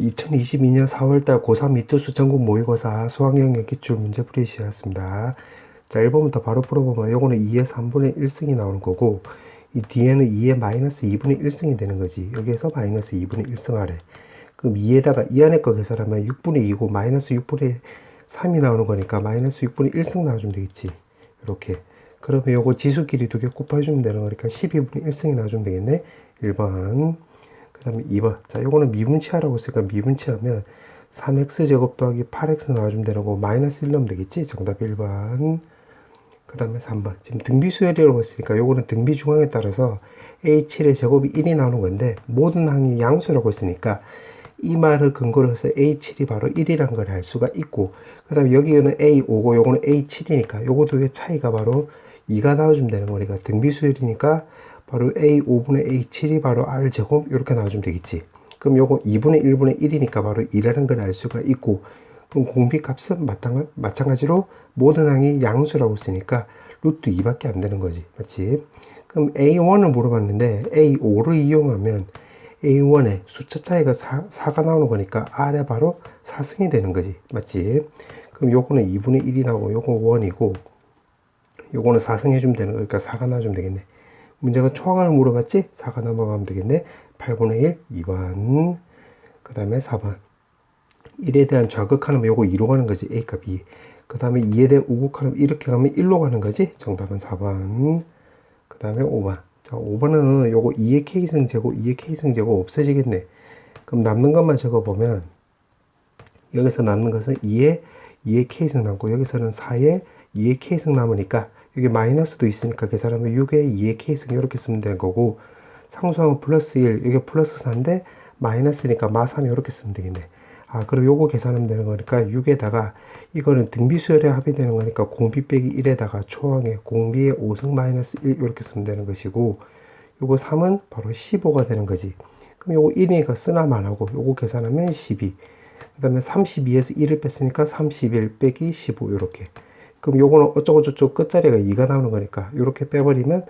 2022년 4월달 고3 미투수 전국 모의고사 수학영역 기출 문제풀이 시작했습니다. 자, 1번부터 바로 풀어보면 요거는 2의 3분의 1승이 나오는 거고, 이 뒤에는 2의 마이너스 2분의 1승이 되는 거지. 여기에서 마이너스 2분의 1승 하래. 그럼 2에다가 이 안에 거 계산하면 6분의 2고 마이너스 6분의 3이 나오는 거니까 마이너스 6분의 1승 나와주면 되겠지. 이렇게. 그러면 요거 지수끼리 두 개 곱해주면 되는 거니까 12분의 1승이 나와주면 되겠네. 1번. 그 다음에 2번. 자, 요거는 미분치하라고 했으니까 미분치하면 3x제곱 더하기 8x 나와주면 되는 거 마이너스 1 넣으면 되겠지. 정답 1번. 그 다음에 3번. 지금 등비수열이라고 했으니까 요거는 등비 중앙에 따라서 a7의 제곱이 1이 나오는 건데 모든 항이 양수라고 했으니까 이 말을 근거로 해서 a7이 바로 1이라는 걸 알 수가 있고, 그 다음에 여기는 a5고 요거는 a7이니까 요거 두 개 차이가 바로 2가 나와주면 되는 거니까 등비수열이니까 바로 a5분의 a7이 바로 r제곱 이렇게 나와주면 되겠지. 그럼 요거 2분의 1분의 1이니까 바로 2라는 걸 알 수가 있고, 그럼 공비값은 마찬가지로 모든 항이 양수라고 했으니까 루트 2밖에 안 되는 거지. 맞지? 그럼 a1을 물어봤는데 a5를 이용하면 a1에 숫자 차이가 4가 나오는 거니까 r에 바로 4승이 되는 거지. 맞지? 그럼 요거는 2분의 1이 나오고 요거 1이고 요거는 4승 해주면 되는 거니까 4가 나와주면 되겠네. 문제가 초항을 물어봤지? 4가 넘어가면 되겠네. 8분의 1, 2번. 그 다음에 4번. 1에 대한 좌극하면 요거 2로 가는 거지. A값 2. 그 다음에 2에 대한 우극하면 이렇게 가면 1로 가는 거지. 정답은 4번. 그 다음에 5번. 자, 5번은 요거 2의 K승 제곱, 2의 K승 제곱 없어지겠네. 그럼 남는 것만 적어보면 여기서 남는 것은 2의 K승 남고 여기서는 4의 2의 K승 남으니까 여기 마이너스도 있으니까 계산하면 6의 2의 K승 이렇게 쓰면 되는 거고, 상수항은 플러스 1, 여기 플러스 4인데 마이너스니까 마3 이렇게 쓰면 되겠네. 아, 그럼 요거 계산하면 되는 거니까 6에다가 이거는 등비수열에 합의되는 거니까 공비 빼기 1에다가 초항에 공비의 5승 마이너스 1 이렇게 쓰면 되는 것이고, 요거 3은 바로 15가 되는 거지. 그럼 요거 1이니까 쓰나 말하고 요거 계산하면 12. 그 다음에 32에서 1을 뺐으니까 31 빼기 15 이렇게. 그럼 요거는 어쩌고저쩌고 끝자리가 2가 나오는 거니까 이렇게 빼버리면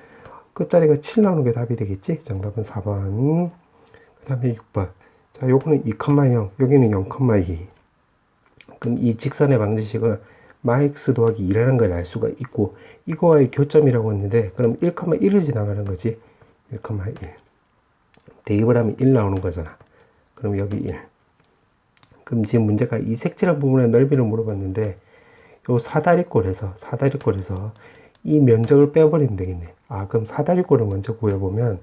끝자리가 7 나오는 게 답이 되겠지. 정답은 4번. 그 다음에 6번. 자, 요거는 2,0, 여기는 0,2. 그럼 이 직선의 방정식은 마x 더하기 2라는 걸 알 수가 있고, 이거와의 교점이라고 했는데 그럼 1,1을 지나가는 거지. 1,1. 대입을 하면 1 나오는 거잖아. 그럼 여기 1. 그럼 지금 문제가 이 색칠한 부분의 넓이를 물어봤는데 요 사다리꼴에서 이 면적을 빼버리면 되겠네. 아, 그럼 사다리꼴을 먼저 구해보면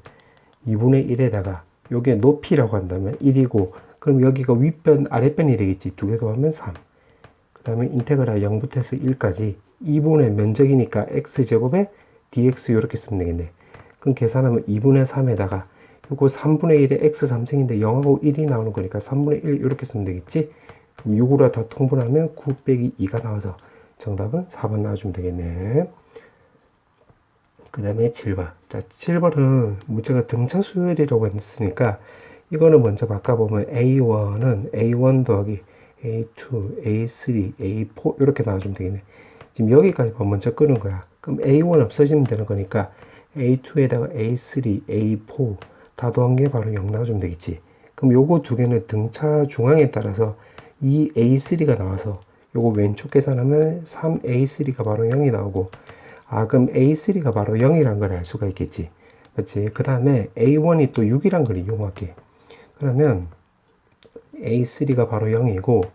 2분의 1에다가 요게 높이라고 한다면 1이고, 그럼 여기가 윗변 아랫변이 되겠지. 두 개 더하면 3. 그 다음에 인테그랄 0부터 해서 1까지 2분의 면적이니까 x제곱에 dx 이렇게 쓰면 되겠네. 그럼 계산하면 2분의 3에다가 요거 3분의 1에 x 3승인데 0하고 1이 나오는 거니까 3분의 1 이렇게 쓰면 되겠지. 그럼 6으로 다 통분하면 9 빼기 2가 나와서 정답은 4번 나와주면 되겠네. 그 다음에 7번. 자, 7번은 문제가 등차 수열이라고 했으니까 이거는 먼저 바꿔보면 A1은 A1 더하기 A2, A3, A4 이렇게 나와주면 되겠네. 지금 여기까지 먼저 끄는 거야. 그럼 A1 없어지면 되는 거니까 A2에다가 A3, A4 다 더한 게 바로 0 나와주면 되겠지. 그럼 요거 두 개는 등차 중앙에 따라서 이 A3가 나와서 요거 왼쪽 계산하면 3A3가 바로 0이 나오고, 아, 그럼 A3가 바로 0이란 걸 알 수가 있겠지. 그렇지? 그 다음에 A1이 또 6이란 걸 이용할게. 그러면 A3가 바로 0이고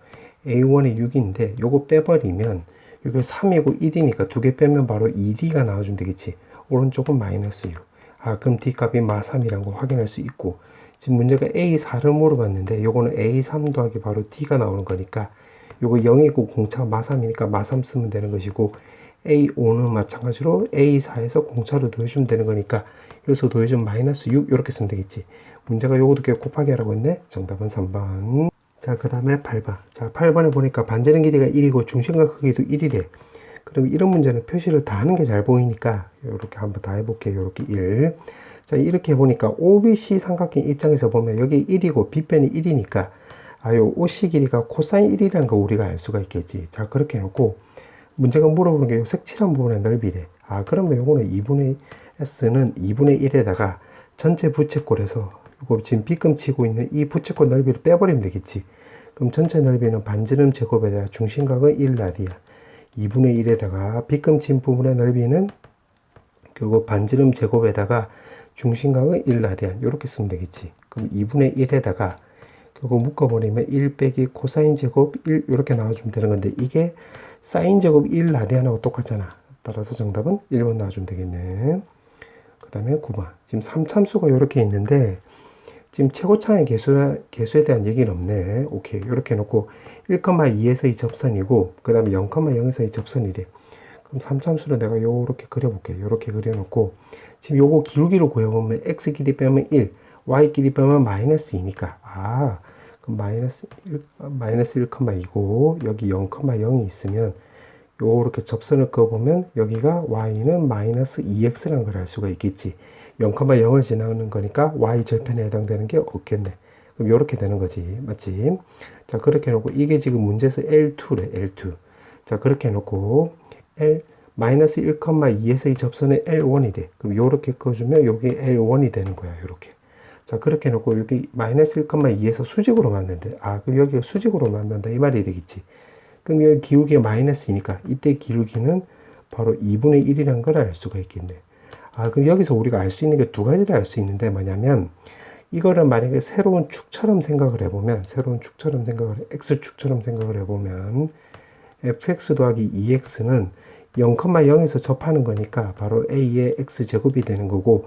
A1이 6인데 요거 빼버리면 이게 3이고 1이니까 두 개 빼면 바로 2D가 나와주면 되겠지. 오른쪽은 마이너스 6. 아, 그럼 D 값이 마3이라는 거 확인할 수 있고, 지금 문제가 A4를 물어봤는데 요거는 A3 더하기 바로 D가 나오는 거니까 요거 0이고 공차가 마3이니까 마3 쓰면 되는 것이고, A5는 마찬가지로 A4에서 공차를 더해주면 되는 거니까 여기서 더해주면 마이너스 6 이렇게 쓰면 되겠지. 문제가 요거 두 개 곱하기 하라고 했네. 정답은 3번. 자, 그 다음에 8번. 자, 8번에 보니까 반지름 길이가 1이고 중심각 크기도 1이래. 그럼 이런 문제는 표시를 다 하는 게 잘 보이니까 이렇게 한번 다 해볼게요. 이렇게 1. 자, 이렇게 보니까 OBC 삼각형 입장에서 보면 여기 1이고 빗변이 1이니까 요 OC 길이가 코사인 1이라는 거 우리가 알 수가 있겠지. 자, 그렇게 해놓고 문제가 물어보는 게 요 색칠한 부분의 넓이래. 아, 그러면 요거는 2분의 S는 2분의 1에다가 전체 부채꼴에서 요거 지금 B금 치고 있는 이 부채꼴 넓이를 빼버리면 되겠지. 그럼 전체 넓이는 반지름 제곱에다가 중심각은 1라디안 2분의 1에다가 B금 친 부분의 넓이는 결국 반지름 제곱에다가 중심각은 1라디안 이렇게 쓰면 되겠지. 그럼 2분의 1에다가 결국 묶어버리면 1 빼기 코사인 제곱 1 이렇게 나와주면 되는 건데 이게 사인 제곱 1라디안하고 똑같잖아. 따라서 정답은 1번 나와주면 되겠네. 그 다음에 9번. 지금 3참수가 이렇게 있는데 지금 최고차의 개수에 대한 얘기는 없네. 오케이. 이렇게 놓고 1,2에서의 접선이고 그 다음에 0,0에서의 접선이래. 그럼 3참수를 내가 요렇게 그려볼게. 요렇게 그려놓고 지금 요거 기울기로 구해보면 x 길이 빼면 1, y 길이 빼면 마이너스 2니까 그럼 마이너스 1,2고 여기 0,0이 있으면 요렇게 접선을 그어보면 여기가 y는 마이너스 2x라는 걸 알 수가 있겠지. 0,0을 지나가는 거니까 y 절편에 해당되는 게 없겠네. 그럼 요렇게 되는 거지. 맞지? 자, 그렇게 해놓고 이게 지금 문제에서 L2래. L2. 자, 그렇게 해놓고 마이너스 1,2에서 이 접선은 L1이래. 그럼 요렇게 그어주면 요게 L1이 되는 거야. 요렇게. 자, 그렇게 해놓고 여기 마이너스 1,2에서 수직으로 만든대. 그럼 여기가 수직으로 만든다. 이 말이 되겠지. 그럼 여기 기울기가 마이너스이니까 이때 기울기는 바로 2분의 1이라는 걸 알 수가 있겠네. 그럼 여기서 우리가 알 수 있는 게 두 가지를 알 수 있는데 뭐냐면 이거를 만약에 새로운 축처럼 생각을 해보면 X축처럼 생각을 해보면 fx 더하기 2x는 0,0에서 접하는 거니까 바로 a의 x제곱이 되는 거고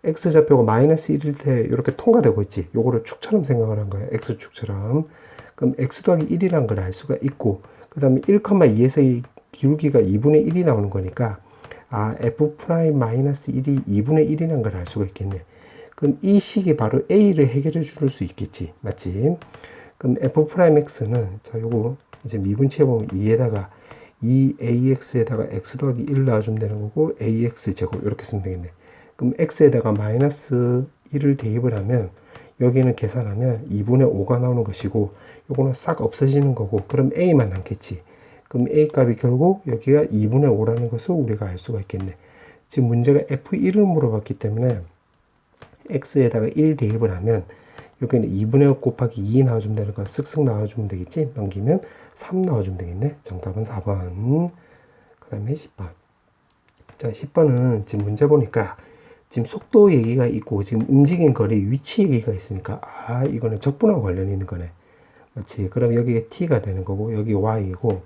x좌표가 마이너스 1일 때 이렇게 통과되고 있지. 요거를 축처럼 생각을 한 거야. x축처럼. 그럼 x 더하기 1이라는 걸 알 수가 있고 그 다음에 1,2에서의 기울기가 2분의 1이 나오는 거니까 f'-1이 2분의 1이라는 걸 알 수가 있겠네. 그럼 이 식이 바로 a를 해결해 줄 수 있겠지. 맞지? 그럼 f'x는 자 요거 이제 미분치해 보면 2에다가 2ax에다가 x 더하기 1 나와주면 되는 거고 ax 제곱 이렇게 쓰면 되겠네. 그럼 x에다가 마이너스 1을 대입을 하면 여기는 계산하면 2분의 5가 나오는 것이고 요거는 싹 없어지는 거고 그럼 a만 남겠지. 그럼 a 값이 결국 여기가 2분의 5라는 것을 우리가 알 수가 있겠네. 지금 문제가 f1을 물어봤기 때문에 x에다가 1 대입을 하면 여기는 2분의 5 곱하기 2 나와주면 되는 거 쓱쓱 나와주면 되겠지. 넘기면 3 나와주면 되겠네. 정답은 4번. 그 다음에 10번. 자, 10번은 지금 문제 보니까 지금 속도 얘기가 있고 지금 움직인 거리 위치 얘기가 있으니까 이거는 적분하고 관련이 있는 거네. 맞지? 그럼 여기에 t가 되는 거고 여기 y이고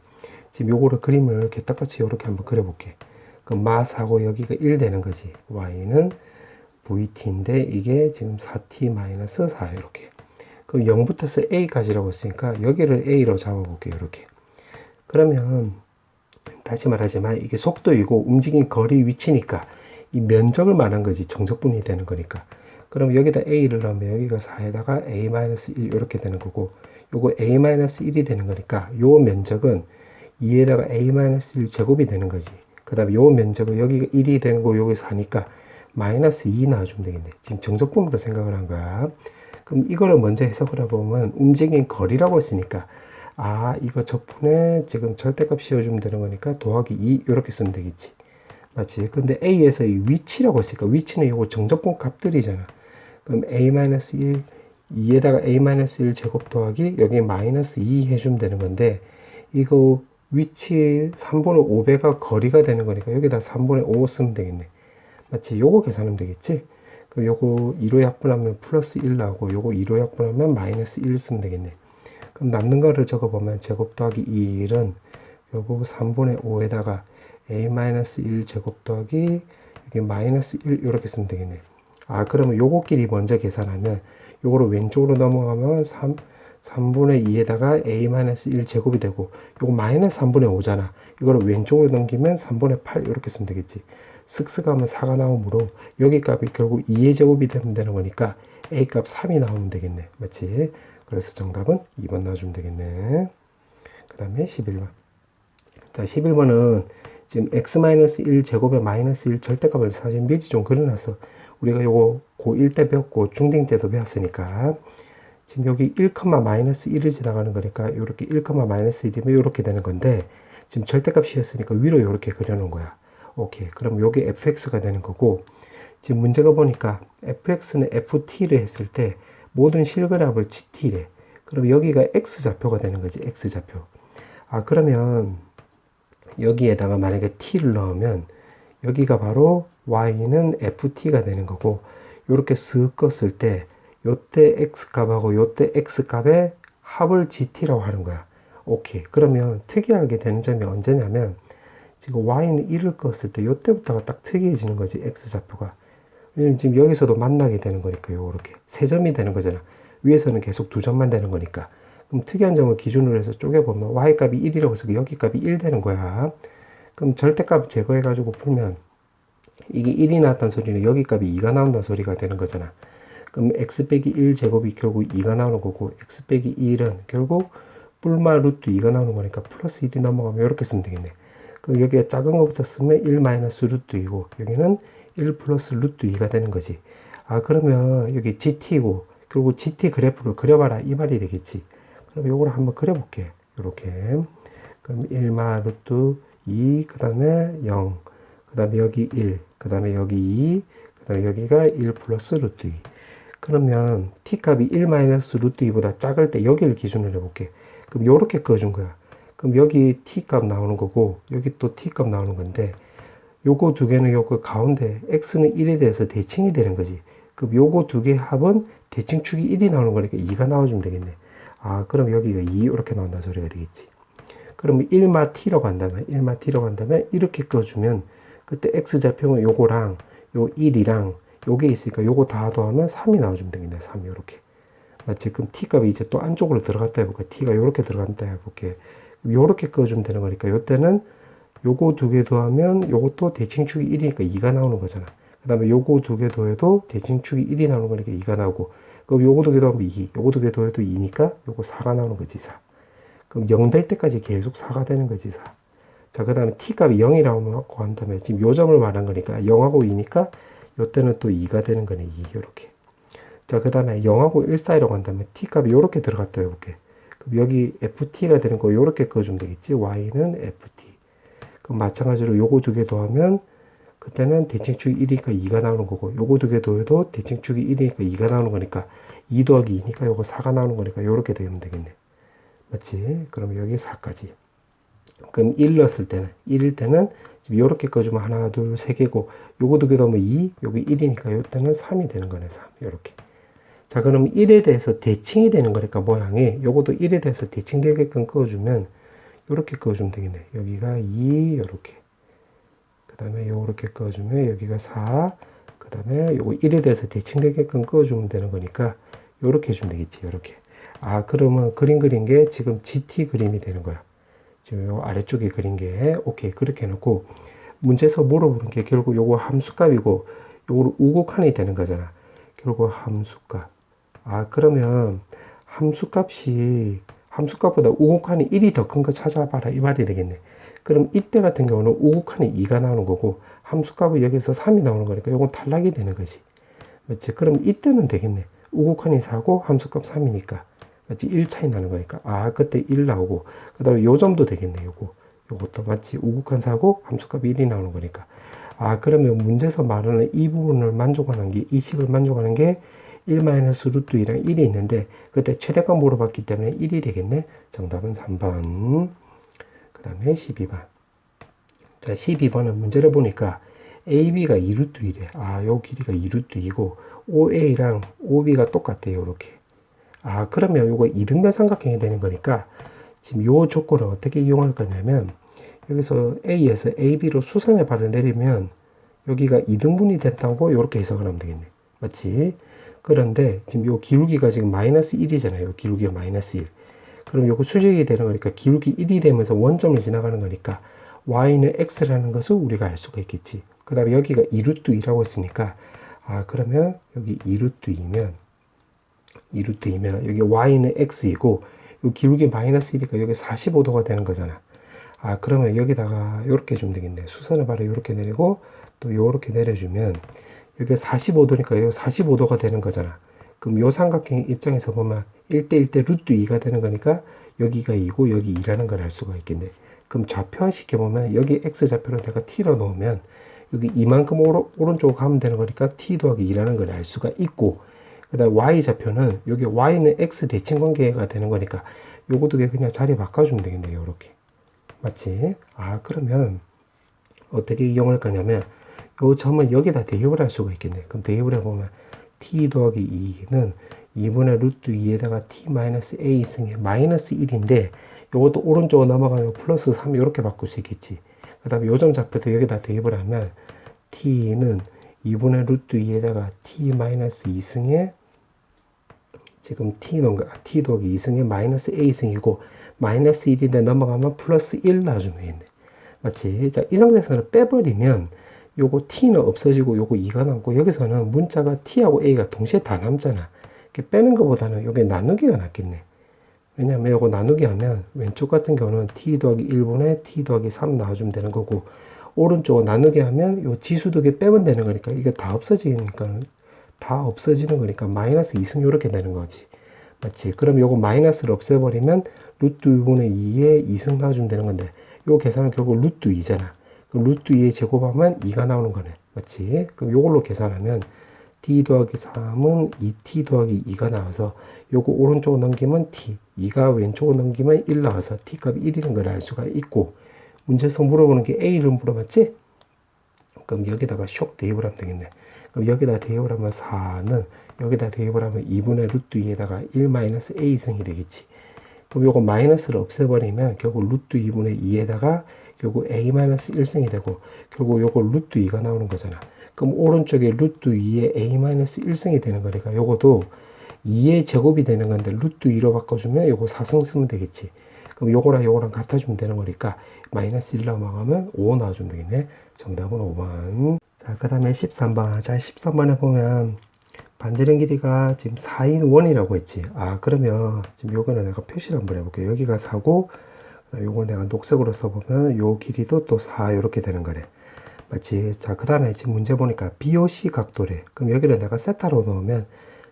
지금 요거를 그림을 개떡같이 이렇게 한번 그려볼게. 그럼 마사고 여기가 1 되는 거지. y는 vt인데 이게 지금 4t-4 이렇게. 그럼 0부터 a까지라고 했으니까 여기를 a로 잡아볼게요. 이렇게. 그러면 다시 말하지만 이게 속도이고 움직인 거리 위치니까 이 면적을 말한 거지. 정적분이 되는 거니까. 그럼 여기다 a를 넣으면 여기가 4에다가 a-1 이렇게 되는 거고 요거 a-1이 되는 거니까 요 면적은 2에다가 a-1 제곱이 되는 거지. 그 다음에 요 면적은 여기가 1이 되는 거 여기 4니까 마이너스 2 나와주면 되겠네. 지금 정적분으로 생각을 한 거야. 그럼 이거를 먼저 해석을 해보면 움직인 거리라고 했으니까 이거 적분에 지금 절대값 씌워주면 되는 거니까 더하기 2 이렇게 쓰면 되겠지. 맞지? 근데 A에서 이 위치라고 했으니까 위치는 이거 정적분 값들이잖아. 그럼 A-1 2에다가 A-1 제곱 더하기 여기 마이너스 2 해주면 되는 건데 이거 위치 3분의 5배가 거리가 되는 거니까 여기다 3분의 5 쓰면 되겠네. 맞지? 요거 계산하면 되겠지? 그럼 요거 2로 약분하면 플러스 1 나오고 요거 2로 약분하면 마이너스 1 쓰면 되겠네. 그럼 남는 거를 적어보면 제곱 더하기 1은 요거 3분의 5에다가 a-1 제곱 더하기 여기 마이너스 1 이렇게 쓰면 되겠네. 그러면 요거끼리 먼저 계산하면 요거를 왼쪽으로 넘어가면 3분의 2에다가 a-1 제곱이 되고 요거 마이너스 3분의 5잖아. 이거를 왼쪽으로 넘기면 3분의 8 이렇게 쓰면 되겠지. 쓱쓱 하면 4가 나오므로 여기 값이 결국 2의 제곱이 되면 되는 거니까 a 값 3이 나오면 되겠네. 맞지? 그래서 정답은 2번 나와주면 되겠네. 그 다음에 11번. 자, 11번은 지금 x-1 제곱에 마이너스 1 절대값을 사실 미리 좀 그려놨어. 우리가 요거 고1 때 배웠고 중딩 때도 배웠으니까 지금 여기 1,-1을 지나가는 거니까 이렇게 1,-1이면 이렇게 되는 건데 지금 절대값이었으니까 위로 이렇게 그려놓은 거야. 오케이. 그럼 요게 fx가 되는 거고 지금 문제가 보니까 fx는 ft를 했을 때 모든 실그랍을 gt래. 그럼 여기가 x좌표가 되는 거지, x좌표. 그러면 여기에다가 만약에 t를 넣으면 여기가 바로 y는 ft가 되는 거고, 요렇게 쓱 껐을 때 요때 x값하고 요때 x값의 합을 gt라고 하는 거야. 오케이. 그러면 특이하게 되는 점이 언제냐면 지금 y는 1을 껐을 때 요때부터가 딱 특이해지는 거지, x좌표가. 왜냐면 지금 여기서도 만나게 되는 거니까 요렇게 세 점이 되는 거잖아. 위에서는 계속 두 점만 되는 거니까. 그럼 특이한 점을 기준으로 해서 쪼개보면 y값이 1이라고 해서 여기 값이 1 되는 거야. 그럼 절대값 제거해가지고 풀면 이게 1이 나왔다는 소리는 여기 값이 2가 나온다는 소리가 되는 거잖아. 그럼 x 빼기 1 제곱이 결국 2가 나오는 거고, x 빼기 1은 결국 뿔마 루트 2가 나오는 거니까 플러스 1이 넘어가면 이렇게 쓰면 되겠네. 그럼 여기에 작은 것부터 쓰면 1 마이너스 루트 2고, 여기는 1 플러스 루트 2가 되는 거지. 그러면 여기 gt고, 결국 gt 그래프를 그려봐라 이 말이 되겠지. 그럼 요거를 한번 그려볼게. 요렇게. 그럼 1마 루트 2, 그 다음에 0, 그 다음에 여기 1, 그 다음에 여기 2, 그 다음에 여기가 1 플러스 루트 2. 그러면 t값이 1 마이너스 루트 2보다 작을 때 여기를 기준으로 해볼게. 그럼 요렇게 그어준 거야. 그럼 여기 t값 나오는 거고, 여기 또 t값 나오는 건데, 요거 두 개는 요거 가운데 x는 1에 대해서 대칭이 되는 거지. 그럼 요거 두 개의 합은 대칭축이 1이 나오는 거니까 2가 나와주면 되겠네. 그럼 여기가 2 이렇게 나온다는 소리가 되겠지. 그러면 1마 t라고 한다면, 1마 t라고 한다면 이렇게 그어주면 그때 x좌표는 요거랑 요 1이랑 요게 있으니까 요거 다 더하면 3이 나와주면 되겠네. 3 이렇게. 맞지? 그럼 t값이 이제 또 안쪽으로 들어갔다 해볼게. t가 요렇게 들어간다 해볼게. 요렇게 그어주면 되는 거니까 요때는 요거 두 개 더하면 요것도 대칭축이 1이니까 2가 나오는 거잖아. 그 다음에 요거 두 개 더해도 대칭축이 1이 나오는 거니까 2가 나오고, 그럼 요거 두 개 더하면 2, 요거 두 개 더해도 2니까 요거 4가 나오는 거지, 4. 그럼 0 될 때까지 계속 4가 되는 거지, 4. 자, 그 다음에 t값이 0이라고 한다면 지금 요 점을 말한 거니까 0하고 2니까 요때는 또 2가 되는 거네, 2, 요렇게. 자, 그 다음에 0하고 1 사이라고 한다면 t값이 요렇게 들어갔다 해볼게. 그럼 여기 ft가 되는 거 요렇게 그어주면 되겠지. y는 ft. 그럼 마찬가지로 요거 두 개 더하면 그때는 대칭축이 1이니까 2가 나오는 거고, 요거 두 개 더해도 대칭축이 1이니까 2가 나오는 거니까 2 더하기 2니까 요거 4가 나오는 거니까 요렇게 되면 되겠네. 맞지? 그럼 여기 4까지. 그럼 1 넣었을 때는, 1일 때는 지금 요렇게 꺼주면 하나, 둘, 세 개고, 요거 두 개 더하면 2, 여기 1이니까 요때는 3이 되는 거네, 3. 요렇게. 자, 그럼 1에 대해서 대칭이 되는 거니까 모양이, 요것도 1에 대해서 대칭되게끔 그어주면 요렇게 그어주면 되겠네. 여기가 2, 요렇게. 그 다음에 요렇게 그어주면 여기가 4, 그 다음에 요거 1에 대해서 대칭되게끔 그어주면 되는 거니까 요렇게 해주면 되겠지. 요렇게. 그러면 그림 그린 게 지금 GT 그림이 되는 거야. 지금 요 아래쪽에 그린 게. 오케이. 그렇게 해놓고 문제에서 물어보는 게 결국 요거 함수값이고 요거를 우극한이 되는 거잖아. 결국 함수값. 그러면 함수값보다 우극한이 1이 더 큰 거 찾아봐라 이 말이 되겠네. 그럼 이때 같은 경우는 우극한이 2가 나오는 거고 함수값은 여기서 3이 나오는 거니까 요건 탈락이 되는 거지. 맞지? 그럼 이때는 되겠네. 우극한이 4고 함수값 3이니까. 맞지? 1 차이 나는 거니까. 그때 1 나오고 그 다음에 요 점도 되겠네. 요것도 맞지? 우극한 4고 함수값 1이 나오는 거니까. 그러면 문제에서 말하는 이 부분을 만족하는 게, 이 식을 만족하는 게 1 마이너스 루트 2랑 1이 있는데 그때 최대값 물어봤기 때문에 1이 되겠네. 정답은 3번. 그 다음에 12번. 자, 12번은 문제를 보니까 AB가 2루트 1이래. 요 길이가 2루트 2고 OA랑 OB가 똑같대요. 이렇게. 그러면 요거 이등변 삼각형이 되는 거니까 지금 요 조건을 어떻게 이용할 거냐면 여기서 A에서 AB로 수선의 발을 내리면 여기가 2등분이 됐다고 이렇게 해석을 하면 되겠네. 맞지? 그런데 지금 요 기울기가 지금 마이너스 1이잖아요. 기울기가 마이너스 1. 그럼 요거 수직이 되는 거니까 기울기 1이 되면서 원점을 지나가는 거니까 y는 x라는 것을 우리가 알 수가 있겠지. 그 다음에 여기가 2루트 2라고 했으니까 그러면 여기 2루트 2면 여기 y는 x이고 요 기울기 마이너스 1이니까 여기 45도가 되는 거잖아. 그러면 여기다가 요렇게 해주면 되겠네. 수선을 바로 요렇게 내리고 또 요렇게 내려주면 여기가 45도니까 요 45도가 되는 거잖아. 그럼 요 삼각형 입장에서 보면 1대 1대 루트 2가 되는 거니까 여기가 2고 여기 2라는 걸 알 수가 있겠네. 그럼 좌표화 시켜보면 여기 x좌표를 내가 t로 놓으면 여기 이만큼 오른쪽으로 가면 되는 거니까 t 더하기 2라는 걸 알 수가 있고, 그 다음 y좌표는 여기 y는 x 대칭 관계가 되는 거니까 요것도 그냥 자리 바꿔주면 되겠네요. 이렇게. 맞지? 아, 그러면 어떻게 이용할 거냐면 요 점은 여기다 대입을 할 수가 있겠네. 그럼 대입을 해보면 t 더하기 2는 2분의 루트 2에다가 t 마이너스 a 승의 마이너스 1인데 요것도 오른쪽으로 넘어가면 플러스 3 이렇게 바꿀 수 있겠지. 그 다음에 요점 좌표도 여기다 대입을 하면 t는 2분의 루트 2에다가 t 마이너스 2승의 지금 t 더하기 2승의 마이너스 a승이고 마이너스 1인데 넘어가면 플러스 1 놔주면 되겠네. 맞지? 자, 이 상태에서는 빼버리면 요거 t는 없어지고 요거 2가 남고 여기서는 문자가 t하고 a가 동시에 다 남잖아. 이렇게 빼는 것보다는 요게 나누기가 낫겠네. 왜냐면 요거 나누기 하면 왼쪽 같은 경우는 t 더하기 1분의 t 더하기 3 나와주면 되는 거고 오른쪽 나누기 하면 요 지수 두 개 빼면 되는 거니까 이게 다 없어지니까 다 없어지는 거니까 마이너스 2승 요렇게 되는 거지. 맞지? 그럼 요거 마이너스를 없애버리면 루트 2분의 2에 2승 나와주면 되는 건데 요 계산은 결국 루트 2잖아. 그럼 루트 2에 제곱하면 2가 나오는 거네. 맞지? 그럼 요걸로 계산하면 t 더하기 3은 2t 더하기 2가 나와서 요거 오른쪽으로 넘기면 t, 2가 왼쪽으로 넘기면 1 나와서 t 값이 1이라는 걸 알 수가 있고 문제에서 물어보는 게 a를 물어봤지? 그럼 여기다가 쇽 대입을 하면 되겠네. 그럼 여기다 대입을 하면 4는 여기다 대입을 하면 2분의 루트 2에다가 1 마이너스 a승이 되겠지. 그럼 요거 마이너스를 없애버리면 결국 루트 2분의 2에다가 결국 a 마이너스 1승이 되고 결국 요거 루트 2가 나오는 거잖아. 그럼 오른쪽에 루트 2에 a 마이너스 1승이 되는 거니까 요것도 2의 제곱이 되는 건데 루트 2로 바꿔주면 요거 4승 쓰면 되겠지. 그럼 요거랑 요거랑 같아주면 되는 거니까 마이너스 1 넘어가면 5 나와주면 되겠네. 정답은 5번. 자, 그 다음에 13번. 자, 13번에 보면 반지름 길이가 지금 4인 1이라고 했지. 아, 그러면 지금 요거는 내가 표시를 한번 해볼게요. 여기가 4고 요거 내가 녹색으로 써보면 요 길이도 또 4 이렇게 되는 거래. 맞지? 자, 그 다음에 지금 문제 보니까 BOC 각도래. 그럼 여기를 내가 세타로 넣으면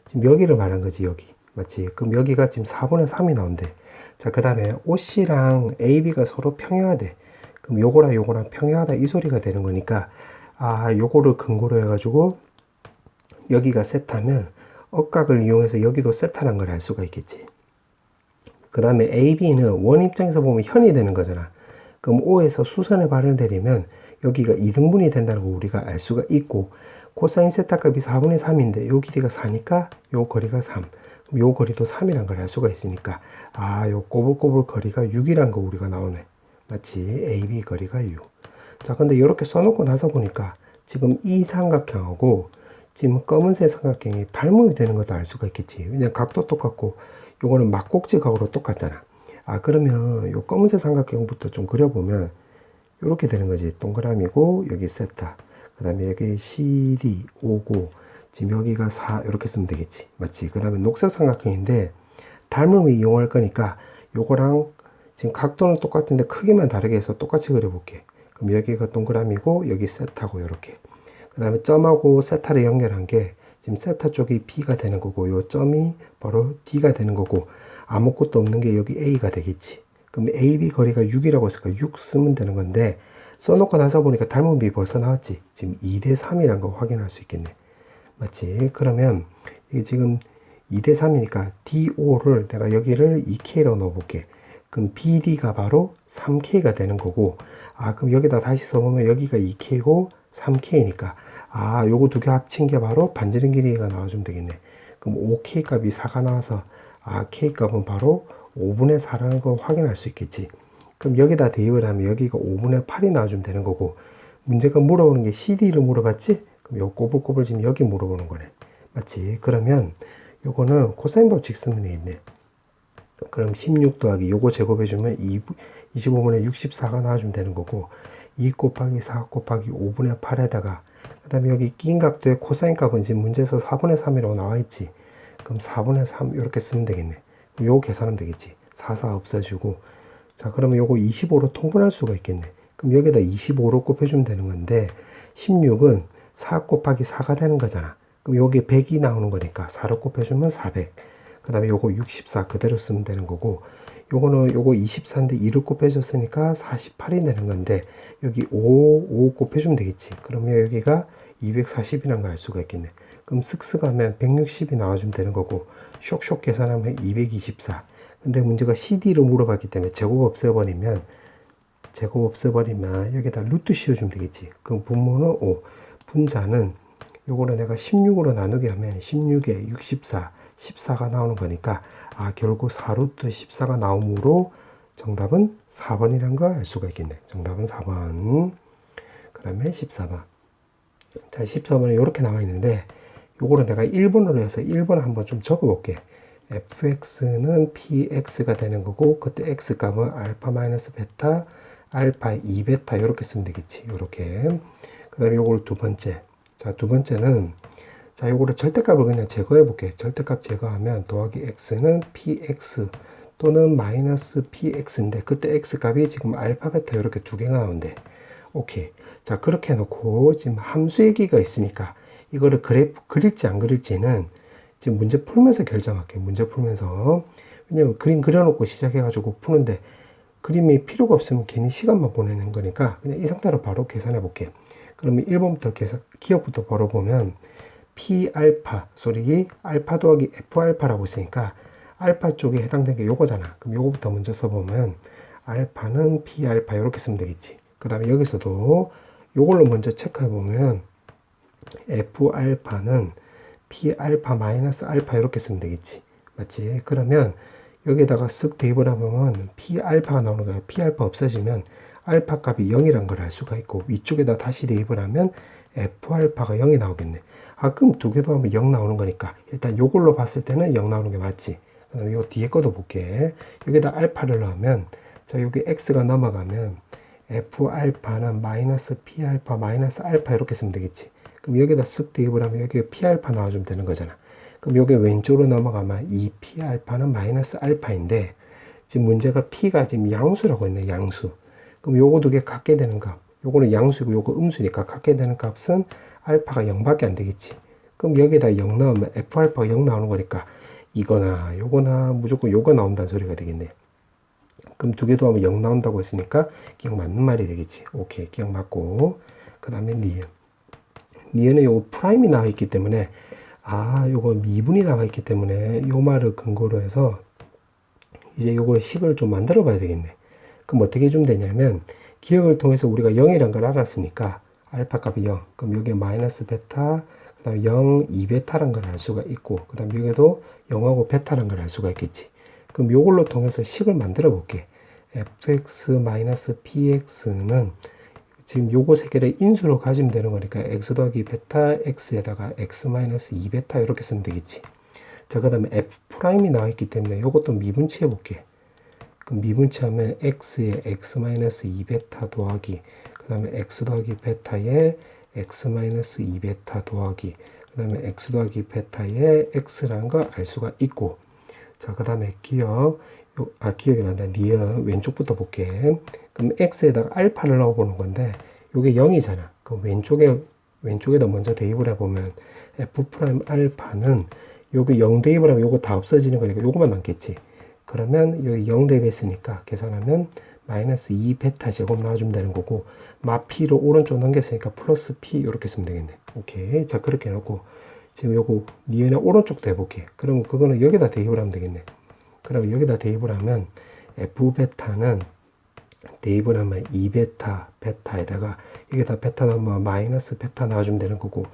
지금 여기를 말한 거지, 여기. 맞지? 그럼 여기가 지금 4분의 3이 나온대. 자, 그 다음에 OC랑 AB가 서로 평행하대. 그럼 요거랑 요거랑 평행하다 이 소리가 되는 거니까 아, 요거를 근거로 해가지고 여기가 세타면 억각을 이용해서 여기도 세타란 걸 알 수가 있겠지. 그 다음에 AB는 원 입장에서 보면 현이 되는 거잖아. 그럼 O에서 수선의 발을 내리면 여기가 2등분이 된다는 거 우리가 알 수가 있고 코사인 세타 값이 4분의 3인데 요 길이가 4니까 요 거리가 3. 그럼 요 거리도 3이란 걸 알 수가 있으니까 아, 요 꼬불꼬불 거리가 6이란 거 우리가 나오네. 맞지? AB 거리가 6. 자, 근데 이렇게 써놓고 나서 보니까 지금 이 삼각형하고 지금 검은색 삼각형이 닮음이 되는 것도 알 수가 있겠지. 왜냐면 각도 똑같고 요거는 막꼭지 각으로 똑같잖아. 아, 그러면 요 검은색 삼각형부터 좀 그려보면 이렇게 되는 거지. 동그라미고 여기 세타, 그 다음에 여기 CD 5고 지금 여기가 4 이렇게 쓰면 되겠지. 맞지? 그 다음에 녹색 삼각형인데 닮음을 이용할 거니까 요거랑 지금 각도는 똑같은데 크기만 다르게 해서 똑같이 그려볼게. 그럼 여기가 동그라미고 여기 세타고 이렇게. 그 다음에 점하고 세타를 연결한 게 지금 세타 쪽이 B가 되는 거고 요 점이 바로 D가 되는 거고 아무것도 없는 게 여기 A가 되겠지. 그럼 AB 거리가 6이라고 했으니까 6 쓰면 되는 건데 써놓고 나서 보니까 닮음비 벌써 나왔지. 지금 2대 3이란 거 확인할 수 있겠네. 맞지? 그러면 이게 지금 2대 3이니까 DO를 내가 여기를 2K로 넣어볼게. 그럼 BD가 바로 3K가 되는 거고 아, 그럼 여기다 다시 써보면 여기가 2K고 3K니까 아, 요거 두 개 합친 게 바로 반지름 길이가 나와주면 되겠네. 그럼 5K 값이 4가 나와서 아, K 값은 바로 5분의 4라는 거 확인할 수 있겠지. 그럼 여기다 대입을 하면 여기가 5분의 8이 나와주면 되는 거고 문제가 물어보는 게 CD를 물어봤지? 그럼 요 꼬불꼬불 지금 여기 물어보는 거네. 맞지? 그러면 요거는 코사인 법칙 쓰면 되겠네. 그럼 16 더하기 요거 제곱해주면 25분의 64가 나와주면 되는 거고 2 곱하기 4 곱하기 5분의 8에다가 그 다음에 여기 낀 각도의 코사인 값은 지금 문제에서 4분의 3이라고 나와있지. 그럼 4분의 3 이렇게 쓰면 되겠네. 요거 계산하면 되겠지. 4, 4 없어지고 자, 그러면 요거 25로 통분할 수가 있겠네. 그럼 여기다 25로 곱해주면 되는 건데 16은 4 곱하기 4가 되는 거잖아. 그럼 여기 100이 나오는 거니까 4로 곱해주면 400. 그 다음에 요거 64 그대로 쓰면 되는 거고 요거 24인데 2를 곱해줬으니까 48이 되는 건데, 여기 5 곱해주면 되겠지. 그러면 여기가 240이라는 걸 알 수가 있겠네. 그럼 쓱쓱 하면 160이 나와주면 되는 거고, 쇽쇽 계산하면 224. 근데 문제가 CD를 물어봤기 때문에 제곱 없애버리면 여기다 루트 씌워주면 되겠지. 그럼 분모는 5, 분자는 요거를 내가 16으로 나누게 하면 16에 64, 14가 나오는 거니까, 아, 결국 4루트 14가 나오므로 정답은 4번이라는 걸 알 수가 있겠네. 정답은 4번. 그 다음에 14번. 자, 14번에 이렇게 나와 있는데, 요거를 내가 1번으로 해서 1번 한번 좀 적어 볼게. fx는 px가 되는 거고, 그때 x 값은 알파 마이너스 베타, 알파 2베타 이렇게 쓰면 되겠지. 이렇게. 그 다음에 요걸 두 번째. 자, 두 번째는, 자, 요거를 절대값을 그냥 제거해 볼게. 절대값 제거하면 더하기 x는 px 또는 마이너스 px인데, 그때 x 값이 지금 알파 베타 이렇게 두 개가 나오는데, 오케이. 자, 그렇게 해놓고 지금 함수 얘기가 있으니까 이거를 그래프 그릴지 안 그릴지는 지금 문제 풀면서 결정할게요. 문제 풀면서. 왜냐면 그림 그려놓고 시작해가지고 푸는데 그림이 필요가 없으면 괜히 시간만 보내는 거니까 그냥 이 상태로 바로 계산해 볼게요. 그러면 1번부터 기억부터 바로 보면 P알파, 소리 알파 더하기 F알파라고 있으니까 알파 쪽에 해당되는 게 요거잖아. 그럼 요거부터 먼저 써보면 알파는 P알파 이렇게 쓰면 되겠지. 그 다음에 여기서도 요걸로 먼저 체크해 보면 F알파는 P알파 마이너스 알파 이렇게 쓰면 되겠지. 맞지? 그러면 여기에다가 쓱 대입을 하면 P알파가 나오는 거야. P알파 없어지면 알파 값이 0이란 걸 알 수가 있고, 위쪽에다 다시 대입을 하면 F알파가 0이 나오겠네. 아, 그럼 두 개도 하면 0 나오는 거니까 일단 요걸로 봤을 때는 0 나오는 게 맞지. 그 다음에 요 뒤에 것도 볼게. 여기다 알파를 넣으면, 자, 여기 X가 넘어가면 F알파는 마이너스 P알파 마이너스 알파 이렇게 쓰면 되겠지. 그럼 여기다 쓱 대입을 하면 여기 P알파 나와주면 되는 거잖아. 그럼 여기 왼쪽으로 넘어가면 이 P알파는 마이너스 알파인데, 지금 문제가 P가 지금 양수라고 했네, 양수. 그럼 요거 두 개 같게 되는 값. 요거는 양수이고 요거 음수니까 같게 되는 값은 알파가 0밖에 안 되겠지. 그럼 여기다 0 넣으면 F알파가 0 나오는 거니까 이거나 요거나 무조건 요거 나온다는 소리가 되겠네. 그럼 두 개도 하면 0 나온다고 했으니까 기억 맞는 말이 되겠지. 오케이, 기억 맞고. 그 다음에 니은. 니은은 요거 프라임이 나와 있기 때문에, 아, 요거 미분이 나와 있기 때문에 요 말을 근거로 해서 이제 요걸 식을 좀 만들어 봐야 되겠네. 그럼 어떻게 해주면 되냐면, 기억을 통해서 우리가 0이란 걸 알았으니까 알파 값이 0. 그럼 여기에 마이너스 베타, 그 다음에 0, 2베타란 걸 알 수가 있고, 그 다음 여기에도 0하고 베타란 걸 알 수가 있겠지. 그럼 요걸로 통해서 식을 만들어 볼게. fx-px는 지금 요거 세 개를 인수로 가지면 되는 거니까 x 더하기 베타 x에다가 x-2베타 이렇게 쓰면 되겠지. 자, 그 다음에 f 프라임이 나와 있기 때문에 요것도 미분치 해볼게. 그럼 미분치 하면 x에 x-2베타 더하기, 그 다음에 x 더하기 베타에 x-2베타 더하기, 그 다음에 x 더하기 베타에 x라는 걸 알 수가 있고, 자, 그 다음에 기억이 난다. 니은 왼쪽부터 볼게. 그럼 x에다가 알파를 넣어보는 건데, 요게 0이잖아. 그럼 왼쪽에다 먼저 대입을 해보면, f 프라임 알파는 요게 0 대입을 하면 요거 다 없어지는 거니까 요거만 남겠지. 그러면 여기 0 대입했으니까 계산하면 마이너스 2베타 제곱 나와주면 되는 거고, 마피로 오른쪽 넘겼으니까 플러스 p 이렇게 쓰면 되겠네. 오케이. 자, 그렇게 해놓고, 지금 요거 니은의 오른쪽도 해볼게. 그러면 그거는 여기다 대입을 하면 되겠네. 그럼 여기다 대입을 하면 F베타는 대입을 하면 2베타 베타에다가 여기다 베타 넣으면 마이너스 베타 나와주면 되는 거고,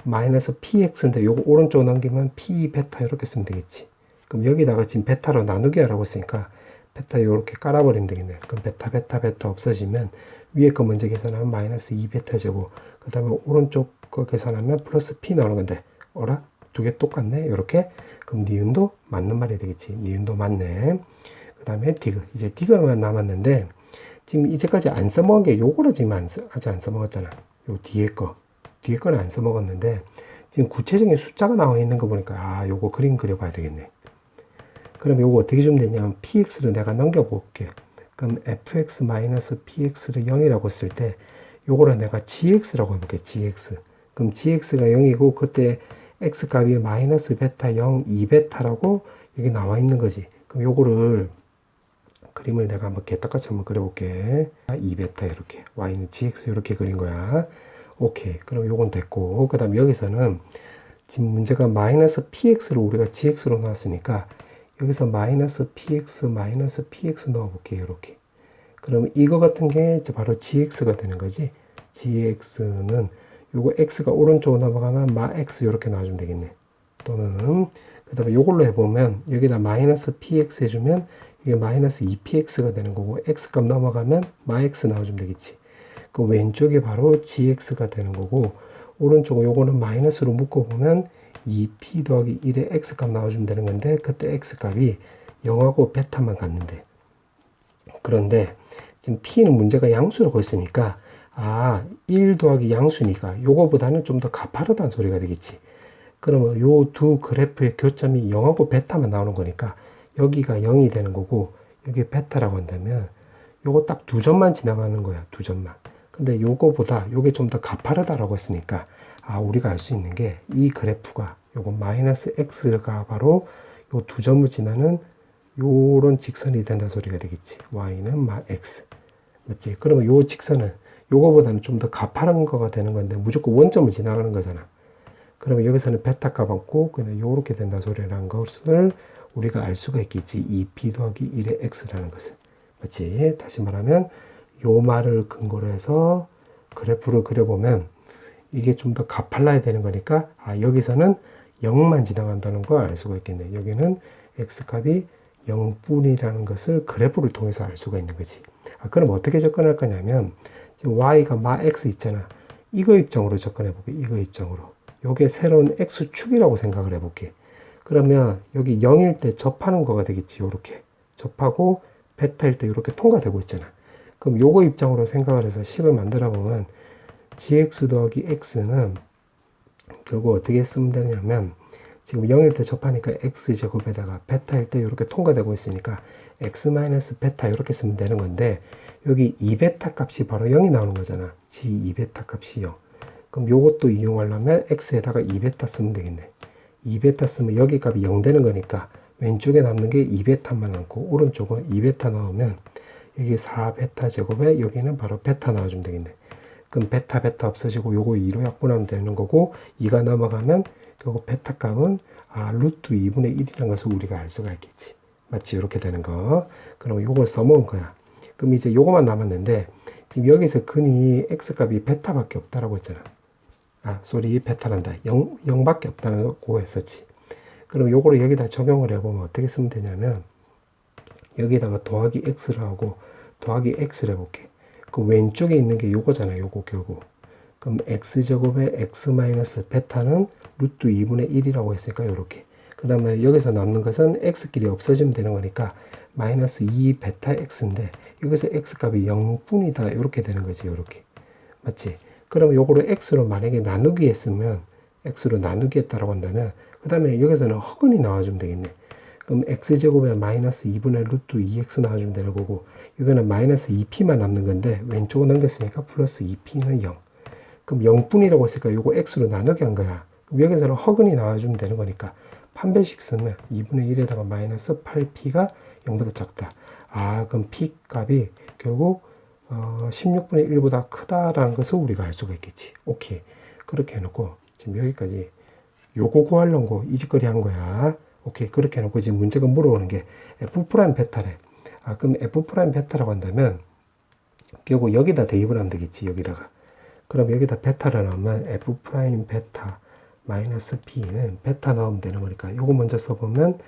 마이너스 px인데 요거 오른쪽 넘기면 p 베타 이렇게 쓰면 되겠지. 그럼 여기다가 지금 베타로 나누기 하라고 했으니까 베타 이렇게 깔아버리면 되겠네. 그럼 베타 없어지면 위에 거 먼저 계산하면 마이너스 2베타 제곱, 그 다음에 오른쪽 거 계산하면 플러스 p 나오는 건데, 어라? 두 개 똑같네? 이렇게. 그럼 니은도 맞는 말이 되겠지. 니은도 맞네. 그 다음에 디귿. 이제 디귿만 남았는데, 지금 이제까지 안 써먹은 게 요거를 지금 아직 안 써먹었잖아. 요 뒤에 거는 안 써먹었는데, 지금 구체적인 숫자가 나와 있는 거 보니까, 아, 요거 그림 그려봐야 되겠네. 그럼 요거 어떻게 좀 되냐면, px를 내가 넘겨볼게. 그럼 fx-px를 0이라고 했을 때, 요거를 내가 gx라고 해볼게. gx. 그럼 gx가 0이고, 그때 x 값이 마이너스 베타 0, 2베타라고 여기 나와 있는 거지. 그럼 요거를 그림을 내가 한번 개떡같이 한번 그려볼게. 2베타 이렇게, y는 gx 이렇게 그린 거야. 오케이. 그럼 요건 됐고, 그 다음 여기서는 지금 문제가 마이너스 px를 우리가 gx로 나왔으니까 여기서 마이너스 px 넣어볼게요. 이렇게. 그럼 이거 같은 게 이제 바로 gx가 되는 거지. gx는 요거 x가 오른쪽으로 넘어가면 마 x 이렇게 나와주면 되겠네. 또는 그 다음에 요걸로 해보면 여기다 마이너스 px 해주면 이게 마이너스 2px가 되는 거고 x값 넘어가면 마 x 나와주면 되겠지. 그 왼쪽이 바로 gx가 되는 거고 오른쪽 요거는 마이너스로 묶어보면 2p 더하기 1의 x값 나와주면 되는 건데 그때 x값이 0하고 베타만 갔는데 그런데 지금 p는 문제가 양수라고 했으니까 1 더하기 양수니까 요거보다는 좀 더 가파르다는 소리가 되겠지. 그러면 요 두 그래프의 교점이 0하고 베타만 나오는 거니까 여기가 0이 되는 거고 여기 베타라고 한다면 요거 딱 두 점만 지나가는 거야. 두 점만. 근데 요거보다 요게 좀 더 가파르다라고 했으니까 우리가 알 수 있는 게 이 그래프가 요거 마이너스 x가 바로 요 두 점을 지나는 요런 직선이 된다 소리가 되겠지. y는 마 x. 맞지? 그러면 요 직선은 요거보다는 좀 더 가파른 거가 되는 건데 무조건 원점을 지나가는 거잖아. 그러면 여기서는 베타 값 없고 그냥 요렇게 된다 소리라는 것을 우리가 알 수가 있겠지. 2p 더하기 1의 x라는 것을. 맞지? 다시 말하면 요 말을 근거로 해서 그래프를 그려보면 이게 좀 더 가팔라야 되는 거니까 여기서는 0만 지나간다는 걸 알 수가 있겠네. 여기는 x값이 0뿐이라는 것을 그래프를 통해서 알 수가 있는 거지. 그럼 어떻게 접근할 거냐면 지금 y가 마 x 있잖아. 이거 입장으로 접근해 볼게. 이거 입장으로. 요게 새로운 x축이라고 생각을 해 볼게. 그러면 여기 0일 때 접하는 거가 되겠지. 요렇게 접하고 베타일 때 이렇게 통과되고 있잖아. 그럼 요거 입장으로 생각을 해서 식을 만들어 보면 gx 더하기 x는 결국 어떻게 쓰면 되냐면 지금 0일 때 접하니까 x제곱에다가 베타일 때 이렇게 통과되고 있으니까 x 마이너스 베타 이렇게 쓰면 되는 건데 여기 2베타 값이 바로 0이 나오는 거잖아. g 2베타 값이 0. 그럼 요것도 이용하려면 x에다가 2베타 쓰면 되겠네. 2베타 쓰면 여기 값이 0 되는 거니까 왼쪽에 남는 게 2베타만 남고 오른쪽은 2베타 넣으면 여기 4베타 제곱에 여기는 바로 베타 나와주면 되겠네. 그럼 베타 없어지고 요거 2로 약분하면 되는 거고 2가 넘어가면 결국 베타 값은 루트 2분의 1이라는 것을 우리가 알 수가 있겠지. 맞지? 이렇게 되는 거. 그럼 요걸 써먹은 거야. 그럼 이제 요거만 남았는데 지금 여기서 근이 x값이 베타밖에 없다라고 했잖아. 베타란다. 0밖에 없다고 했었지. 그럼 요거를 여기다 적용을 해보면 어떻게 쓰면 되냐면 여기다가 더하기 x를 하고 더하기 x를 해볼게. 그 왼쪽에 있는 게 요거잖아. 요거 결국. 그럼 x제곱에 x 마이너스 베타는 루트 2분의 1이라고 했으니까 요렇게. 그 다음에 여기서 남는 것은 x끼리 없어지면 되는 거니까 마이너스 2 베타 x인데 여기서 x값이 0뿐이다. 이렇게 되는 거지. 요렇게. 맞지? 그럼 요거를 x로 만약에 나누기 했으면 x로 나누기 했다라고 한다면 그 다음에 여기서는 허근이 나와주면 되겠네. 그럼 x제곱에 마이너스 2분의 루트 2x 나와주면 되는 거고 이거는 마이너스 2p만 남는 건데 왼쪽으로 넘겼으니까 플러스 2p는 0. 그럼 0뿐이라고 했으니까 요거 x로 나누기 한 거야. 그럼 여기서는 허근이 나와주면 되는 거니까 판별식 쓰면 2분의 1에다가 마이너스 8p가 0보다 작다. 그럼 p 값이 결국 16분의 1보다 크다라는 것을 우리가 알 수가 있겠지. 오케이. 그렇게 해놓고 지금 여기까지 요거 구하려고 이 짓거리 한 거야. 오케이. 그렇게 해놓고 지금 문제가 물어오는 게 f 프라임 베타래. 그럼 f 프라임 베타라고 한다면 결국 여기다 대입을 하면 되겠지. 여기다가. 그럼 여기다 베타를 넣으면 f 프라임 베타 마이너스 p는 베타 넣으면 되는 거니까 요거 먼저 써보면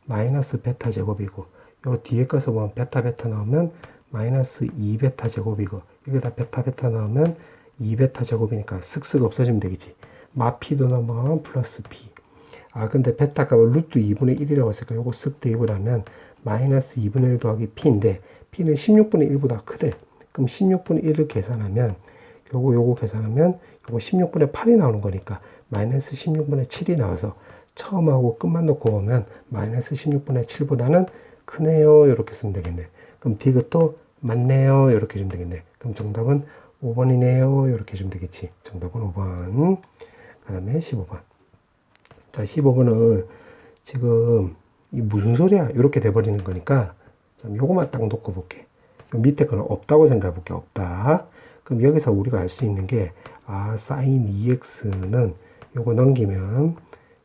마이너스 베타 제곱이고 요 뒤에 거 써보면 베타 넣으면 마이너스 2베타 제곱이고 여기다 베타 넣으면 2베타 제곱이니까 쓱쓱 없어지면 되겠지. 마 p도 넘어가면 플러스 p. 근데 베타 값을 루트 2분의 1이라고 했으니까 요거 쓱 대입을 하면 마이너스 2분의 1 더하기 p인데 p는 16분의 1보다 크대. 그럼 16분의 1을 계산하면 요거 계산하면 요거 16분의 8이 나오는 거니까 마이너스 16분의 7이 나와서 처음하고 끝만 놓고 보면 마이너스 16분의 7보다는 크네요. 이렇게 쓰면 되겠네. 그럼 디귿도 맞네요. 이렇게 해주면 되겠네. 그럼 정답은 5번이네요. 이렇게 해주면 되겠지. 정답은 5번. 그 다음에 15번. 자, 15번은 지금 이 무슨 소리야? 이렇게 돼버리는 거니까 요거만 딱 놓고 볼게. 밑에 거는 없다고 생각해 볼게. 없다. 그럼 여기서 우리가 알 수 있는 게, sin 2x는 요거 넘기면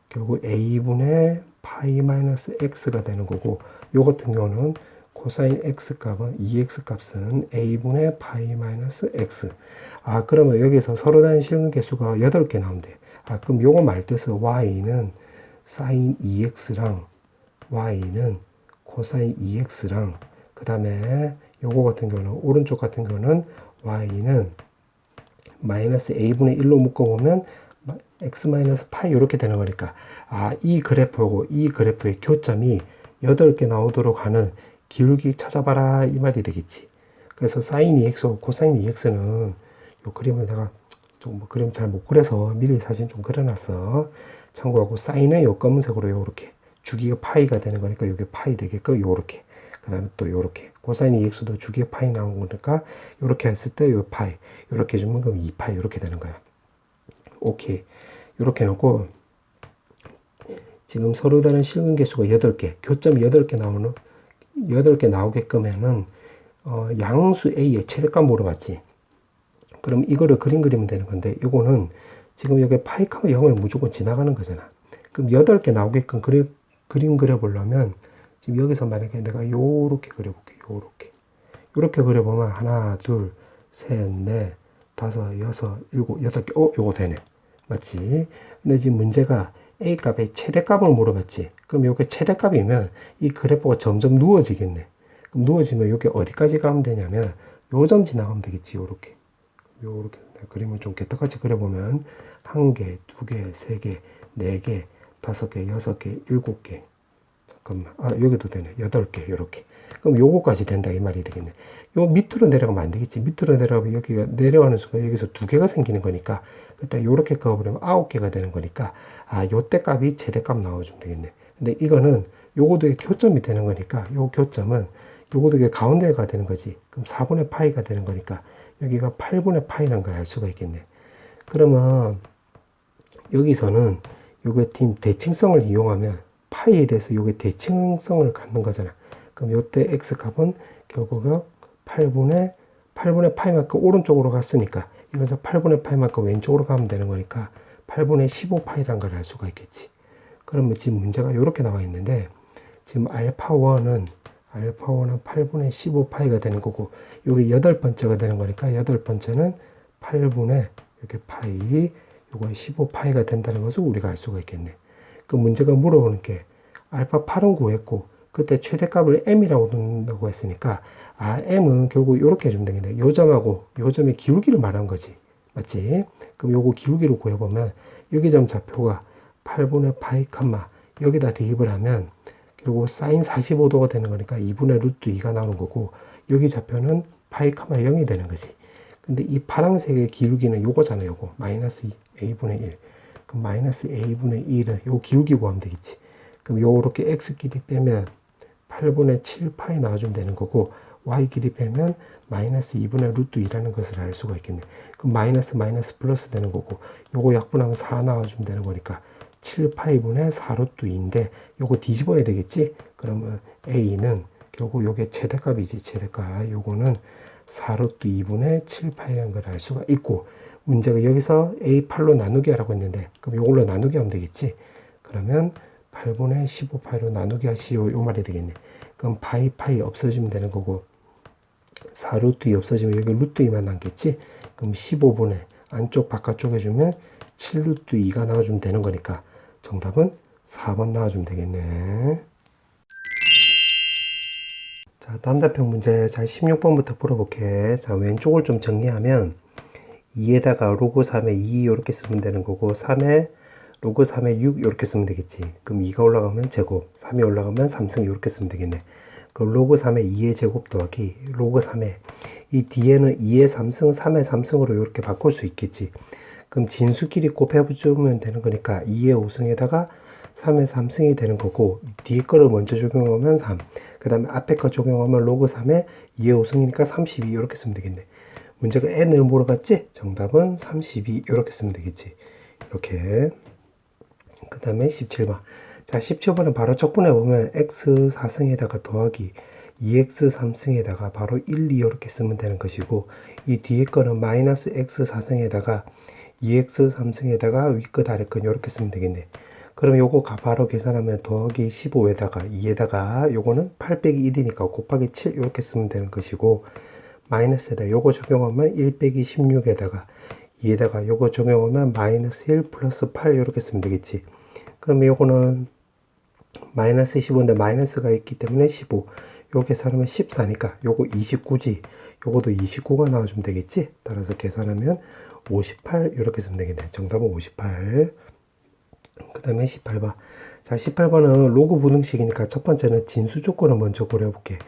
결국 a분의 파이 마이너스 x가 되는 거고, 요 같은 경우는 코사인 x 값은 2x 값은 a분의 파이 마이너스 x. 그러면 여기서 서로 다른 실근 개수가 8개 나온대. 그럼 요거 말뜻은 y는 sin 2x랑 y는 코사인 2x랑 그 다음에 요거 같은 경우는 오른쪽 같은 경우는 y는 마이너스 a분의 1로 묶어보면 x 마이너스 파이 이렇게 되는 거니까 이 그래프하고 이 그래프의 교점이 8개 나오도록 하는 기울기 찾아봐라 이 말이 되겠지. 그래서 sin 2x하고 코사인 2x는 요 그림을 내가 좀 그림 잘 못 그려서 미리 사진 좀 그려놨어. 참고하고 sin은 요 검은색으로 요렇게 주기가 파이가 되는 거니까 요게 파이 되게끔 요렇게, 그 다음에 또 요렇게 코사인 2x도 주기가 파이 나온 거니까 요렇게 했을 때 요 파이 요렇게 주면 그럼 2파이 요렇게 되는 거야. 오케이. 요렇게 놓고 지금 서로 다른 실근 개수가 8개, 교점이 8개 나오는 8개 나오게끔 하는 양수 A의 최대값 물어봤지. 그럼 이거를 그림 그리면 되는 건데, 요거는 지금 여기 파이, 0을 무조건 지나가는 거잖아. 그럼 8개 나오게끔 그림 그려보려면, 지금 여기서 만약에 내가 요렇게 그려볼게. 요렇게 그려보면, 하나, 둘, 셋, 넷, 다섯, 여섯, 일곱, 8개. 요거 되네. 맞지? 근데 지금 문제가 A 값의 최대값을 물어봤지. 그럼 요게 최대값이면 이 그래프가 점점 누워지겠네. 그럼 누워지면 요게 어디까지 가면 되냐면, 요 점 지나가면 되겠지. 요렇게 그림을 좀 개떡같이 그려보면 1개, 2개, 3개, 4개, 5개, 6개, 7개. 잠깐만. 여기도 되네. 8개. 요렇게. 그럼 요거까지 된다 이 말이 되겠네. 요 밑으로 내려가면 안 되겠지. 밑으로 내려가면 여기가 내려가는 순간 여기서 2개가 생기는 거니까 그때 요렇게 그어버리면 9개가 되는 거니까 요때 값이 최대값 나와주면 되겠네. 근데 이거는 요거도 교점이 되는 거니까 요 교점은 요거도 가운데가 되는 거지. 그럼 4분의 파이가 되는 거니까 여기가 8분의 파이라는 걸 알 수가 있겠네. 그러면 여기서는 요게 대칭성을 이용하면 파이에 대해서 요게 대칭성을 갖는 거잖아. 그럼 요때 x 값은 결국 8분의 파이만큼 오른쪽으로 갔으니까 이거서 8분의 파이만큼 왼쪽으로 가면 되는 거니까 8분의 15파이라는 걸 알 수가 있겠지. 그러면 지금 문제가 이렇게 나와 있는데 지금 알파1은 8분의 15파이가 되는 거고 여기 8번째가 되는 거니까 8번째는 8분의 여기 파이 요거 15파이가 된다는 것을 우리가 알 수가 있겠네. 그 문제가 물어보는 게 알파 8은 구했고 그때 최대값을 m이라고 둔다고 했으니까 m은 결국 이렇게 해주면 되겠네. 요 점하고 요 점의 기울기를 말한 거지. 맞지? 그럼 요거 기울기를 구해보면 여기 점 좌표가 8분의 파이 컴마 여기다 대입을 하면 결국 사인 45도가 되는 거니까 2분의 루트 2가 나오는 거고 여기 좌표는 파이 컴마 0이 되는 거지. 근데 이 파란색의 기울기는 요거잖아. 요거 마이너스 a분의 1. 그럼 마이너스 a분의 1은 요 기울기 구하면 되겠지. 그럼 요렇게 x끼리 빼면 8분의 7파이 나와주면 되는 거고 y끼리 빼면 마이너스 2분의 루트 2라는 것을 알 수가 있겠네. 그럼 마이너스 플러스 되는 거고 요거 약분하면 4 나와주면 되는 거니까 7파이분의 4 루트 2인데 요거 뒤집어야 되겠지. 그러면 a는 결국 요게 최대값이지. 최대값 요거는 4 루트 2분의 7파이라는 걸 알 수가 있고 문제가 여기서 a8로 나누기 하라고 했는데 그럼 요걸로 나누기 하면 되겠지. 그러면 8분의 15파이로 나누기 하시오 요 말이 되겠네. 그럼 파이 없어지면 되는 거고 4 루트 2 없어지면 여기 루트 2만 남겠지. 그럼 15분의 안쪽 바깥쪽에 주면 7 루트 2가 나와주면 되는 거니까 정답은 4번 나와주면 되겠네. 자, 단답형 문제 자 16번부터 풀어볼게. 자, 왼쪽을 좀 정리하면 2에다가 로그 3에 2 이렇게 쓰면 되는 거고 3에 로그 3에 6 이렇게 쓰면 되겠지. 그럼 2가 올라가면 제곱, 3이 올라가면 3승 이렇게 쓰면 되겠네. 그럼 로그 3에 2의 제곱 더하기 로그 3에 이 뒤에는 2의 3승, 3의 3승으로 이렇게 바꿀 수 있겠지. 그럼 진수끼리 곱해주면 되는 거니까 2의 5승에다가 3의 3승이 되는 거고 뒤에 거를 먼저 적용하면 3. 그 다음에 앞에 거 적용하면 로그 3에 2의 5승이니까 32 이렇게 쓰면 되겠네. 문제가 n을 물어봤지? 정답은 32 이렇게 쓰면 되겠지. 이렇게. 그 다음에 17번. 자, 17번은 바로 척분해 보면 x 4승에다가 더하기 2x 3승에다가 바로 1, 2 이렇게 쓰면 되는 것이고, 이 뒤에 거는 마이너스 x 4승에다가 2x 3승에다가 위 거 아래 거 이렇게 쓰면 되겠네. 그럼 요거 바로 계산하면 더하기 15에다가 2에다가 요거는 8 빼기 1이니까 곱하기 7 이렇게 쓰면 되는 것이고, 마이너스에다 요거 적용하면 1 빼기 16에다가 2에다가 요거 적용하면 마이너스 1 플러스 8 이렇게 쓰면 되겠지. 그럼 요거는 마이너스 15인데 마이너스가 있기 때문에 15. 요 계산하면 14니까 요거 29지. 요거도 29가 나와주면 되겠지. 따라서 계산하면 58 이렇게 쓰면 되겠네. 정답은 58. 그 다음에 18번. 자, 18번은 로그 부등식이니까 첫 번째는 진수 조건을 먼저 고려해볼게.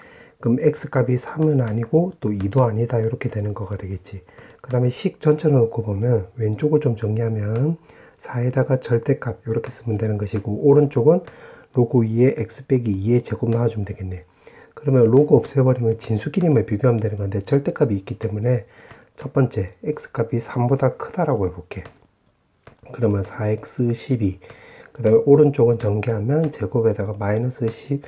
그럼 x값이 3은 아니고 또 2도 아니다 이렇게 되는 거가 되겠지. 그 다음에 식 전체로 놓고 보면 왼쪽을 좀 정리하면 4에다가 절대값 이렇게 쓰면 되는 것이고, 오른쪽은 로그 2의 x 빼기 2의 제곱 나와주면 되겠네. 그러면 로그 없애버리면 진수끼리만 비교하면 되는 건데 절대값이 있기 때문에 첫 번째 x값이 3보다 크다라고 해볼게. 그러면 4x 12. 그 다음에 오른쪽은 전개하면 제곱에다가 마이너스 10,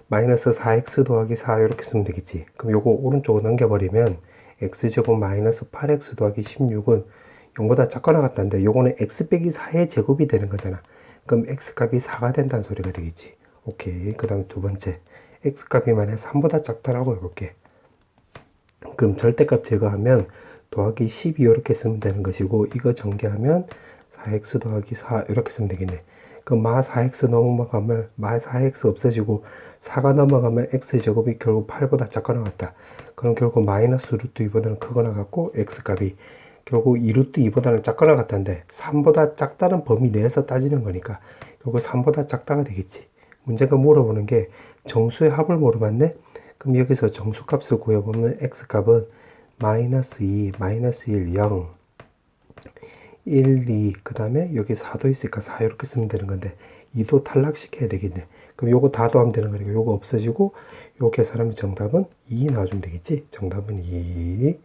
마이너스 4x 더하기 4 이렇게 쓰면 되겠지. 그럼 요거 오른쪽으로 넘겨버리면 x제곱 마이너스 8x 더하기 16은 0보다 작거나 같다는데 요거는 x 빼기 4의 제곱이 되는 거잖아. 그럼 x값이 4가 된다는 소리가 되겠지. 오케이. 그 다음에 두 번째 x값이 만약 3보다 작다라고 해볼게. 그럼 절대값 제거하면 더하기 12 이렇게 쓰면 되는 것이고, 이거 전개하면 4x 더하기 4 이렇게 쓰면 되겠네. 그럼 마 4x 넘어가면 마 4x 없어지고 4가 넘어가면 x제곱이 결국 8보다 작거나 같다. 그럼 결국 마이너스 루트 2보다는 크거나 같고 x값이 결국 2 루트 2보다는 작거나 같다는데 3보다 작다는 범위 내에서 따지는 거니까 결국 3보다 작다가 되겠지. 문제가 물어보는 게 정수의 합을 물어봤네. 그럼 여기서 정수값을 구해보면 x값은 마이너스 2, 마이너스 1, 0 1, 2, 그 다음에 여기 4도 있으니까 4 이렇게 쓰면 되는 건데 2도 탈락시켜야 되겠네. 그럼 요거 다 더하면 되는 거니까 요거 없어지고 요 계산하면 정답은 2 나와주면 되겠지. 정답은 2.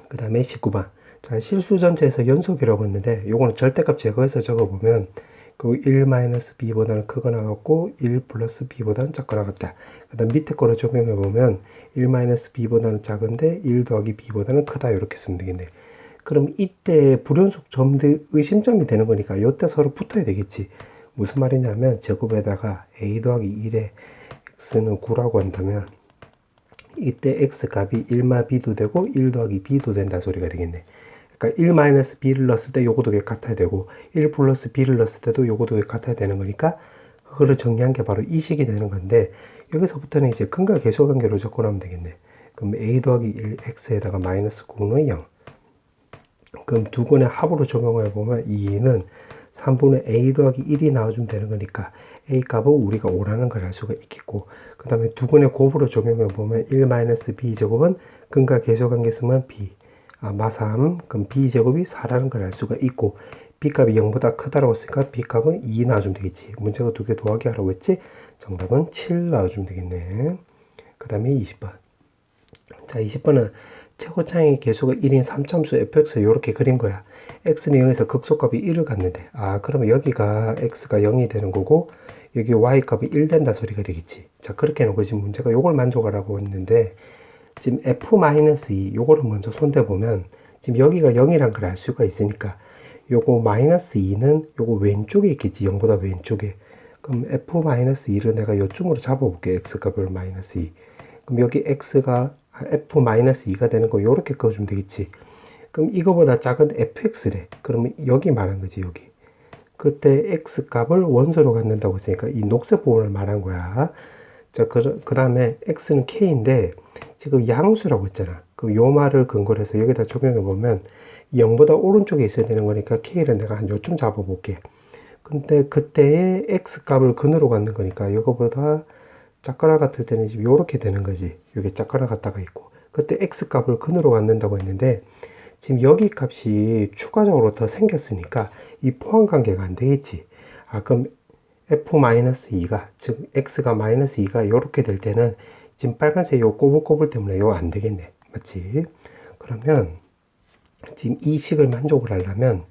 그 다음에 19번. 자, 실수 전체에서 연속이라고 했는데 요거는 절대값 제거해서 적어보면 그 1-b보다는 크거나 같고 1 플러스 b보다는 작거나 같다. 그 다음 밑에 거로 적용해보면 1-b보다는 작은데 1 더하기 b보다는 크다 이렇게 쓰면 되겠네. 그럼 이때 불연속 점들 의심점이 되는 거니까 이때 서로 붙어야 되겠지. 무슨 말이냐면 제곱에다가 a 더하기 1에 x는 9라고 한다면 이때 x값이 1마 b도 되고 1 더하기 b도 된다 소리가 되겠네. 그러니까 1 마이너스 b를 넣었을 때 요거도 같아야 되고 1 플러스 b를 넣었을 때도 요거도 같아야 되는 거니까 그거를 정리한 게 바로 이 식이 되는 건데, 여기서부터는 이제 근과 계수 관계로 접근하면 되겠네. 그럼 a 더하기 1 x에다가 마이너스 9는 0. 그럼 두 건의 합으로 적용해 보면 2는 3분의 a 더하기 1이 나와주면 되는 거니까 a 값은 우리가 5라는 걸 알 수가 있겠고, 그 다음에 두 건의 곱으로 적용해 보면 1-b 제곱은 근과 계수 관계 쓰면 b, 마3, 그럼 b 제곱이 4라는 걸 알 수가 있고, b 값이 0보다 크다라고 했으니까 b 값은 2 나와주면 되겠지. 문제가 두 개 더하기 하라고 했지. 정답은 7 나와주면 되겠네. 그 다음에 20번. 자, 20번은 최고차의 계수가 1인 3참수 fx 이렇게 그린 거야. x는 0에서 극소값이 1을 갖는데, 그러면 여기가 x가 0이 되는 거고 여기 y값이 1 된다 소리가 되겠지. 자, 그렇게 해놓고 지금 문제가 요걸 만족하라고 했는데, 지금 f-2 요거를 먼저 손대보면 지금 여기가 0이란 걸 알 수가 있으니까 요거 마이너스 2는 요거 왼쪽에 있겠지. 0보다 왼쪽에. 그럼 f-2를 내가 요쯤으로 잡아볼게. x값을 마이너스 2. 그럼 여기 x가 f-2가 되는 거 요렇게 그어주면 되겠지. 그럼 이거보다 작은 fx래. 그러면 여기 말한 거지, 여기. 그때 x값을 원소로 갖는다고 했으니까 이 녹색 부분을 말한 거야. 자, 그 다음에 x는 k인데 지금 양수라고 했잖아. 그럼 요 말을 근거로 해서 여기다 적용해 보면 0보다 오른쪽에 있어야 되는 거니까 k를 내가 한 요쯤 잡아볼게. 근데 그때의 x값을 근으로 갖는 거니까 이거보다 작거나 같을 때는 지금 요렇게 되는 거지. 요게 작거나 같다가 있고, 그때 x값을 근으로 갖는다고 했는데 지금 여기 값이 추가적으로 더 생겼으니까 이 포함 관계가 안 되겠지. 그럼 f-2가, 즉 x가 마이너스 2가 요렇게 될 때는 지금 빨간색 요 꼬불꼬불 때문에 요 안 되겠네. 맞지? 그러면 지금 이 식을 만족을 하려면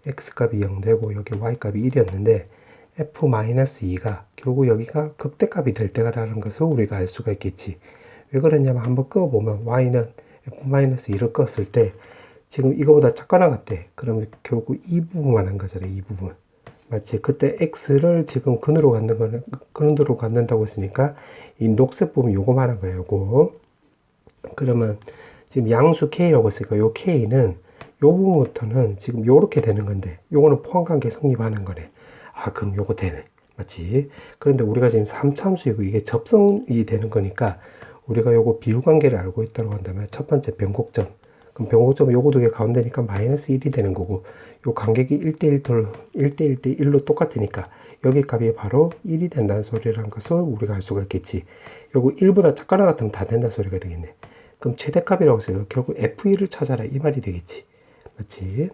x값이 0 되고 여기 y값이 1이었는데 f-2가 결국 여기가 극대값이 될 때라는 것을 우리가 알 수가 있겠지. 왜 그러냐면 한번 끄어보면 y는 f-2를 껐을 때 지금 이거보다 작거나 같대. 그러면 결국 이 부분만 한 거잖아. 이 부분. 맞지? 그때 x를 지금 근으로 갖는 거는 근으로 갖는다고 했으니까 이 녹색 부분 요거만 한 거예요. 요거. 그러면 지금 양수 k라고 했으니까 요 k는 요 부분부터는 지금 요렇게 되는 건데 요거는 포함관계 성립하는 거네. 아 그럼 요거 되네. 맞지? 그런데 우리가 지금 3참수이고 이게 접성이 되는 거니까 우리가 요거 비율관계를 알고 있다고 한다면 첫 번째 변곡점. 그럼 변곡점은 요거 두 개 가운데니까 마이너스 1이 되는 거고 요 간격이 1대1로 똑같으니까 여기 값이 바로 1이 된다는 소리라는 것을 우리가 알 수가 있겠지. 결국 1보다 작거나 같으면 다 된다는 소리가 되겠네. 그럼 최대값이라고 해서 결국 f1을 찾아라 이 말이 되겠지. 맞지?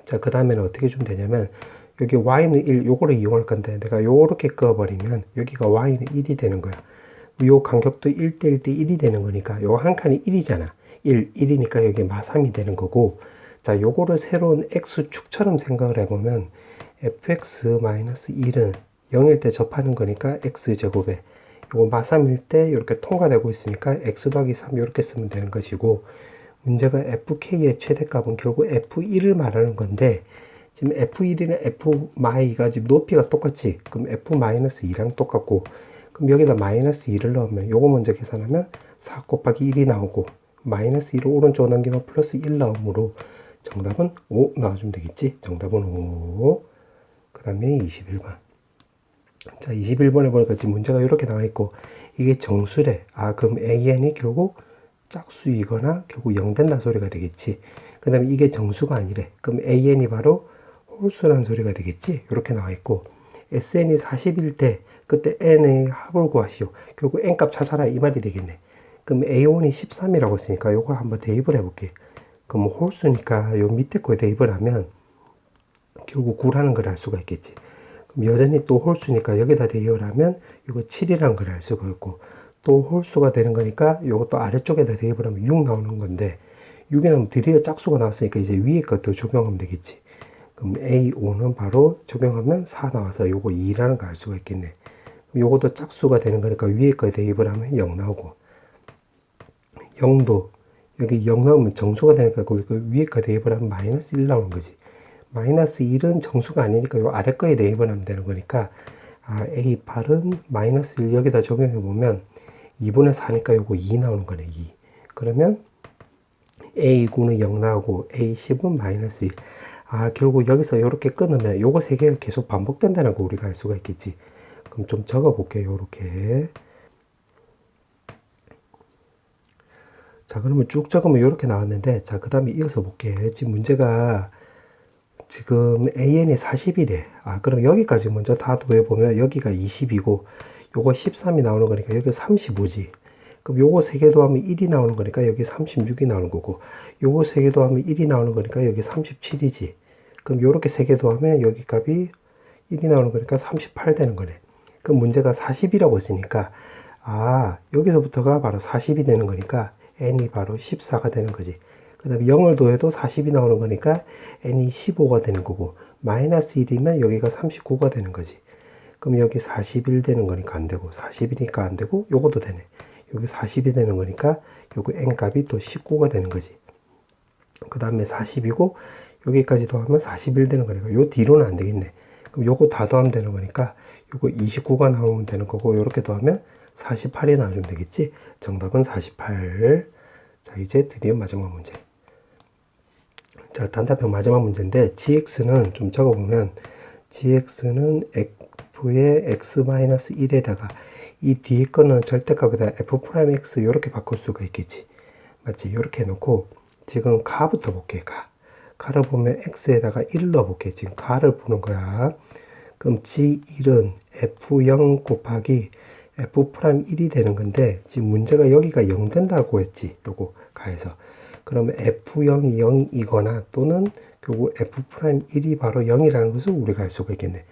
자, 그 다음에는 어떻게 주면 되냐면 여기 y는 1 요거를 이용할 건데 내가 요렇게 그어버리면 여기가 y는 1이 되는 거야. 요 간격도 1대1대1이 되는 거니까 요 한 칸이 1이잖아. 1이니까 여기 마3이 되는 거고 자, 요거를 새로운 x축처럼 생각을 해보면 fx-1은 0일 때 접하는 거니까 x제곱에 요거 마3일 때 이렇게 통과되고 있으니까 x 더하기 3 이렇게 쓰면 되는 것이고 문제가 fk의 최대값은 결국 f1을 말하는 건데 지금 f1이나 f-2가 지금 높이가 똑같지? 그럼 f-2랑 똑같고 그럼 여기다 마이너스 2를 넣으면 요거 먼저 계산하면 4 곱하기 1이 나오고 마이너스 1을 오른쪽 넘기면 플러스 1 나오므로 정답은 5 나와주면 되겠지? 정답은 5. 그 다음에 21번. 자, 21번에 보니까 지금 문제가 이렇게 나와 있고 이게 정수래. 아, 그럼 AN이 결국 짝수이거나 결국 0 된다 소리가 되겠지. 그 다음에 이게 정수가 아니래. 그럼 AN이 바로 홀수라는 소리가 되겠지. 이렇게 나와 있고 SN이 40일 때 그때 N의 합을 구하시오. 결국 N값 찾아라 이 말이 되겠네. 그럼 A1이 13이라고 했으니까 요거 한번 대입을 해볼게. 그럼 홀수니까 요 밑에 거에 대입을 하면 결국 9라는 걸 알 수가 있겠지. 그럼 여전히 또 홀수니까 여기다 대입을 하면 이거 7이라는 걸 알 수가 있고 또 홀수가 되는 거니까 요것도 아래쪽에다 대입을 하면 6 나오는 건데 6이 나오면 드디어 짝수가 나왔으니까 이제 위에 것도 적용하면 되겠지. 그럼 A5는 바로 적용하면 4 나와서 요거 2라는 걸 알 수가 있겠네. 요것도 짝수가 되는 거니까 위에 거에 대입을 하면 0 나오고 0도 여기 0 나오면 정수가 되니까 그 위에 거 대입을 하면 마이너스 1 나오는 거지. 마이너스 1은 정수가 아니니까 요 아래 거에 대입을 하면 되는 거니까 아, A8은 마이너스 1 여기다 적용해 보면 2분의 4니까 요거 2 나오는 거네. 2. 그러면 A9는 0 나오고 A10은 마이너스 1. 아, 결국 여기서 이렇게 끊으면 요거 세 개가 계속 반복된다는 거 우리가 알 수가 있겠지. 그럼 좀 적어 볼게요. 요렇게. 자, 그러면 쭉 적으면 이렇게 나왔는데, 자, 그 다음에 이어서 볼게. 지금 문제가 지금 AN이 40이래. 아, 그럼 여기까지 먼저 다 더해보면 여기가 20이고, 요거 13이 나오는 거니까 여기 35지. 그럼 요거 3개 더하면 1이 나오는 거니까 여기 36이 나오는 거고, 요거 3개 더하면 1이 나오는 거니까 여기 37이지. 그럼 요렇게 3개 더하면 여기 값이 1이 나오는 거니까 38 되는 거네. 그럼 문제가 40이라고 했으니까, 아, 여기서부터가 바로 40이 되는 거니까, n이 바로 14가 되는 거지. 그 다음에 0을 더해도 40이 나오는 거니까 n이 15가 되는 거고 마이너스 1이면 여기가 39가 되는 거지. 그럼 여기 41 되는 거니까 안 되고 40이니까 안 되고 요것도 되네. 여기 40이 되는 거니까 요거 n값이 또 19가 되는 거지. 그 다음에 40이고 여기까지 더하면 41 되는 거니까 요 뒤로는 안 되겠네. 그럼 요거 다 더하면 되는 거니까 요거 29가 나오면 되는 거고 요렇게 더하면 48이 나와주면 되겠지. 정답은 48. 자, 이제 드디어 마지막 문제. 자, 단답형 마지막 문제인데 gx는 좀 적어보면 gx는 f의 x-1에다가 이 뒤에 거는 절대값에다 f'x 이렇게 바꿀 수가 있겠지. 맞지? 이렇게 해놓고 지금 가부터 볼게. 가를 보면 x에다가 1을 넣어볼게. 지금 가를 보는 거야. 그럼 g1은 f0 곱하기 f'1이 되는 건데 지금 문제가 여기가 0 된다고 했지. 요거 가에서. 그러면 f0이 0이거나 또는 결국 f'1이 바로 0이라는 것을 우리가 알 수가 있겠네.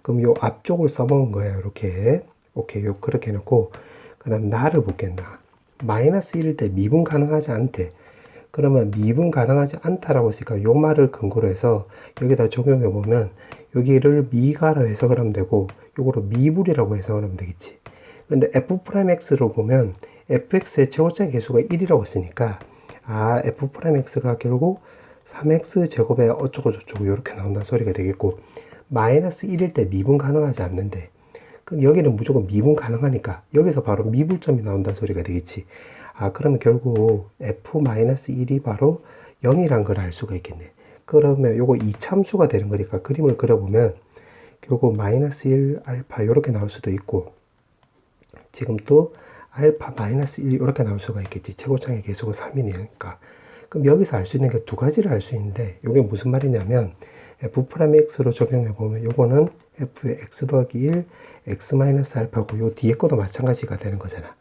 그럼 요 앞쪽을 써먹은 거야. 이렇게. 오케이. 요 그렇게 해놓고 그 다음 나를 볼게. 나. 마이너스 1일 때 미분 가능하지 않대. 그러면 미분 가능하지 않다라고 했으니까 요 말을 근거로 해서 여기다 적용해 보면 여기를 미가로 해석을 하면 되고 요거를 미불이라고 해석을 하면 되겠지. 근데 f'x로 보면 fx의 최고차의 개수가 1이라고 했으니까 f'x가 결국 3x 제곱에 어쩌고 저쩌고 이렇게 나온다는 소리가 되겠고, 마이너스 1일 때 미분 가능하지 않는데 그럼 여기는 무조건 미분 가능하니까 여기서 바로 미분점이 나온다는 소리가 되겠지. 그러면 결국 f-1이 바로 0이란 걸 알 수가 있겠네. 그러면 요거 이참수가 되는 거니까 그림을 그려보면 결국 마이너스 1 알파 이렇게 나올 수도 있고, 지금 또 알파 마이너스 1 이렇게 나올 수가 있겠지. 최고차의 개수가 3이니까. 그럼 여기서 알 수 있는 게 두 가지를 알 수 있는데, 이게 무슨 말이냐면 f'x로 적용해 보면 요거는 f의 x 더하기 1 x 마이너스 알파고 요 뒤에 것도 마찬가지가 되는 거잖아.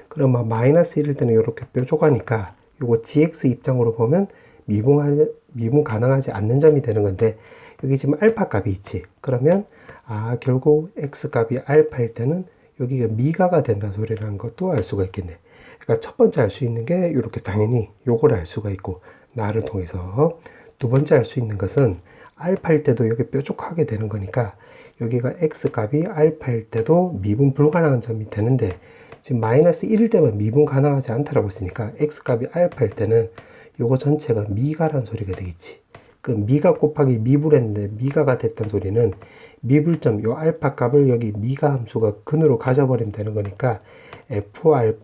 그러면 마이너스 1일 때는 이렇게 뾰족하니까 요거 gx 입장으로 보면 미분 가능하지 않는 점이 되는 건데, 여기 지금 알파 값이 있지. 그러면 결국 x 값이 알파일 때는 여기가 미가가 된다는 소리라는 것도 알 수가 있겠네. 그러니까 첫 번째 알 수 있는 게 이렇게 당연히 요걸 알 수가 있고, 나를 통해서 두 번째 알 수 있는 것은 알파일 때도 여기 뾰족하게 되는 거니까 여기가 x 값이 알파일 때도 미분 불가능한 점이 되는데, 지금 마이너스 1일 때만 미분 가능하지 않다라고 했으니까 x 값이 알파일 때는 요거 전체가 미가라는 소리가 되겠지. 그 미가 곱하기 미불했는데 미가가 됐다는 소리는 미불점 요 알파 값을 여기 미가 함수가 근으로 가져버리면 되는 거니까 f의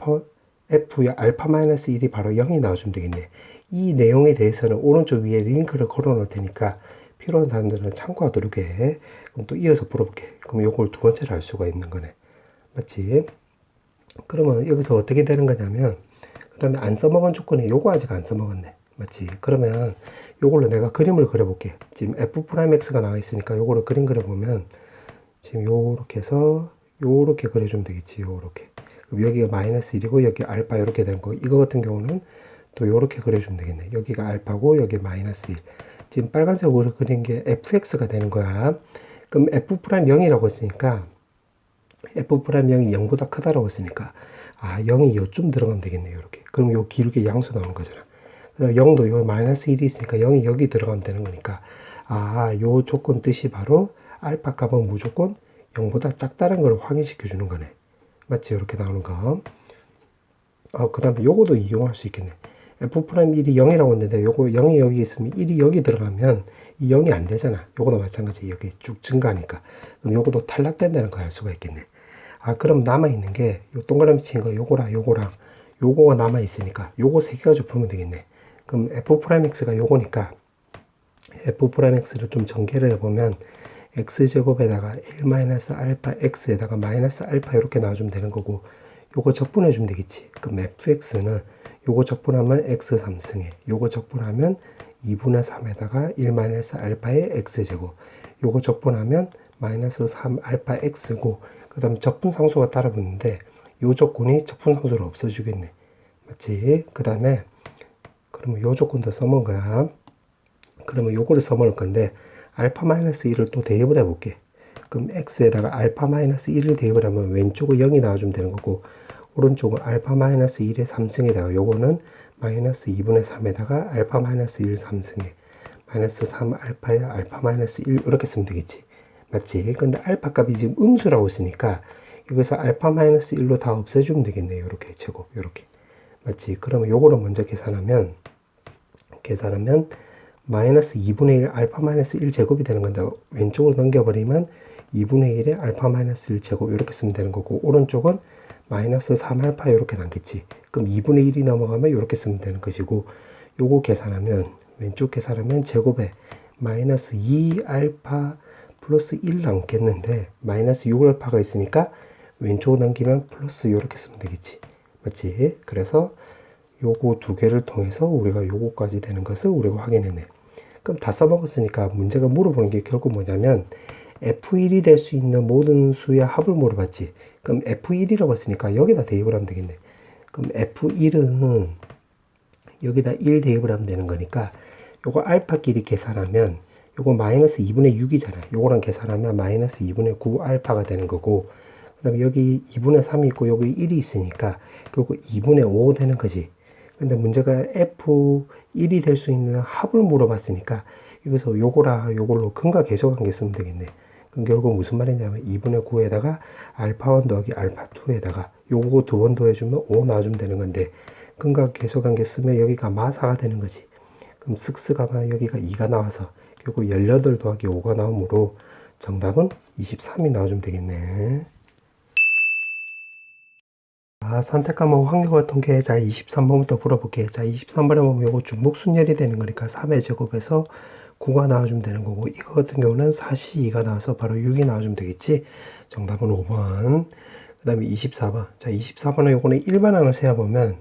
알파 마이너스 1이 바로 0이 나와주면 되겠네. 이 내용에 대해서는 오른쪽 위에 링크를 걸어 놓을 테니까 필요한 사람들은 참고하도록 해. 그럼 또 이어서 풀어볼게. 그럼 요걸 두 번째로 알 수가 있는 거네. 맞지? 그러면 여기서 어떻게 되는 거냐면, 그 다음에 안 써먹은 조건이 요거 아직 안 써먹었네. 맞지? 그러면 요걸로 내가 그림을 그려볼게. 지금 f'x가 나와 있으니까 요거를 그림 그려보면 지금 요렇게 해서 요렇게 그려주면 되겠지. 요렇게. 그럼 여기가 마이너스 1이고 여기 알파 이렇게 되는 거. 이거 같은 경우는 또 요렇게 그려주면 되겠네. 여기가 알파고 여기 마이너스 1. 지금 빨간색으로 그린 게 fx가 되는 거야. 그럼 f'0이라고 했으니까 f'0이 0보다 크다라고 했으니까 0이 요쯤 들어가면 되겠네요. 이렇게. 그럼 요 길게 양수 나오는 거잖아. 그다음 0도 요 마이너스 1이 있으니까 0이 여기 들어가면 되는 거니까 요 조건 뜻이 바로 알파 값은 무조건 0보다 작다는 걸 확인시켜 주는 거네. 맞지? 이렇게 나오는 거. 그 다음에 요거도 이용할 수 있겠네. f'1이 0이라고 했는데 요거 0이 여기 있으면 1이 여기 들어가면 이 0이 안 되잖아. 요거도 마찬가지. 여기 쭉 증가하니까. 그럼 요거도 탈락된다는 걸 알 수가 있겠네. 그럼 남아있는 게 요 동그라미 친 거 요거랑 요거가 남아있으니까 요거 세 개 가지고 풀면 되겠네. 그럼 f'x가 요거니까 f'x를 좀 전개를 해보면 x제곱에다가 1-알파 x에다가 마이너스 알파 이렇게 나와주면 되는 거고, 요거 적분해주면 되겠지. 그럼 fx는 요거 적분하면 x 3승에, 요거 적분하면 2분의 3에다가 1-알파의 x제곱, 요거 적분하면 마이너스 3알파 x고, 그 다음에 적분상수가 따라 붙는데 요 조건이 적분상수를 없애주겠네. 맞지? 그 다음에 그러면 요 조건도 써먹은 거야. 그러면 요거를 써먹을 건데 알파 마이너스 1을 또 대입을 해볼게. 그럼 x에다가 알파 마이너스 1을 대입을 하면 왼쪽은 0이 나와주면 되는 거고, 오른쪽은 알파 마이너스 1의 3승에다가 요거는 마이너스 2분의 3에다가 알파 마이너스 1 3승에 마이너스 3 알파에 알파 마이너스 1 이렇게 쓰면 되겠지. 맞지? 근데 알파 값이 지금 음수라고 했으니까 여기서 알파 마이너스 1로 다 없애주면 되겠네요. 이렇게 제곱 이렇게. 맞지? 그러면 요거를 먼저 계산하면 마이너스 2분의 1 알파 마이너스 1 제곱이 되는 건데, 왼쪽으로 넘겨버리면 2분의 1의 알파 마이너스 1 제곱 이렇게 쓰면 되는 거고, 오른쪽은 마이너스 3 알파 이렇게 남겠지. 그럼 2분의 1이 넘어가면 이렇게 쓰면 되는 것이고, 요거 계산하면 왼쪽 계산하면 제곱에 마이너스 2 알파 플러스 1 남겠는데 마이너스 6 알파가 있으니까 왼쪽으로 넘기면 플러스 이렇게 쓰면 되겠지. 맞지? 그래서 요거 두 개를 통해서 우리가 요거까지 되는 것을 우리가 확인했네. 그럼 다 써먹었으니까 문제가 물어보는 게 결국 뭐냐면 F1이 될 수 있는 모든 수의 합을 물어봤지. 그럼 F1이라고 했으니까 여기다 대입을 하면 되겠네. 그럼 F1은 여기다 1 대입을 하면 되는 거니까 요거 알파끼리 계산하면 요거 마이너스 2분의 6이잖아. 요거랑 계산하면 마이너스 2분의 9 알파가 되는 거고, 그 다음에 여기 2분의 3이 있고 여기 1이 있으니까 결국 2분의 5 되는 거지. 근데 문제가 F1이 될 수 있는 합을 물어봤으니까 여기서 요거랑 요걸로 근과 계수관계 쓰면 되겠네. 그럼 결국 무슨 말이냐면 2분의 9에다가 알파1 더하기 알파2에다가 요거 두 번 더해주면 5 나와주면 되는 건데 근과 계수관계 쓰면 여기가 마사가 되는 거지. 그럼 쓱쓱하면 여기가 2가 나와서 결국 18 더하기 5가 나오므로 정답은 23이 나와주면 되겠네. 선택 과목 확률과 통계. 자, 23번부터 풀어볼게. 자, 23번에 보면 요거 중복순열이 되는 거니까 3의 제곱에서 9가 나와주면 되는 거고, 이거 같은 경우는 4C2가 나와서 바로 6이 나와주면 되겠지. 정답은 5번. 그 다음에 24번. 자, 24번은 요거는 일반항을 세어보면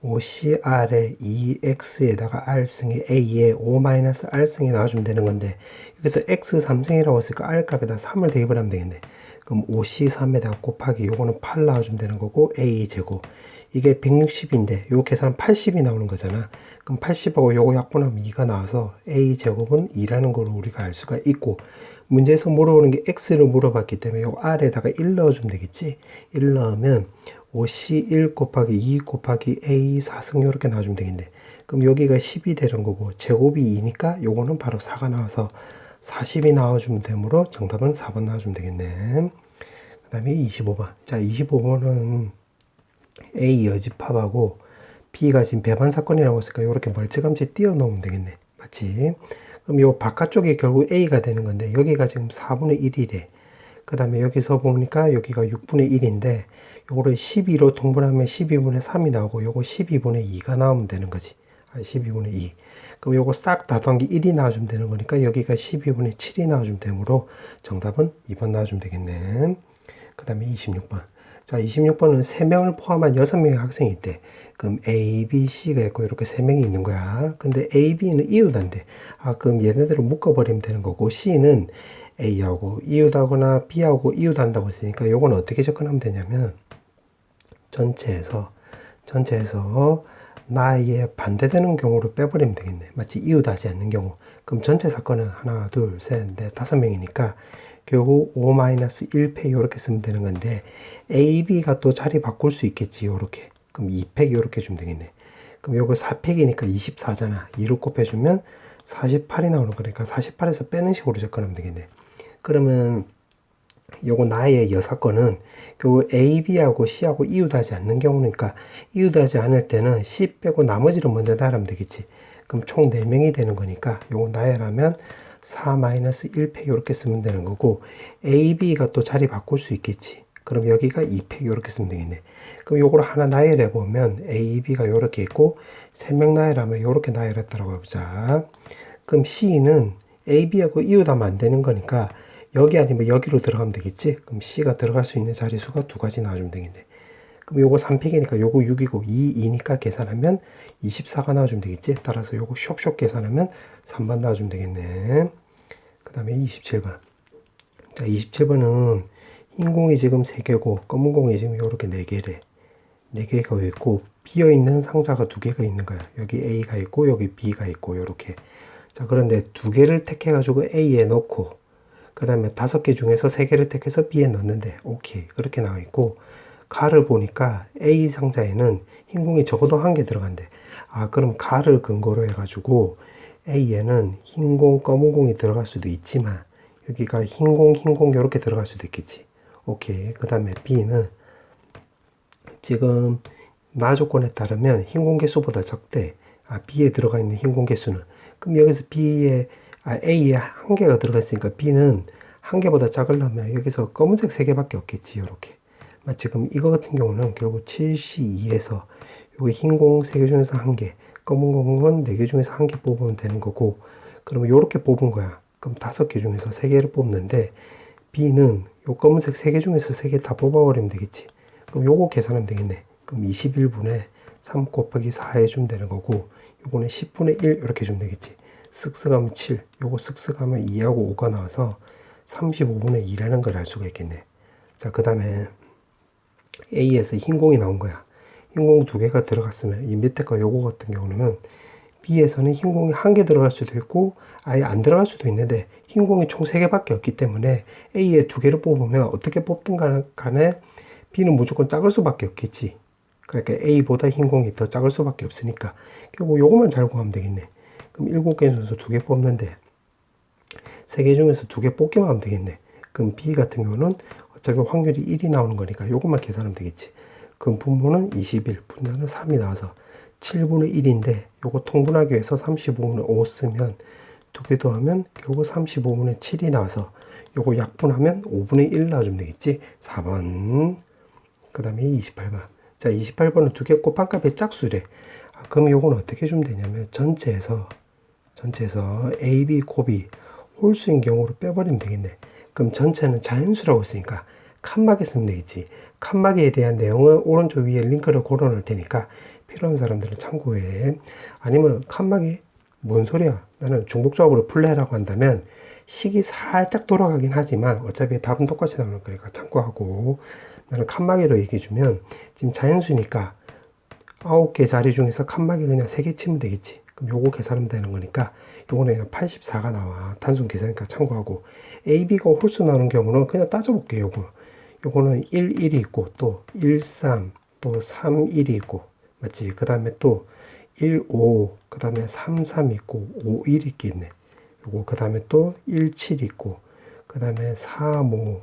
5CR에 2X에다가 R승에 A에 5-R승이 나와주면 되는 건데, 여기서 X 3승이라고 했으니까 R 값에다 3을 대입을 하면 되겠네. 그럼 5C3에다가 곱하기 요거는 8 나와주면 되는 거고, A 제곱. 이게 160인데 요 계산은 80이 나오는 거잖아. 그럼 80하고 요거 약분하면 2가 나와서 A 제곱은 2라는 걸 우리가 알 수가 있고, 문제에서 물어보는 게 X를 물어봤기 때문에 요 R에다가 1 넣어주면 되겠지. 1 넣으면 5C1 곱하기 2 곱하기 A 4승 요렇게 나와주면 되겠네. 그럼 여기가 10이 되는 거고 제곱이 2니까 요거는 바로 4가 나와서 40이 나와주면 되므로 정답은 4번 나와주면 되겠네. 그 다음에 25번. 자, 25번은 A 여집합하고 B가 지금 배반 사건이라고 했으니까 이렇게 멀찌감치 띄워 놓으면 되겠네. 맞지? 그럼 요 바깥쪽이 결국 A가 되는 건데 여기가 지금 4분의 1이래. 그 다음에 여기서 보니까 여기가 6분의 1인데 요거를 12로 통분하면 12분의 3이 나오고 요거 12분의 2가 나오면 되는 거지. 12분의 2. 그럼 요거 싹 다 더한 게 1이 나와주면 되는 거니까 여기가 12분의 7이 나와주면 되므로 정답은 2번 나와주면 되겠네. 그 다음에 26번. 자, 26번은 3명을 포함한 6명의 학생이 있대. 그럼 A, B, C가 있고 이렇게 3명이 있는 거야. 근데 A, B는 이웃한데, 그럼 얘네들을 묶어버리면 되는 거고, C는 A하고 이웃하거나 B하고 이웃한다고 했으니까 요건 어떻게 접근하면 되냐면 전체에서 나에 반대되는 경우를 빼버리면 되겠네. 마치 이웃하지 않는 경우. 그럼 전체 사건은 하나, 둘, 셋, 넷, 5명이니까 결국 5-1패 이렇게 쓰면 되는 건데 A, B가 또 자리 바꿀 수 있겠지. 요렇게. 그럼 2팩 이렇게 주면 되겠네. 그럼 요거 4팩이니까 24잖아. 2로 곱해주면 48이 나오는 거니까 48에서 빼는 식으로 접근하면 되겠네. 그러면 요거 나의 여사건은 결국 A, B하고 C하고 이웃하지 않는 경우니까 이웃하지 않을 때는 C 빼고 나머지를 먼저 나열하면 되겠지. 그럼 총 4명이 되는 거니까 요거 나열하면 4-1팩 이렇게 쓰면 되는 거고 A, B가 또 자리 바꿀 수 있겠지. 그럼 여기가 2팩 이렇게 쓰면 되겠네. 그럼 요거를 하나 나열해 보면 A, B가 이렇게 있고 3명 나열하면 이렇게 나열했다라고 해보자. 그럼 C는 A, B하고 이웃하면 안 되는 거니까 여기 아니면 여기로 들어가면 되겠지. 그럼 C가 들어갈 수 있는 자리수가 2가지 나와주면 되겠네. 그럼 요거 3팩이니까 요거 6이고 2니까 계산하면 24가 나와주면 되겠지. 따라서 요거 쇽쇽 계산하면 3번 나와주면 되겠네. 그 다음에 27번. 자, 27번은 흰 공이 지금 3개고 검은 공이 지금 요렇게 4개래. 4개가 있고 비어있는 상자가 2개가 있는 거야. 여기 A가 있고 여기 B가 있고 요렇게. 자, 그런데 2개를 택해가지고 A에 넣고 그 다음에 5개 중에서 3개를 택해서 B에 넣는데 오케이 그렇게 나와 있고 가를 보니까 A 상자에는 흰 공이 적어도 1개 들어간대. 그럼 가를 근거로 해가지고 A에는 흰 공, 검은 공이 들어갈 수도 있지만 여기가 흰 공 이렇게 들어갈 수도 있겠지. 오케이. 그 다음에 B는 지금 나 조건에 따르면 흰 공 개수보다 적대. B에 들어가 있는 흰 공 개수는. 그럼 여기서 A에 1개가 들어갔으니까 B는 1개보다 작으려면 여기서 검은색 3개밖에 없겠지. 요렇게. 지금 이거 같은 경우는 결국 7C2에서 여기 흰 공 3개 중에서 1개, 검은 공은 4개 중에서 1개 뽑으면 되는 거고, 그러면 요렇게 뽑은 거야. 그럼 5개 중에서 3개를 뽑는데 B는 요 검은색 3개 중에서 3개 다 뽑아버리면 되겠지. 그럼 요거 계산하면 되겠네. 그럼 21분의 3 곱하기 4 해주면 되는 거고, 요거는 10분의 1 이렇게 해주면 되겠지. 쓱쓱 하면 7, 요거 쓱쓱 하면 2하고 5가 나와서 35분의 2라는 걸 알 수가 있겠네. 자, 그 다음에 A에서 흰 공이 나온 거야. 흰 공 2개가 들어갔으면 이 밑에 거 요거 같은 경우는 B에서는 흰 공이 1개 들어갈 수도 있고 아예 안 들어갈 수도 있는데 흰 공이 총 3개밖에 없기 때문에 A에 2개를 뽑으면 어떻게 뽑든 간에 B는 무조건 작을 수밖에 없겠지. 그러니까 A보다 흰 공이 더 작을 수밖에 없으니까 결국 요것만 잘 구하면 되겠네. 그럼 7개 중에서 2개 뽑는데 3개 중에서 2개 뽑기만 하면 되겠네. 그럼 B 같은 경우는 어차피 확률이 1이 나오는 거니까 요것만 계산하면 되겠지. 그럼 분모는 21, 분모는 3이 나와서 7분의 1인데 요거 통분하기 위해서 35분의 5 쓰면 2개 더하면 결국 35분의 7이 나와서 요거 약분하면 5분의 1 나와주면 되겠지. 4번. 그 다음에 28번. 자, 28번은 2개 곱한 값의 짝수래. 그럼 요건 어떻게 주면 되냐면 전체에서 A, B 곱이 홀수인 경우로 빼버리면 되겠네. 그럼 전체는 자연수라고 했으니까 칸막이 쓰면 되겠지. 칸막이에 대한 내용은 오른쪽 위에 링크를 걸어놓을 테니까 필요한 사람들은 참고해. 아니면 칸막이 뭔 소리야? 나는 중복조합으로 풀래라고 한다면 식이 살짝 돌아가긴 하지만 어차피 답은 똑같이 나오는 거니까 참고하고, 나는 칸막이로 얘기해주면 지금 자연수니까 9개 자리 중에서 칸막이 그냥 3개 치면 되겠지. 그럼 요거 계산하면 되는 거니까 요거는 그냥 84가 나와. 단순 계산이니까 참고하고, A, B가 홀수 나오는 경우는 그냥 따져볼게요. 요거는 1, 1이 있고 또 1, 3, 또 3, 1이 있고 맞지? 그 다음에 또 1, 5, 그 다음에 3, 3 있고 5, 1 있겠네. 요거 그 다음에 또 1, 7 있고 그 다음에 4, 5,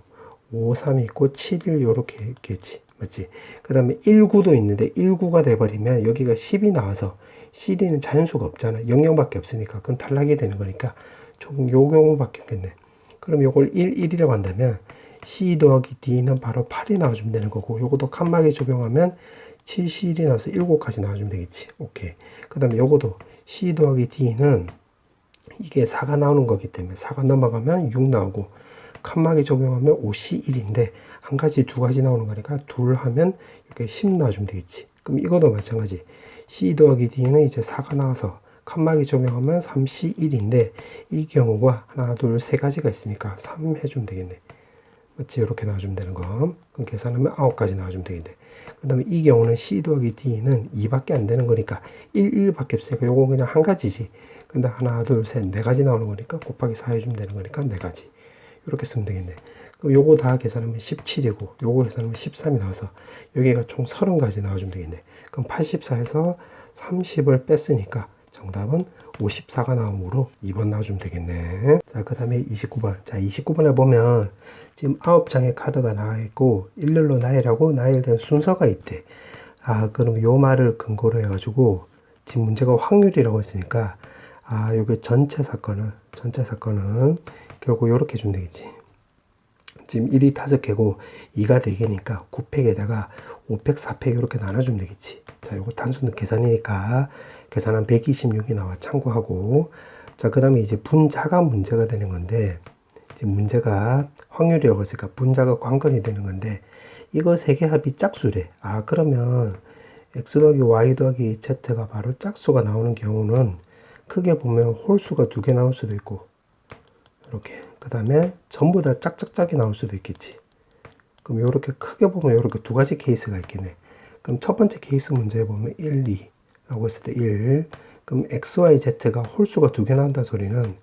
5, 3 있고 7, 1 요렇게 있겠지. 맞지? 그 다음에 1, 9도 있는데 1, 9가 돼버리면 여기가 10이 나와서 CD는 자연수가 없잖아. 0밖에 없으니까 그건 탈락이 되는 거니까 총 요 경우밖에 없겠네. 그럼 요걸 1, 1이라고 한다면 C 더하기 D는 바로 8이 나와주면 되는 거고, 요것도 칸막이 적용하면 7, C1이 나와서 7까지 나와주면 되겠지. 오케이. 그 다음에 요것도 C 더하기 D는 이게 4가 나오는 거기 때문에 4가 넘어가면 6 나오고, 칸막이 적용하면 5C1인데 한 가지, 두 가지 나오는 거니까 둘 하면 이렇게 10 나와주면 되겠지. 그럼 이것도 마찬가지. C 더하기 D는 이제 4가 나와서 칸막이 적용하면 3C1인데 이 경우가 하나, 둘, 세 가지가 있으니까 3 해주면 되겠네. 맞지? 이렇게 나와주면 되는 거. 그럼 계산하면 9까지 나와주면 되겠네. 그 다음에 이 경우는 C 더하기 D는 2밖에 안 되는 거니까 1, 1밖에 없으니까 요거 그냥 한 가지지. 근데 하나, 둘, 셋, 네 가지 나오는 거니까 곱하기 4 해주면 되는 거니까 네 가지. 이렇게 쓰면 되겠네. 그럼 요거 다 계산하면 17이고 요거 계산하면 13이 나와서 여기가 총 30가지 나와주면 되겠네. 그럼 84에서 30을 뺐으니까 정답은 54가 나오므로 2번 나와주면 되겠네. 자, 그 다음에 29번. 자, 29번에 보면 지금 9장의 카드가 나와 있고 일렬로 나열하고 나열된 순서가 있대. 그럼 요 말을 근거로 해가지고 지금 문제가 확률이라고 했으니까 요게 전체 사건은 결국 요렇게 주면 되겠지. 지금 1이 5개고 2가 4개니까 9팩에다가 5팩, 4팩 이렇게 나눠주면 되겠지. 자, 요거 단순 계산이니까 계산한 126이 나와 참고하고, 자, 그 다음에 이제 분자가 문제가 되는 건데, 지금 문제가 확률이라고 했으니까 분자가 관건이 되는 건데, 이거 3개 합이 짝수래. 그러면 x 더하기 y 더하기 z가 바로 짝수가 나오는 경우는 크게 보면 홀수가 2개 나올 수도 있고, 이렇게. 그 다음에 전부 다 짝짝짝이 나올 수도 있겠지. 그럼 이렇게 크게 보면 이렇게 두 가지 케이스가 있겠네. 그럼 첫 번째 케이스 문제에 보면 1, 2 라고 했을 때 1. 그럼 x, y, z가 홀수가 2개 나온다는 소리는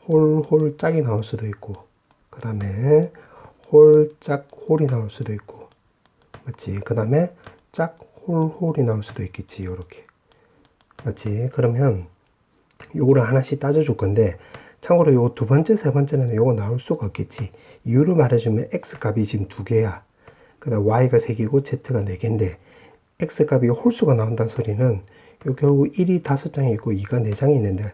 홀, 짝이 나올 수도 있고, 그 다음에 홀, 짝, 홀이 나올 수도 있고, 맞지? 그 다음에 짝, 홀이 나올 수도 있겠지. 요렇게. 맞지? 그러면 요거를 하나씩 따져줄 건데, 참고로 요 두 번째, 세 번째는 요거 나올 수가 없겠지. 이유를 말해주면 x 값이 지금 2개야. 그 다음 y가 3개고 z가 4개인데 x 값이 홀수가 나온다는 소리는 요 결국 1이 5장이 있고 2가 4장이 있는데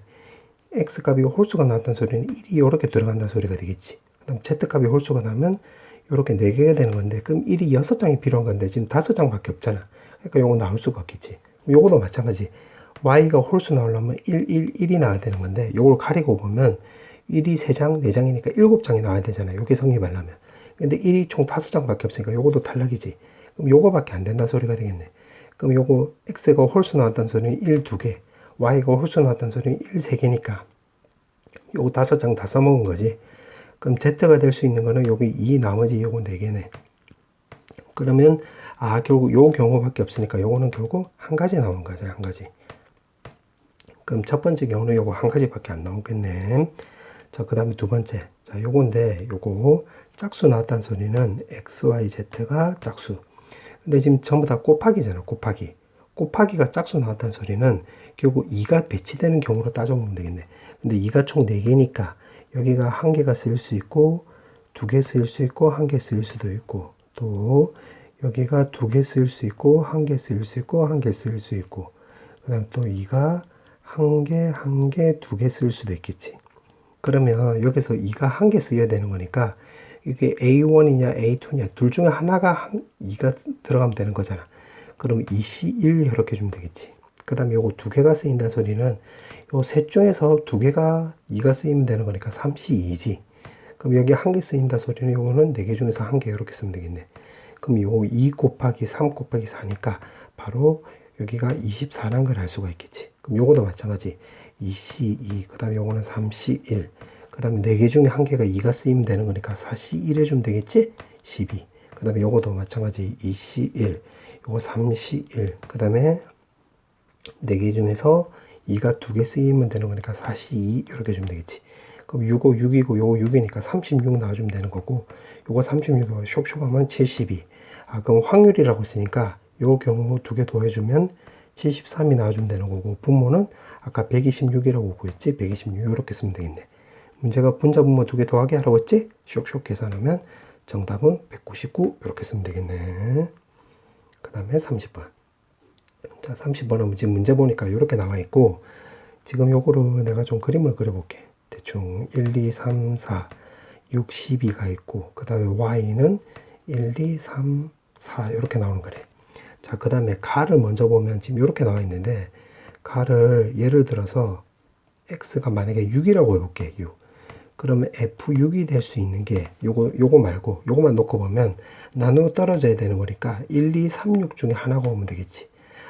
x 값이 홀수가 나왔다는 소리는 1이 이렇게 들어간다는 소리가 되겠지. 그 다음 z 값이 홀수가 나면 이렇게 4개가 되는 건데, 그럼 1이 6장이 필요한 건데 지금 5장밖에 없잖아. 그러니까 요거 나올 수가 없겠지. 요거도 마찬가지. y가 홀수 나오려면 1이 나와야 되는 건데 요걸 가리고 보면 1이 3장, 4장이니까 7장이 나와야 되잖아요. 요게 성립하려면. 근데 1이 총 5장밖에 없으니까 요것도 탈락이지. 그럼 요거밖에 안 된다는 소리가 되겠네. 그럼 요거 x가 홀수 나왔다는 소리는 1, 2개, y가 홀수 나왔다는 소리는 1, 3개니까 요거 5장 다 써먹은 거지. 그럼 z가 될 수 있는 거는 여기 2, 나머지 요거 4개네. 그러면 결국 요 경우밖에 없으니까 요거는 결국 한 가지 나오는 거죠. 한 가지. 그럼 첫 번째 경우는 요거 한 가지밖에 안 나오겠네. 자, 그 다음에 두 번째. 자, 요건데, 요거 짝수 나왔다는 소리는 x, y, z가 짝수. 근데 지금 전부 다 곱하기잖아, 곱하기. 곱하기가 짝수 나왔다는 소리는 결국 2가 배치되는 경우로 따져보면 되겠네. 근데 2가 총 4개니까 여기가 1개가 쓰일 수 있고 2개 쓰일 수 있고 1개 쓰일 수도 있고, 또 여기가 2개 쓰일 수 있고 1개 쓰일 수 있고 1개 쓰일 수 있고, 그 다음 또 2가 1개, 1개, 2개 쓸 수도 있겠지. 그러면 여기서 2가 1개 쓰여야 되는 거니까 이게 A1이냐 A2냐 둘 중에 하나가 2가 들어가면 되는 거잖아. 그럼 2C1 이렇게 주면 되겠지. 그 다음에 요거 2개가 쓰인다는 소리는 요 셋 중에서 2개가 2가 쓰이면 되는 거니까 3C2지. 그럼 여기 1개 쓰인다 소리는 요거는 4개 중에서 1개 이렇게 쓰면 되겠네. 그럼 요거 2 곱하기 3 곱하기 4니까 바로 여기가 24라는 걸 알 수가 있겠지. 그럼 요거도 마찬가지. 2C2, 그 다음에 요거는 3C1, 그 다음에 4개 중에 1개가 2가 쓰이면 되는 거니까 4C1 해주면 되겠지? 12. 그 다음에 요거도 마찬가지 2C1, 요거 3C1, 그 다음에 4개 중에서 2가 2개 쓰이면 되는 거니까 4C2 이렇게 주면 되겠지. 그럼 6고 6이고 요거 6이니까 36 나와주면 되는 거고, 요거 36이고 쇽쇽 하면 72. 아, 그럼 확률이라고 했으니까 요 경우 2개 더해주면 73이 나와주면 되는 거고, 분모는 아까 126이라고 구했지? 126 이렇게 쓰면 되겠네. 문제가 분자 분모 2개 더하기 하라고 했지? 쇽쇽 계산하면 정답은 199 이렇게 쓰면 되겠네. 그 다음에 30번. 자, 30번은 지금 문제 보니까 이렇게 나와 있고, 지금 요거를 내가 좀 그림을 그려볼게. 대충 1, 2, 3, 4, 6, 12가 있고, 그 다음에 y는 1, 2, 3, 4 이렇게 나오는 거래. 자, 그 다음에 가를 먼저 보면 지금 이렇게 나와 있는데, 가를 예를 들어서 x가 만약에 6이라고 해볼게. 6. 그러면 f6이 될 수 있는 게 요거 말고 요거만 놓고 보면 나누어 떨어져야 되는 거니까 1, 2, 3, 6 중에 하나가 오면 되겠지.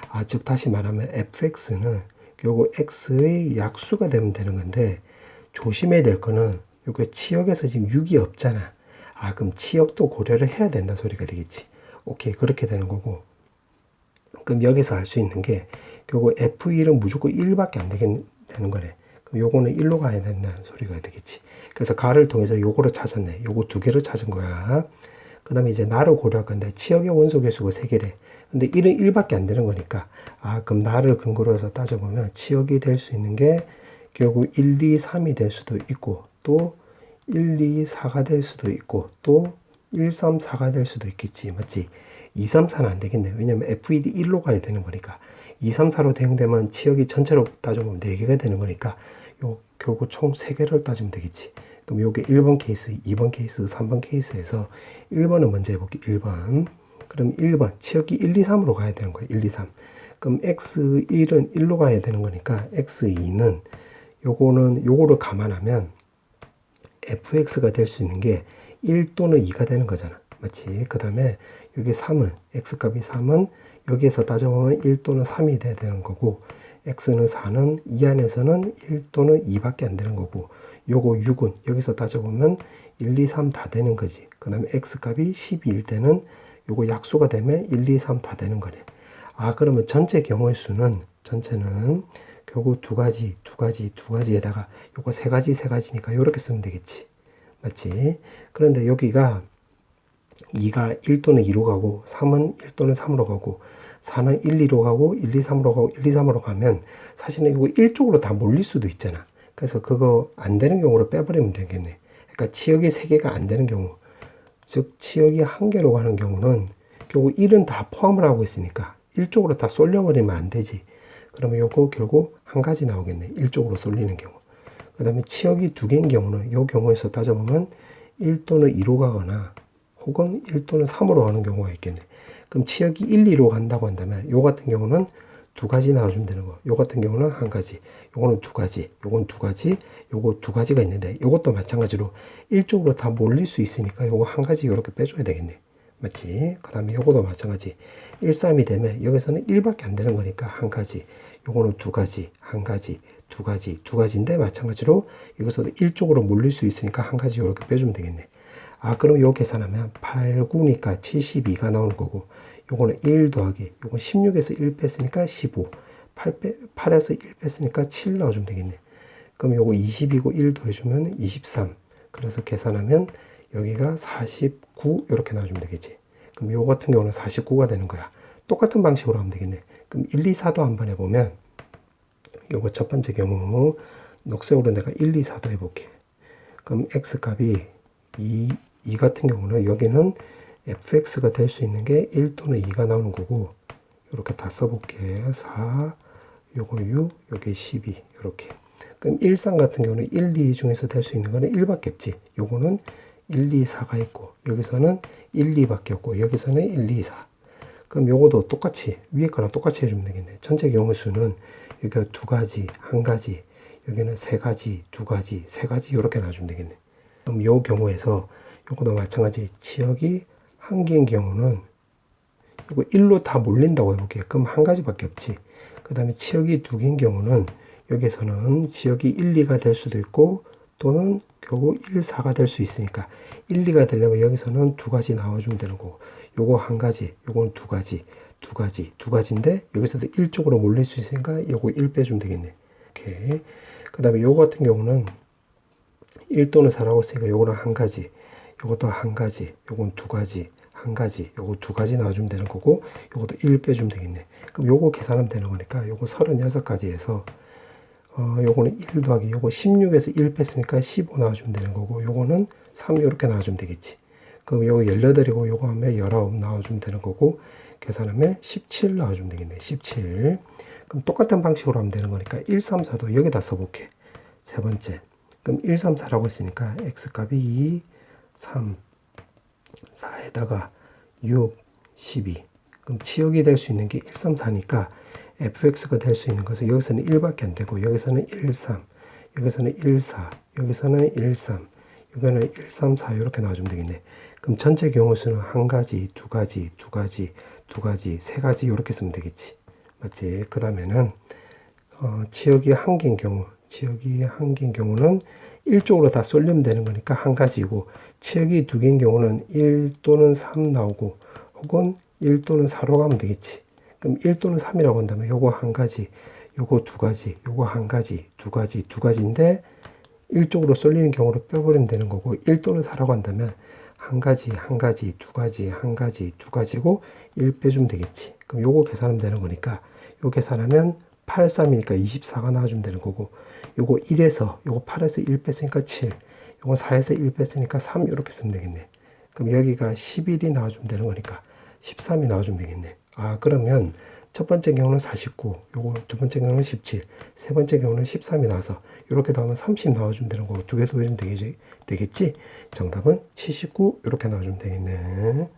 아, 즉 다시 말하면 fx는 요거 x의 약수가 되면 되는 건데, 조심해야 될 거는 요거 치역에서 지금 6이 없잖아. 아, 그럼 치역도 고려를 해야 된다 소리가 되겠지. 오케이, 그렇게 되는 거고. 그럼 여기서 알 수 있는 게 요거 f1은 무조건 1밖에 안 되는 거래. 그럼 요거는 1로 가야 된다는 소리가 되겠지. 그래서 가를 통해서 요거를 찾았네. 요거 2개를 찾은 거야. 그 다음에 이제 나를 고려할 건데, 치역의 원소 개수가 3개래. 근데 1은 1밖에 안 되는 거니까, 아, 그럼 나를 근거로 해서 따져보면 치역이 될 수 있는 게 결국 1, 2, 3이 될 수도 있고, 또 1, 2, 4가 될 수도 있고, 또 1, 3, 4가 될 수도 있겠지. 맞지? 2, 3, 4는 안 되겠네. 왜냐면 F1이 1로 가야 되는 거니까. 2, 3, 4로 대응되면 치역이 전체로 따져보면 4개가 되는 거니까 요 결국 총 3개를 따지면 되겠지. 그럼 요게 1번 케이스, 2번 케이스, 3번 케이스에서 1번을 먼저 해볼게. 1번. 그럼 1번 치역이 1, 2, 3으로 가야 되는 거예요. 1, 2, 3. 그럼 x1은 1로 가야 되는 거니까 x2는 요거를 감안하면 fx가 될 수 있는 게 1 또는 2가 되는 거잖아. 맞지? 그 다음에 여기 3은, x값이 3은 여기에서 따져보면 1 또는 3이 돼야 되는 거고, x는 4는 이 안에서는 1 또는 2밖에 안 되는 거고, 요거 6은 여기서 따져보면 1, 2, 3 다 되는 거지. 그 다음에 x값이 12일 때는 요거 약수가 되면 1, 2, 3 다 되는 거래. 아, 그러면 전체 경우의 수는, 전체는 결국 두 가지에다가 요거 세 가지니까 요렇게 쓰면 되겠지. 맞지? 그런데 여기가 2가 1 또는 2로 가고, 3은 1 또는 3으로 가고, 4는 1, 2로 가고, 1, 2, 3으로 가고, 1, 2, 3으로 가면 사실은 이거 1쪽으로 다 몰릴 수도 있잖아. 그래서 그거 안 되는 경우로 빼버리면 되겠네. 그러니까 치역이 3개가 안 되는 경우, 즉 치역이 1개로 가는 경우는 결국 1은 다 포함을 하고 있으니까 1쪽으로 다 쏠려버리면 안 되지. 그러면 요거 결국 한 가지 나오겠네. 1쪽으로 쏠리는 경우. 그 다음에 치역이 2개인 경우는 요 경우에서 따져보면 1 또는 2로 가거나 혹은 1 또는 3으로 가는 경우가 있겠네. 그럼 치역이 1, 2로 간다고 한다면 요 같은 경우는 2가지 나와주면 되는 거. 요 같은 경우는 1가지, 요거는 2가지, 요건 2가지, 요거 2가지가 있는데 요것도 마찬가지로 1쪽으로 다 몰릴 수 있으니까 요거 1가지 요렇게 빼줘야 되겠네. 맞지? 그 다음에 요거도 마찬가지. 1, 3이 되면 여기서는 1밖에 안 되는 거니까 1가지, 요거는 2가지, 1가지, 2가지, 2가지인데 마찬가지로 여기서도 1쪽으로 몰릴 수 있으니까 1가지 이렇게 빼주면 되겠네. 아, 그럼 요 계산하면 8, 9니까 72가 나오는 거고, 요거는 1 더하기, 요건 16에서 1 뺐으니까 15, 8에서 1 뺐으니까 7 나와주면 되겠네. 그럼 요거 20이고 1 더해주면 23. 그래서 계산하면 여기가 49 이렇게 나와주면 되겠지. 그럼 요거 같은 경우는 49가 되는 거야. 똑같은 방식으로 하면 되겠네. 그럼 1, 2, 4도 한번 해보면 요거 첫 번째 경우 녹색으로 내가 1, 2, 4도 해볼게. 그럼 x값이 2 같은 경우는 여기는 fx가 될 수 있는 게 1 또는 2가 나오는 거고, 이렇게 다 써볼게. 4, 요거 6, 여기 12 이렇게. 그럼 1, 3 같은 경우는 1, 2 중에서 될 수 있는 거는 1밖에 없지. 요거는 1, 2, 4가 있고, 여기서는 1, 2밖에 없고, 여기서는 1, 2, 4. 그럼 요거도 똑같이 위에 거랑 똑같이 해주면 되겠네. 전체 경우 수는 여기가 2가지, 1가지, 여기는 3가지, 2가지, 3가지 이렇게 놔주면 되겠네. 그럼 요 경우에서 요거도 마찬가지 치역이 1개인 경우는 이거 1로 다 몰린다고 해볼게요. 그럼 1가지밖에 없지. 그 다음에 치역이 2개인 경우는 여기서는 치역이 1, 2가 될 수도 있고 또는 결국 1, 4가 될 수 있으니까 1, 2가 되려면 여기서는 2가지 나와주면 되는 거고, 요거 1가지, 요거는 2가지, 2가지, 2가지인데 여기서도 1쪽으로 몰릴 수 있으니까 요거 1 빼주면 되겠네. 오케이. 그 다음에 요거 같은 경우는 1 또는 4라고 했으니까 요거는 1가지, 요것도 1가지, 요건 2가지, 1가지, 요거 2가지 나와주면 되는 거고, 요것도 1 빼주면 되겠네. 그럼 요거 계산하면 되는 거니까 요거 36가지에서 요거는 1 더하기 요거 16에서 1 뺐으니까 15 나와주면 되는 거고, 요거는 3 이렇게 나와주면 되겠지. 그럼 요거 18이고 요거 하면 19 나와주면 되는 거고, 계산하면 17 나와주면 되겠네. 17. 그럼 똑같은 방식으로 하면 되는 거니까 1, 3, 4도 여기다 써볼게. 세 번째. 그럼 1, 3, 4라고 했으니까 x값이 2, 3, 4에다가 6, 12. 그럼 치역이 될 수 있는 게 1, 3, 4니까 fx가 될 수 있는 것은 여기서는 1밖에 안 되고, 여기서는 1, 3, 여기서는 1, 4, 여기서는 1, 3, 여기는 1, 3, 4 이렇게 나와주면 되겠네. 그럼 전체 경우 수는 1가지, 2가지, 2가지, 2가지, 3가지 이렇게 쓰면 되겠지. 맞지? 그 다음에는 치역이 1개인 경우, 치역이 1개인 경우는 1쪽으로 다 쏠리면 되는 거니까 1가지고, 치역이 2개인 경우는 1 또는 3 나오고, 혹은 1 또는 4로 가면 되겠지. 그럼 1 또는 3이라고 한다면 요거 1가지, 요거 2가지, 요거 1가지, 2가지, 2가지인데 1쪽으로 쏠리는 경우로 빼버리면 되는 거고, 1 또는 4라고 한다면 1가지, 1가지, 2가지, 1가지, 2가지고 1 빼주면 되겠지. 그럼 요거 계산하면 되는 거니까 요 계산하면 8, 3이니까 24가 나와주면 되는 거고, 요거 1에서 요거 8에서 1 뺐으니까 7, 요거 4에서 1 뺐으니까 3 이렇게 쓰면 되겠네. 그럼 여기가 11이 나와주면 되는 거니까 13이 나와주면 되겠네. 아, 그러면 첫 번째 경우는 49, 요거 두 번째 경우는 17, 세 번째 경우는 13이 나와서 이렇게 더하면 30 나와주면 되는 거고, 두 개 더해주면 되겠지? 정답은 79 이렇게 나와주면 되겠네.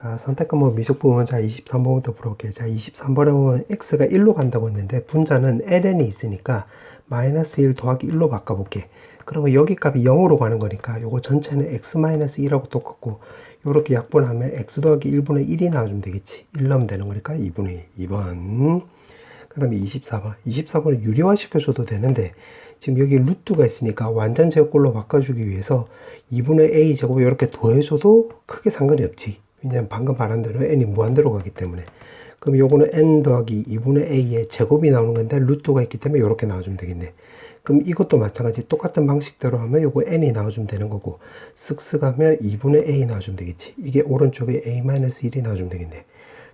자, 선택 과목 미적 부분. 자, 23번부터 풀어볼게요. 자, 23번에 보면 x가 1로 간다고 했는데 분자는 ln이 있으니까 마이너스 1 더하기 1로 바꿔볼게. 그러면 여기 값이 0으로 가는 거니까 요거 전체는 x-1하고 똑같고, 요렇게 약분하면 x 더하기 1분의 1이 나와주면 되겠지. 1 넣으면 되는 거니까 2분의 2번. 그 다음에 24번. 24번을 유리화 시켜줘도 되는데 지금 여기 루트가 있으니까 완전 제곱꼴로 바꿔주기 위해서 2분의 a 제곱을 이렇게 더해줘도 크게 상관이 없지. 왜냐면 방금 말한 대로 n이 무한대로 가기 때문에. 그럼 요거는 n 더하기 2분의 a의 제곱이 나오는 건데 루트가 있기 때문에 이렇게 나와주면 되겠네. 그럼 이것도 마찬가지 똑같은 방식대로 하면 요거 n이 나와주면 되는 거고, 쓱쓱 하면 2분의 a 나와주면 되겠지. 이게 오른쪽에 a-1이 나와주면 되겠네.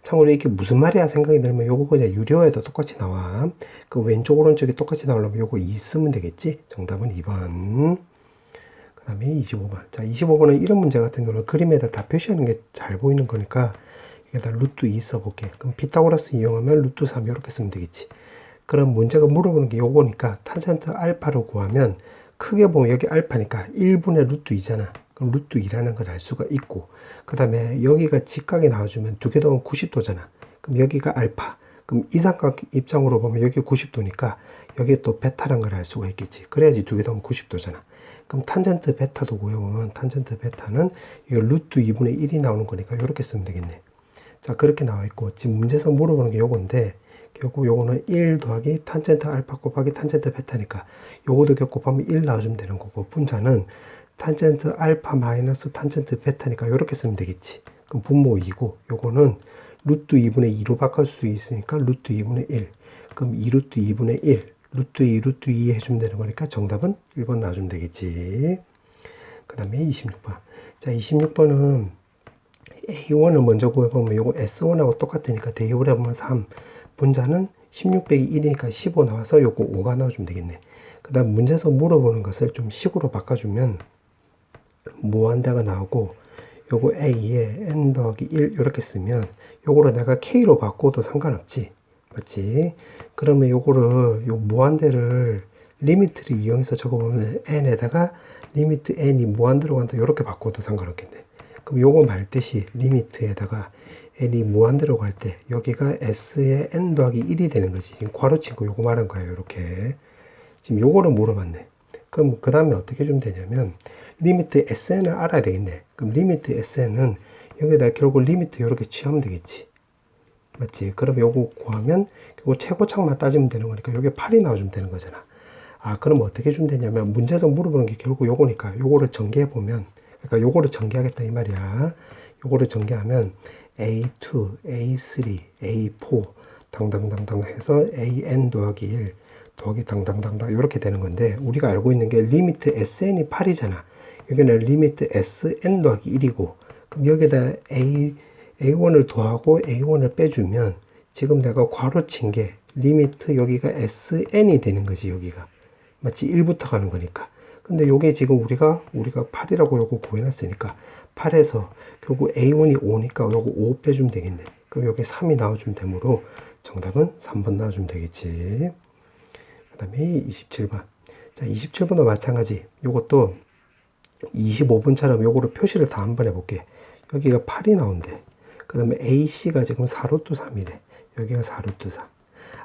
참고로 이게 무슨 말이야 생각이 들면 요거 그냥 유료에도 똑같이 나와. 그 왼쪽 오른쪽이 똑같이 나오려면 요거 2 쓰면 되겠지. 정답은 2번. 그 다음에 25번. 자, 25번은 이런 문제 같은 경우는 그림에다 다 표시하는 게 잘 보이는 거니까 여기다 루트 2 써볼게. 그럼 피타고라스 이용하면 루트 3 이렇게 쓰면 되겠지. 그럼 문제가 물어보는 게 요거니까 탄젠트 알파를 구하면 크게 보면 여기 알파니까 1분의 루트 2잖아. 그럼 루트 2라는 걸 알 수가 있고, 그 다음에 여기가 직각이 나와주면 두 개 더하면 90도잖아. 그럼 여기가 알파. 그럼 이삼각 입장으로 보면 여기 90도니까 여기에 또 베타라는 걸 알 수가 있겠지. 그래야지 두 개 더하면 90도잖아. 그럼 탄젠트 베타도 구해보면 탄젠트 베타는 이거 루트 2분의 1이 나오는 거니까 이렇게 쓰면 되겠네. 자, 그렇게 나와 있고, 지금 문제에서 물어보는 게 요건데, 결국 요거는 1 더하기 탄젠트 알파 곱하기 탄젠트 베타니까 요거도 곱하면 1 나와주면 되는 거고, 분자는 탄젠트 알파 마이너스 탄젠트 베타니까 이렇게 쓰면 되겠지. 그럼 분모 2고, 요거는 루트 2분의 2로 바꿀 수 있으니까 루트 2분의 1. 그럼 2루트 2분의 1, 루트 2, 루트 2 해주면 되는 거니까 정답은 1번 나와주면 되겠지. 그 다음에 26번. 자, 26번은 A1을 먼저 구해보면 요거 S1하고 똑같으니까 대입을 해보면 3. 분자는 16 빼기 1이니까 15 나와서 요거 5가 나와주면 되겠네. 그 다음 문제에서 물어보는 것을 좀 식으로 바꿔주면 무한대가 나오고 요거 A에 N 더하기 1 이렇게 쓰면 요거를 내가 K로 바꿔도 상관없지. 맞지? 그러면 요거를 요 무한대를 리미트를 이용해서 적어보면 N에다가 리미트 N이 무한대로 간다 이렇게 바꿔도 상관없겠네. 그럼 요거 말듯이 리미트에다가 N이 무한대로 갈 때 여기가 S의 N 더하기 1이 되는 거지. 지금 괄호 치고 요거 말한 거예요. 이렇게. 지금 요거를 물어봤네. 그럼 그 다음에 어떻게 주면 되냐면 리미트 SN을 알아야 되겠네. 그럼 리미트 SN은 여기다 결국 리미트 이렇게 취하면 되겠지. 맞지? 그럼 요거 구하면 결국 최고차만 따지면 되는 거니까 요게 8이 나와주면 되는 거잖아. 아, 그럼 어떻게 주면 되냐면 문제에서 물어보는 게 결국 요거니까 요거를 전개해 보면, 그러니까 요거를 전개하겠다 이 말이야. 요거를 전개하면 A2, A3, A4 당당당당 해서 AN 더하기 1 더하기 당당당당 이렇게 되는 건데, 우리가 알고 있는 게 리미트 SN이 8이잖아. 여기는 리미트 SN 더하기 1이고, 그럼 여기다 A1을 더하고 A1을 빼주면 지금 내가 괄호 친 게 리미트 여기가 SN이 되는 거지. 여기가 마치 1부터 가는 거니까. 근데 요게 지금 우리가 8이라고 요거 구해놨으니까 8에서 결국 A1이 5니까 요거 5 빼주면 되겠네. 그럼 여기 3이 나와주면 되므로 정답은 3번 나와주면 되겠지. 그 다음에 27번. 자, 27번도 마찬가지. 요것도 25번처럼 요거를 표시를 다 한번 해볼게. 여기가 8이 나온대. 그 다음에 AC가 지금 4루트 3이래. 여기가 4루트 3.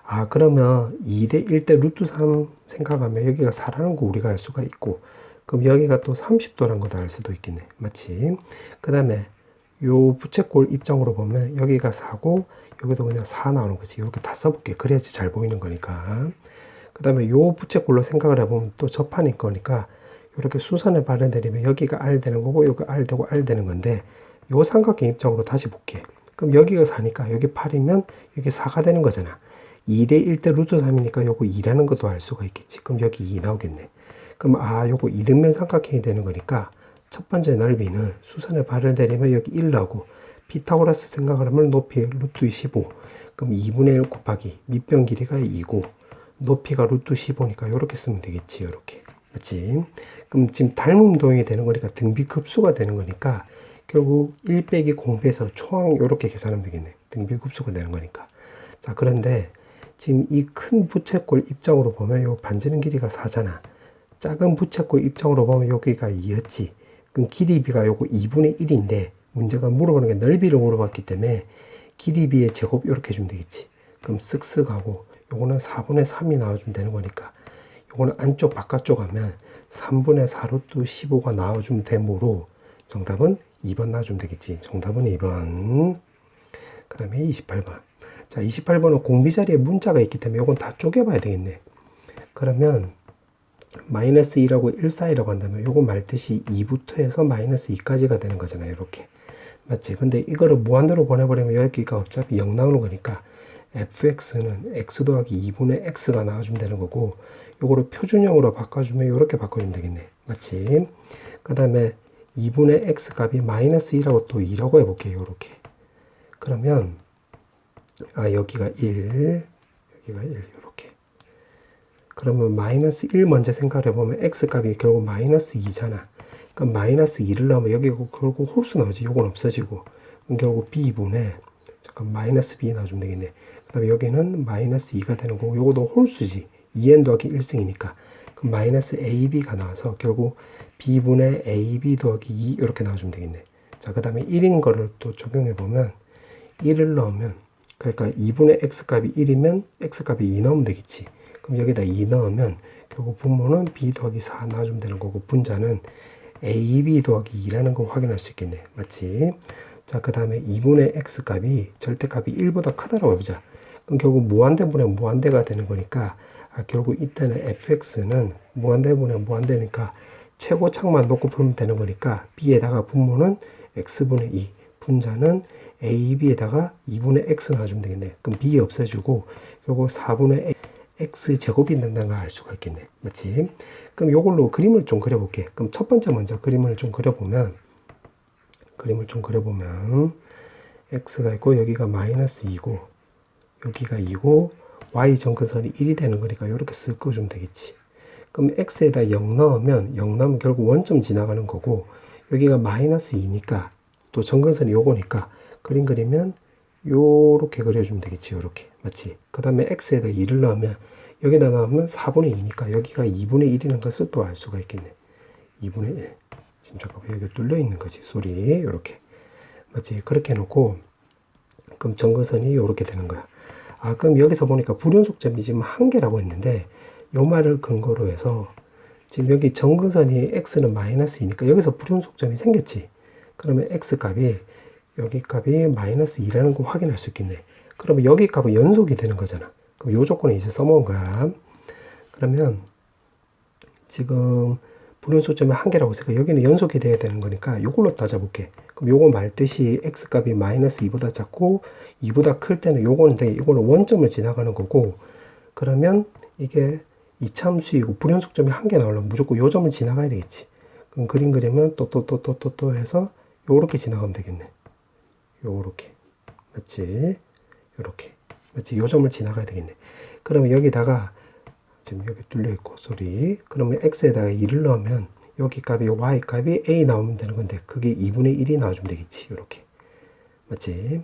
아, 그러면 2대 1대 루트 3 생각하면 여기가 4라는 거 우리가 알 수가 있고, 그럼 여기가 또 30도라는 것도 알 수도 있겠네. 맞지? 그 다음에 요 부채꼴 입장으로 보면 여기가 4고 여기도 그냥 4 나오는 거지. 이렇게 다 써볼게. 그래야지 잘 보이는 거니까. 그 다음에 요 부채꼴로 생각을 해보면 또 접한일 거니까 이렇게 수선을 발라내리면 여기가 R 되는 거고 여기가 R 되고 R 되는 건데, 요 삼각형 입장으로 다시 볼게. 그럼 여기가 4니까 여기 8이면 여기 4가 되는 거잖아. 2대 1대 루트 3이니까 요거 2라는 것도 알 수가 있겠지. 그럼 여기 2 나오겠네. 그럼 아, 요거 이등변 삼각형이 되는 거니까 첫 번째 넓이는 수선을 발을 내리면 여기 1 나오고, 피타고라스 생각을 하면 높이 루트 15. 그럼 2분의 1 곱하기 밑변 길이가 2고 높이가 루트 15니까 요렇게 쓰면 되겠지. 요렇게. 맞지? 그럼 지금 닮음 도형이 되는 거니까 등비급수가 되는 거니까 결국 1 빼기 공배에서 초항 요렇게 계산하면 되겠네. 등비급수가 되는 거니까. 자, 그런데 지금 이 큰 부채꼴 입장으로 보면 요 반지름 길이가 4잖아. 작은 부채꼴 입장으로 보면 여기가 2였지. 그럼 길이비가 요거 2분의 1인데 문제가 물어보는 게 넓이를 물어봤기 때문에 길이비의 제곱 이렇게 해주면 되겠지. 그럼 쓱쓱 하고 요거는 4분의 3이 나와주면 되는 거니까 요거는 안쪽 바깥쪽 하면 3분의 4 루트 15가 나와주면 되므로 정답은 2번 나와주면 되겠지. 정답은 2번. 그 다음에 28번. 자, 28번은 공비자리에 문자가 있기 때문에 이건 다 쪼개봐야 되겠네. 그러면 마이너스 2라고 1 사이라고 한다면 요거 말듯이 2부터 해서 마이너스 2까지가 되는 거잖아요. 이렇게. 맞지? 근데 이거를 무한대로 보내버리면 여기가 어차피 0 나오는 거니까 fx는 x 더하기 2분의 x가 나와주면 되는 거고, 요거를 표준형으로 바꿔주면 이렇게 바꿔주면 되겠네. 맞지? 그 다음에 2분의 x 값이 마이너스 2라고 또 2라고 해볼게요. 요렇게. 그러면 아, 여기가 1, 여기가 1, 요렇게. 그러면 마이너스 1 먼저 생각을 해보면 x 값이 결국 마이너스 2잖아. 그럼 마이너스 2를 넣으면 여기 결국 홀수 나오지. 요건 없어지고. 그럼 결국 b분의, 잠깐 마이너스 b 나와주면 되겠네. 그 다음에 여기는 마이너스 2가 되는 거고, 요것도 홀수지. 2n 더하기 1승이니까. 그럼 마이너스 ab가 나와서 결국 b분의 ab 더하기 2 이렇게 나와주면 되겠네. 자, 그 다음에 1인 거를 또 적용해보면 1을 넣으면, 그러니까 2분의 x값이 1이면 x값이 2 넣으면 되겠지. 그럼 여기다 2 넣으면 결국 분모는 b 더하기 4 나와주면 되는 거고, 분자는 ab 더하기 2라는 거 확인할 수 있겠네. 맞지? 자, 그 다음에 2분의 x값이 절대값이 1보다 크다라고 해보자. 그럼 결국 무한대분의 무한대가 되는 거니까 결국 이때는 fx는 무한대분의 무한대니까 최고창만 놓고 풀면 되는 거니까 b에다가 분모는 x분의 2, 분자는 ab에다가 2분의 x 나와주면 되겠네. 그럼 b 없애주고 요거 4분의 x 제곱이 된다는 걸 알 수가 있겠네. 맞지? 그럼 요걸로 그림을 좀 그려볼게. 그럼 첫 번째 먼저 그림을 좀 그려보면, 그림을 좀 그려보면 x가 있고 여기가 마이너스 2고 여기가 2고 y 정근선이 1이 되는 거니까 이렇게 쓱 그어주면 되겠지. 그럼 x에다 0 넣으면 결국 원점 지나가는 거고 여기가 마이너스 2니까 또 정근선이 요거니까 그림 그리면 요렇게 그려주면 되겠지. 요렇게 맞지? 그 다음에 x에다 2를 넣으면 여기다 넣으면 4분의 2니까 여기가 2분의 1이라는 것을 또 알 수가 있겠네. 2분의 1. 지금 잠깐만 여기 뚫려 있는 거지. 소리 요렇게 맞지? 그렇게 해놓고 그럼 정근선이 요렇게 되는 거야. 아, 그럼 여기서 보니까 불연속점이 지금 한 개라고 했는데 요 말을 근거로 해서 지금 여기 정근선이 x는 마이너스이니까 여기서 불연속점이 생겼지. 그러면 x 값이 여기 값이 마이너스 2라는 거 확인할 수 있겠네. 그러면 여기 값은 연속이 되는 거잖아. 그럼 요 조건을 이제 써먹은 거야. 그러면 지금 불연속점이 한 개라고 했으니까 여기는 연속이 돼야 되는 거니까 요걸로 따져볼게. 그럼 요거 말뜻이 x 값이 마이너스 2보다 작고 2보다 클 때는 요거인데 요거는 원점을 지나가는 거고 그러면 이게 이차함수이고 불연속점이 한 개 나오려면 무조건 요 점을 지나가야 되겠지. 그럼 그림 그리면 또 해서 요렇게 지나가면 되겠네. 요렇게 맞지? 요렇게 맞지? 요 점을 지나가야 되겠네. 그러면 여기다가 지금 여기 뚫려 있고 소리 그러면 x에다가 2를 넣으면 여기 값이 y 값이 a 나오면 되는 건데 그게 2분의 1이 나와주면 되겠지. 요렇게 맞지?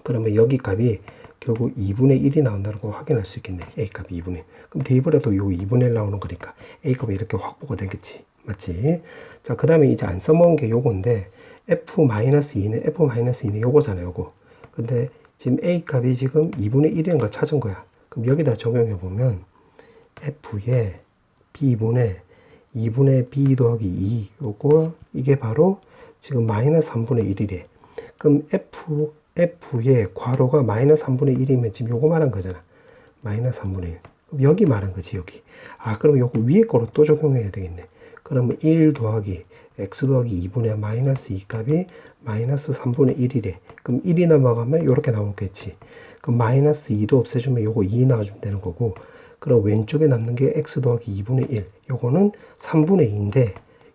그러면 여기 값이 결국 2분의 1이 나온다는 거 확인할 수 있겠네. a 값이 2분의 1. 그럼 대입을 해도 요 2분의 1 나오는 거니까 a 값이 이렇게 확보가 되겠지. 맞지? 자, 그 다음에 이제 안 써먹은 게 요건데 f-2는 요거잖아요. 요거. 근데 지금 a 값이 지금 2분의 1이라는 걸 찾은 거야. 그럼 여기다 적용해 보면 f에 b분의 2분의 b 더하기 2 요거 이게 바로 지금 마이너스 3분의 1이래. 그럼 f의 괄호가 마이너스 3분의 1이면 지금 요거 말한 거잖아. 마이너스 3분의 1. 그럼 여기 말한 거지 여기. 아, 그럼 요거 위에 거로 또 적용해야 되겠네. 그러면 1 더하기 x 더하기 2분의 마이너스 2 값이 마이너스 3분의 1이래. 그럼 1이 넘어가면 요렇게 나오겠지. 그럼 마이너스 2도 없애주면 요거 2 나와주면 되는 거고 그럼 왼쪽에 남는 게 x 더하기 2분의 1 요거는 3분의 2인데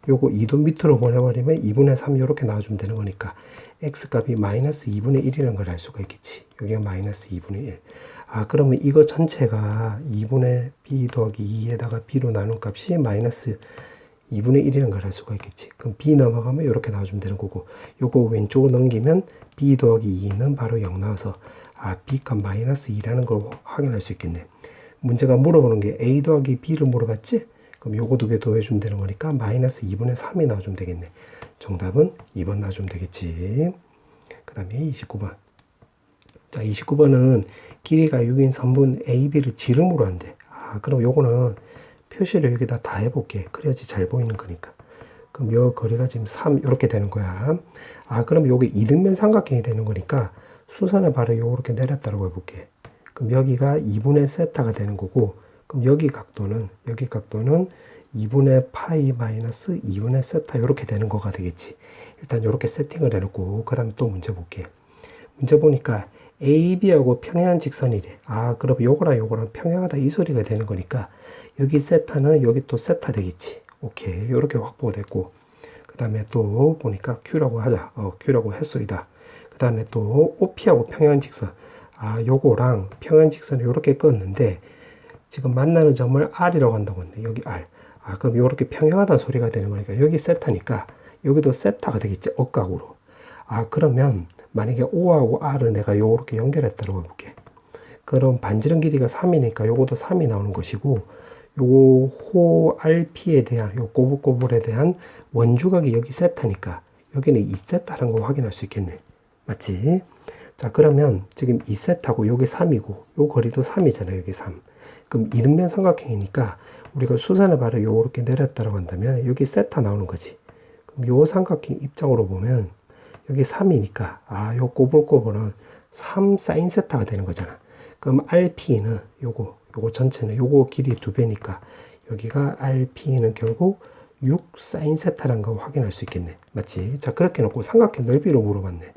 요거 2도 밑으로 보내버리면 2분의 3 이렇게 나와주면 되는 거니까 x 값이 마이너스 2분의 1이라는 걸 알 수가 있겠지. 여기가 마이너스 2분의 1. 아, 그러면 이거 전체가 2분의 b 더하기 2에다가 b로 나눈 값이 마이너스 2분의 1이라는 걸 알 수가 있겠지. 그럼 b 넘어가면 이렇게 나와주면 되는 거고 요거 왼쪽으로 넘기면 b 더하기 2는 바로 0 나와서 아, b 값 마이너스 2라는 걸 확인할 수 있겠네. 문제가 물어보는 게 a 더하기 b를 물어봤지? 그럼 요거 두 개 더해주면 되는 거니까 마이너스 2분의 3이 나와주면 되겠네. 정답은 2번 나와주면 되겠지. 그 다음에 29번. 자, 29번은 길이가 6인 선분 AB를 지름으로 한대. 아, 그럼 요거는 표시를 여기다 다 해볼게. 그래야지 잘 보이는 거니까. 그럼 요 거리가 지금 3 이렇게 되는 거야. 아, 그럼 요게 이등변 삼각형이 되는 거니까 수선을 바로 요렇게 내렸다고 해볼게. 그럼 여기가 2분의 세타가 되는 거고 그럼 여기 각도는 2분의 파이 마이너스 2분의 세타 이렇게 되는 거가 되겠지. 일단 이렇게 세팅을 해놓고 그 다음에 또 문제 볼게. 문제 보니까 AB하고 평행한 직선이래. 아, 그럼 요거랑 평행하다 이 소리가 되는 거니까 여기 세타는 여기 또 세타 되겠지. 오케이, 이렇게 확보가 됐고 그 다음에 또 보니까 Q라고 하자. Q라고 했소이다. 그 다음에 또 OP하고 평행한 직선. 아, 요거랑 평행한 직선을 이렇게 껐는데 지금 만나는 점을 R이라고 한다고 했는데 여기 R. 아, 그럼 이렇게 평행하다는 소리가 되는 거니까 여기 세타니까 여기도 세타가 되겠지. 억각으로. 아, 그러면 만약에 O하고 R을 내가 요렇게 연결했다고 해볼게. 그럼 반지름 길이가 3이니까 요것도 3이 나오는 것이고 요 호 RP에 대한 요 꼬불꼬불에 대한 원주각이 여기 세타니까 여기는 2세타라는 걸 확인할 수 있겠네. 맞지? 자, 그러면 지금 2세타고 여기 3이고 요 거리도 3이잖아요. 여기 3. 그럼 이등변 삼각형이니까 우리가 수선을 바로 요렇게 내렸다고 한다면 여기 세타 나오는 거지. 그럼 요 삼각형 입장으로 보면 여기 3이니까 아, 요 꼬불꼬불은 3 사인 세타가 되는 거잖아. 그럼 RP는 요거 전체는 요거 길이 2배니까 여기가 RP는 결국 6 사인 세타라는 거 확인할 수 있겠네. 맞지? 자, 그렇게 놓고 삼각형 넓이로 물어봤네.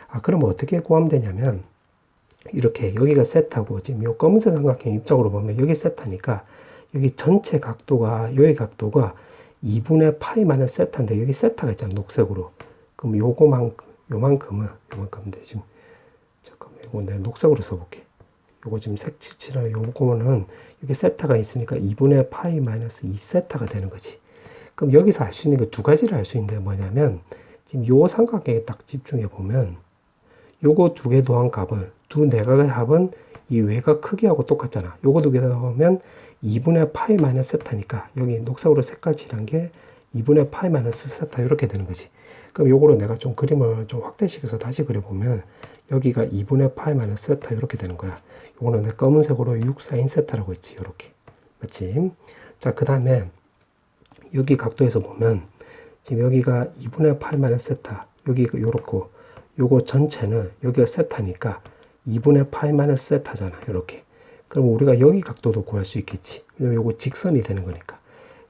아, 그럼 어떻게 구하면 되냐면 이렇게 여기가 세타고 지금 요 검은색 삼각형 입장으로 보면 여기 세타니까 여기 전체 각도가 여기 각도가 2분의 파이 마이너스 세타인데 여기 세타가 있잖아. 녹색으로. 그럼 요만큼은 지금 잠깐만 이거 내가 녹색으로 써볼게. 요거 지금 색칠칠하는 요거는 여기 세타가 있으니까 2분의 파이 마이너스 2세타가 되는 거지. 그럼 여기서 알 수 있는 게 두 가지를 알 수 있는데 뭐냐면 지금 요 삼각형에 딱 집중해 보면 요거 두 개 더한 값은 두 내각의 합은 이 외곽 크기하고 똑같잖아. 요거 두 개 더하면 2분의 파이 마이너스 세타니까 여기 녹색으로 색깔 칠한 게 2분의 파이 마이너스 세타 이렇게 되는 거지. 그럼 요거를 내가 좀 그림을 좀 확대시켜서 다시 그려보면 여기가 2분의 파이 마이너스 세타 이렇게 되는 거야. 요거는 내가 검은색으로 6 사인 세타라고 했지. 이렇게 맞지? 자, 그 다음에 여기 각도에서 보면 지금 여기가 2분의 파이 마이너스 세타 여기가 요렇고 요거 전체는 여기가 세타니까 2분의 파이 마이너스 세타잖아. 이렇게. 그럼 우리가 여기 각도도 구할 수 있겠지. 왜냐면 요거 직선이 되는 거니까.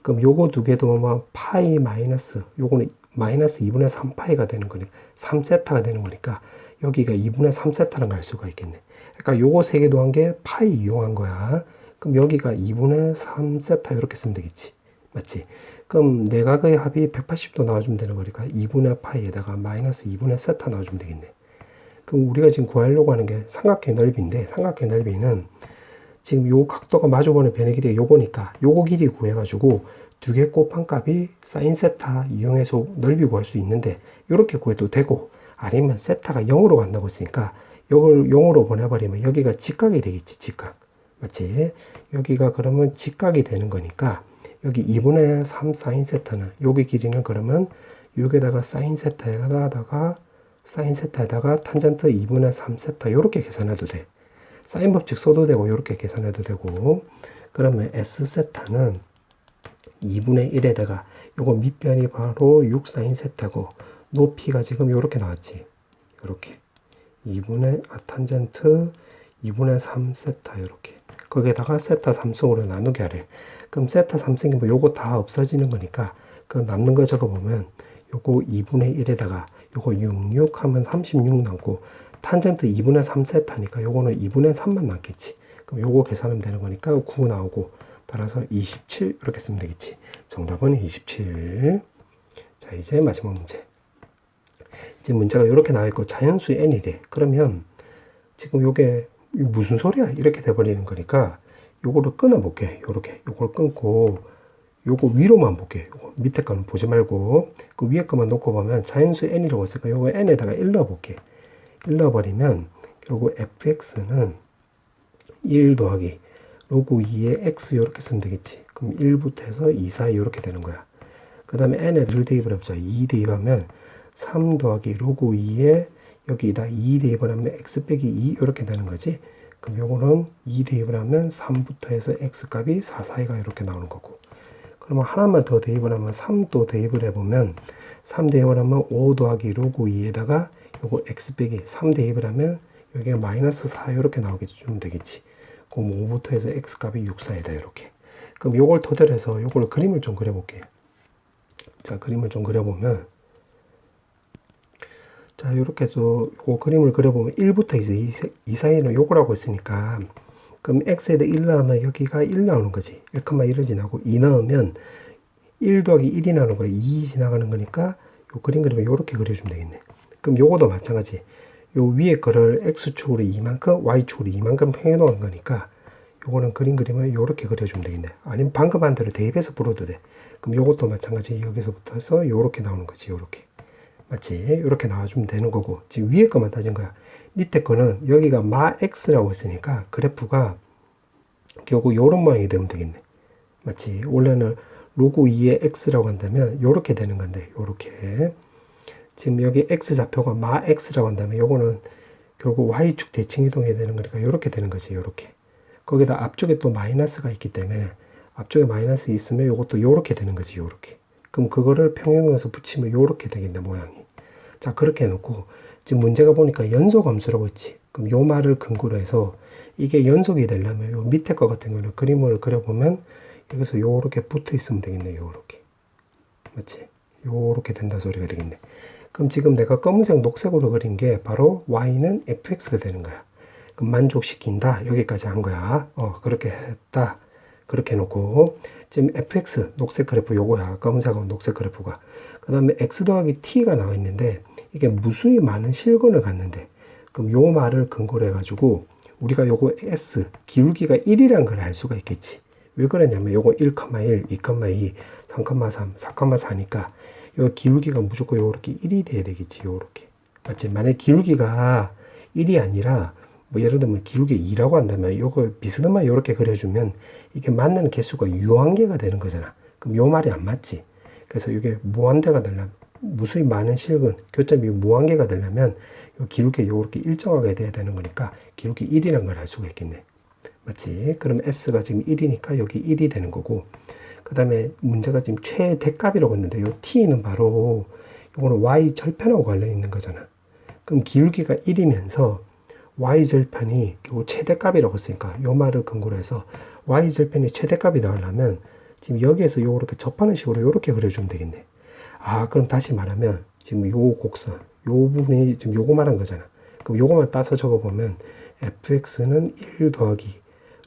그럼 요거 두 개 더하면 파이 마이너스 요거는 마이너스 2분의 3파이가 되는 거니까 3세타가 되는 거니까 여기가 2분의 3세타라는 걸 알 수가 있겠네. 그러니까 요거 세 개 더한 게 파이 이용한 거야. 그럼 여기가 2분의 3세타 이렇게 쓰면 되겠지. 맞지? 그럼 내각의 합이 180도 나와주면 되는 거니까 2분의 파이에다가 마이너스 2분의 세타 나와주면 되겠네. 그럼 우리가 지금 구하려고 하는 게 삼각형 넓이인데 삼각형 넓이는 지금 요 각도가 마주보는 변의 길이가 요거니까 요거 길이 구해가지고 두 개 곱한 값이 사인 세타 이용해서 넓이 구할 수 있는데 이렇게 구해도 되고 아니면 세타가 0으로 간다고 했으니까 이걸 0으로 보내버리면 여기가 직각이 되겠지. 직각. 맞지? 여기가 그러면 직각이 되는 거니까 여기 2분의 3 사인 세타는 여기 길이는 그러면 여기에다가 사인 세타에다가 탄젠트 2분의 3 세타 이렇게 계산해도 돼. 사인 법칙 써도 되고 이렇게 계산해도 되고 그러면 S 세타는 2분의 1에다가 요거 밑변이 바로 6 사인 세타고 높이가 지금 요렇게 나왔지. 요렇게 2분의 탄젠트 2분의 3 세타 요렇게 거기에다가 세타 3승으로 나누게 하래. 그럼 세타 3승이면 요거 다 없어지는 거니까 그 남는 거 적어보면 요거 2분의 1에다가 요거 66 하면 36 남고 탄젠트 2분의 3 세타니까 요거는 2분의 3만 남겠지. 그럼 요거 계산하면 되는 거니까 9 나오고 따라서 27 이렇게 쓰면 되겠지. 정답은 27. 자, 이제 마지막 문제. 지금 문제가 이렇게 나와 있고 자연수 n이래. 그러면 지금 요게 무슨 소리야? 이렇게 돼버리는 거니까 요거를 끊어볼게. 요렇게 요걸 끊고 요거 위로만 볼게. 요거 밑에 거는 보지 말고 그 위에 거만 놓고 보면 자연수 n이라고 했으니까 요거 n에다가 1 넣어볼게. 1 넣어버리면 결국 fx는 1 더하기 로그 2의 x 이렇게 쓰면 되겠지. 그럼 1부터 해서 2 사이 이렇게 되는 거야. 그 다음에 n에 늘 대입을 해보자. 2 대입하면 3 더하기 로그 2에 여기다 2 대입을 하면 x 빼기 2 이렇게 되는 거지. 그럼 요거는 2 대입을 하면 3부터 해서 x 값이 4 사이가 이렇게 나오는 거고. 그러면 하나만 더 대입을 하면 3도 대입을 해보면 3 대입을 하면 5 더하기 로그 2에다가 요거 x 빼기 3 대입을 하면 여기가 마이너스 4 이렇게 나오게 주면 되겠지. 그럼 5부터 해서 x 값이 6 사이다 이렇게. 그럼 요걸 토대로 해서 요걸 그림을 좀 그려볼게요. 자, 그림을 좀 그려보면 자, 이렇게 해서 요 그림을 그려보면 1부터 이제 2 사이는 요거라고 했으니까 그럼 x에다 1 넣으면 여기가 1 나오는 거지. 1,1을 지나고 2 넣으면 1 더하기 1이 나오는 거야. 2 지나가는 거니까 요 그림 그리면 요렇게 그려주면 되겠네. 그럼 요거도 마찬가지. 요 위에 거를 x축으로 2만큼 y축으로 2만큼 평행이동한 거니까 요거는 그림 그리면 요렇게 그려주면 되겠네. 아니면 방금 한 대로 대입해서 풀어도 돼. 그럼 요것도 마찬가지. 여기서부터 해서 요렇게 나오는 거지. 요렇게. 맞지? 요렇게 나와주면 되는 거고 지금 위에 거만 따진 거야. 밑에 거는 여기가 마 x라고 했으니까 그래프가 결국 요런 모양이 되면 되겠네. 맞지? 원래는 로그 2의 x라고 한다면 요렇게 되는 건데 요렇게 지금 여기 x좌표가 마 x라고 한다면 요거는 결국 y축 대칭 이동해야 되는 거니까 요렇게 되는 거지. 요렇게 거기다 앞쪽에 또 마이너스가 있기 때문에 앞쪽에 마이너스 있으면 요것도 요렇게 되는 거지. 요렇게 그럼 그거를 평행해서 붙이면 요렇게 되겠네 모양이. 자, 그렇게 해놓고 지금 문제가 보니까 연속 함수라고 했지. 그럼 요 말을 근거로 해서 이게 연속이 되려면 요 밑에 거 같은 거는 그림을 그려보면 여기서 요렇게 붙어 있으면 되겠네. 요렇게. 맞지? 요렇게 된다 소리가 되겠네. 그럼 지금 내가 검은색 녹색으로 그린 게 바로 y는 fx가 되는 거야. 그럼 만족시킨다. 여기까지 한 거야. 그렇게 했다. 그렇게 해놓고 지금 fx 녹색 그래프 요거야. 검은색하고 녹색 그래프가. 그 다음에 x 더하기 t가 나와 있는데 이게 무수히 많은 실근을 갖는데 그럼 요 말을 근거로 해가지고 우리가 요거 s 기울기가 1이라는 걸 알 수가 있겠지. 왜 그러냐면 요거 1,1, 2,2, 3,3, 4,4니까 요 기울기가 무조건 요렇게 1이 돼야 되겠지. 요렇게. 맞지? 만약 기울기가 1이 아니라 뭐 예를 들면 기울기 2라고 한다면 요거 비스듬하게 요렇게 그려주면 이게 맞는 개수가 유한계가 되는 거잖아. 그럼 요 말이 안 맞지. 그래서 이게 무한대가 되려면 무수히 많은 실근 교점이 무한계가 되려면 요 기울기 요렇게 일정하게 돼야 되는 거니까 기울기 1이라는 걸 알 수가 있겠네. 맞지? 그럼 S가 지금 1이니까 여기 1이 되는 거고 그 다음에 문제가 지금 최대값이라고 했는데 요 T는 바로 요거는 Y 절편하고 관련 있는 거잖아. 그럼 기울기가 1이면서 Y절편이 결국 최대값이라고 했으니까 요 말을 근거로 해서 Y절편이 최대값이 나오려면 지금 여기에서 요렇게 접하는 식으로 요렇게 그려주면 되겠네. 아, 그럼 다시 말하면 지금 요 곡선, 요 부분이 지금 요거 말한 거잖아. 그럼 요거만 따서 적어보면 fx는 1 더하기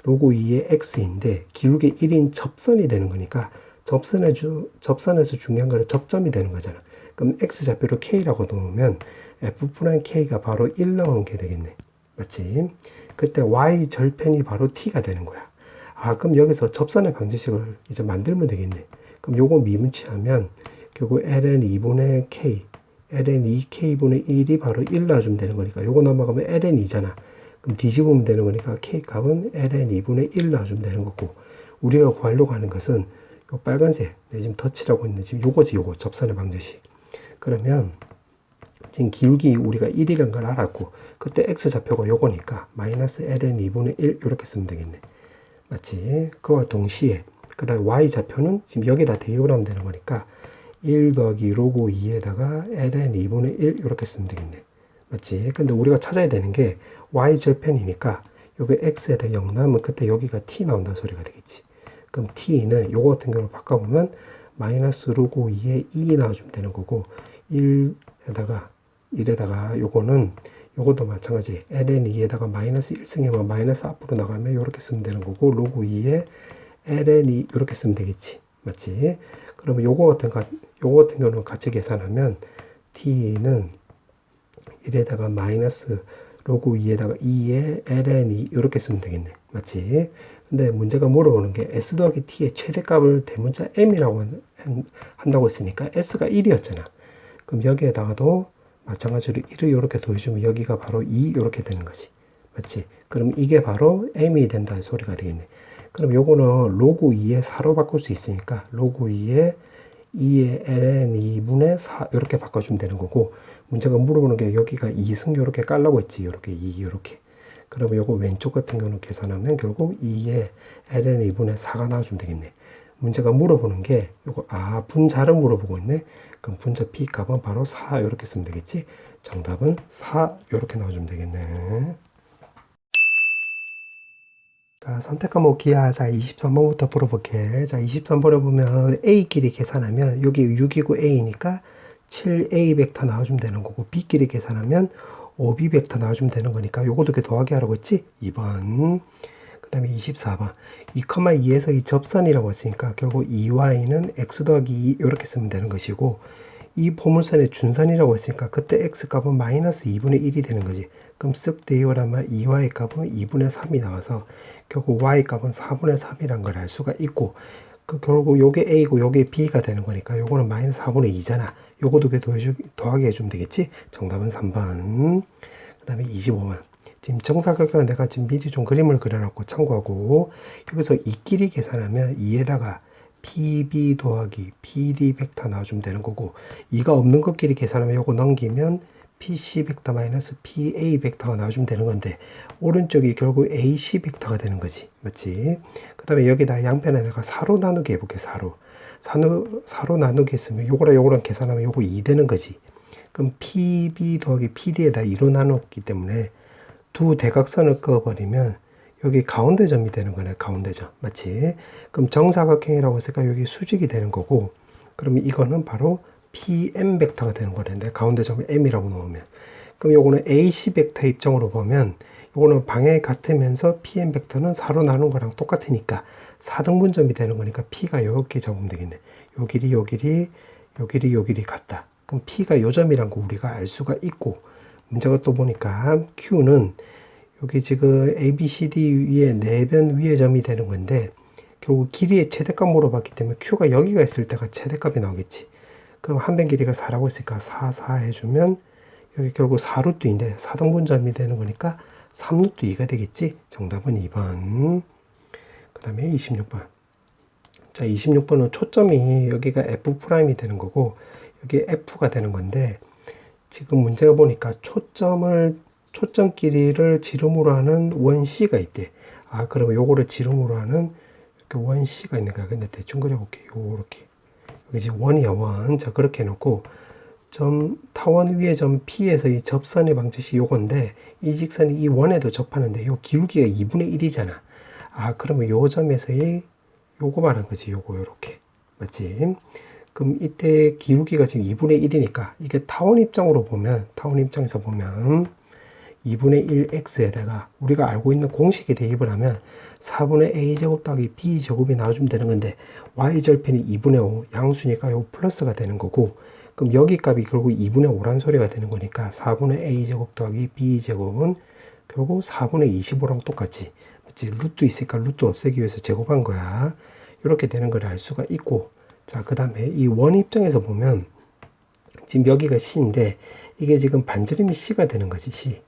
로그 2의 x인데 기울기 1인 접선이 되는 거니까 접선에서 중요한 거는 접점이 되는 거잖아. 그럼 x좌표를 k라고 놓으면 f'k가 바로 1 나오는 게 되겠네. 맞지? 그때 y 절편이 바로 t가 되는 거야. 아, 그럼 여기서 접선의 방정식을 이제 만들면 되겠네. 그럼 요거 미분치하면 결국 ln 2분의 k, ln 2k분의 1이 바로 1 놔주면 되는 거니까 요거 넘어가면 ln 2잖아. 그럼 뒤집으면 되는 거니까 k 값은 ln 2분의 1 놔주면 되는 거고 우리가 구하려고 하는 것은 요 빨간색, 내 지금 덧칠하고 있는 지금 요거지 요거 접선의 방정식. 그러면 지금 기울기 우리가 1이라는 걸 알았고 그때 x좌표가 요거니까 마이너스 ln 2분의 1 이렇게 쓰면 되겠네. 맞지? 그와 동시에 그 다음에 y좌표는 지금 여기다 대입을 하면 되는 거니까 1 더하기 로그 2에다가 ln 2분의 1 이렇게 쓰면 되겠네. 맞지? 근데 우리가 찾아야 되는 게 y절편이니까 여기 x에다 0 나오면 그때 여기가 t 나온다는 소리가 되겠지. 그럼 t는 요거 같은 경우를 바꿔보면 마이너스 로그 2에 2 나와주면 되는 거고 1에다가 요거는 요것도 마찬가지 ln 2에다가 마이너스 1승이면 마이너스 앞으로 나가면 요렇게 쓰면 되는 거고 로그 2에 ln 2 이렇게 쓰면 되겠지. 맞지? 그러면 요거 같은 경우는 같이 계산하면 t는 1에다가 마이너스 로그 2에다가 2에 ln 2 이렇게 쓰면 되겠네. 맞지? 근데 문제가 물어보는 게 s 더하기 t의 최대값을 대문자 m이라고 한다고 했으니까 s가 1이었잖아. 그럼 여기에다가도 마찬가지로 1을 이렇게 더해주면 여기가 바로 2 이렇게 되는 거지. 맞지? 그럼 이게 바로 m이 된다는 소리가 되겠네. 그럼 요거는 로그 2에 4로 바꿀 수 있으니까 로그 2에 2의 ln 2분의 4 이렇게 바꿔주면 되는 거고 문제가 물어보는 게 여기가 2승 이렇게 깔라고 했지. 이렇게 2 이렇게. 그러면 요거 왼쪽 같은 경우는 계산하면 결국 2의 ln 2분의 4가 나와주면 되겠네. 문제가 물어보는 게 요거 분자를 물어보고 있네. 그럼 분자 p 값은 바로 4 이렇게 쓰면 되겠지. 정답은 4 이렇게 나와주면 되겠네. 자, 선택 과목 기하. 자, 23번부터 풀어볼게. 자, 23번에 보면 A끼리 계산하면 여기 6이고 A니까 7A 벡터 나와주면 되는 거고 B끼리 계산하면 5B 벡터 나와주면 되는 거니까 요것도 이렇게 더하기 하라고 했지? 2번. 그 다음에 24번. 2,2에서 이 접선이라고 했으니까 결국 2y는 x 더하기 2 이렇게 쓰면 되는 것이고 이 포물선의 준선이라고 했으니까 그때 x값은 마이너스 2분의 1이 되는 거지. 그럼 쓱 대입을 하면 2y 값은 2분의 3이 나와서 결국 y 값은 4분의 3이란 걸 알 수가 있고 결국 요게 a고 요게 b가 되는 거니까 요거는 마이너스 4분의 2잖아. 요거도 더하게 해주면 되겠지. 정답은 3번. 그 다음에 25번. 지금 정사각형은 내가 지금 미리 좀 그림을 그려놓고 참고하고 여기서 이끼리 계산하면 2에다가 PB 더하기 PD 벡터 나와주면 되는 거고 2가 없는 것끼리 계산하면 요거 넘기면 PC 벡터 마이너스 PA 벡터가 나와주면 되는 건데 오른쪽이 결국 AC 벡터가 되는 거지. 맞지? 그 다음에 여기다 양변에 내가 4로 나누게 해볼게. 4로 나누게 했으면 요거랑 계산하면 요거 2 되는 거지. 그럼 PB 더하기 PD에다 2로 나눴기 때문에 두 대각선을 그어버리면 여기 가운데 점이 되는 거네. 가운데 점. 맞지? 그럼 정사각형이라고 했으니까 여기 수직이 되는 거고 그러면 이거는 바로 PM 벡터가 되는 거는데 가운데 점을 M이라고 놓으면 그럼 요거는 AC 벡터 입장으로 보면 요거는 방향이 같으면서 PM 벡터는 4로 나눈 거랑 똑같으니까 4등분점이 되는 거니까 P가 이렇게 잡으면 되겠네. 요 길이 요 길이 같다. 그럼 P가 요 점이란 거 우리가 알 수가 있고, 문제가 또 보니까 Q는 여기 지금 A, B, C, D 위에 4변 위의 점이 되는 건데, 결국 길이의 최대값 물어봤기 때문에 Q가 여기가 있을 때가 최대값이 나오겠지. 그럼 한 변 길이가 4라고 했으니까 4, 4 해주면 여기 결국 4루트 2인데 4등분점이 되는 거니까 3루트 2가 되겠지. 정답은 2번. 그 다음에 26번. 자, 26번은 초점이 여기가 F'이 되는 거고 여기 F가 되는 건데, 지금 문제가 보니까 초점 길이를 지름으로 하는 원 C가 있대. 아, 그러면 요거를 지름으로 하는 이렇게 원 C가 있는 거야. 근데 대충 그려볼게. 요렇게. 여기 지금 원이야, 원. 자, 그렇게 해놓고 타원 위에 점 P에서 이 접선의 방정식이 요건데, 이 직선이 이 원에도 접하는데 요 기울기가 2분의 1이잖아. 아, 그러면 요 점에서의 요거 말한 거지. 요거 요렇게. 맞지? 그럼 이때 기울기가 지금 2분의 1이니까 이게 타원 입장에서 보면 2분의 1x에다가 우리가 알고 있는 공식에 대입을 하면 4분의 a제곱 더하기 b제곱이 나와주면 되는 건데, y절편이 2분의 5 양수니까 요 플러스가 되는 거고, 그럼 여기 값이 결국 2분의 5란 소리가 되는 거니까 4분의 a제곱 더하기 b제곱은 결국 4분의 25랑 똑같지. 맞지? 루트 있으니까 루트 없애기 위해서 제곱한 거야. 이렇게 되는 걸 알 수가 있고, 자, 그 다음에 이 원 입장에서 보면 지금 여기가 C인데 이게 지금 반지름이 C가 되는 거지. C.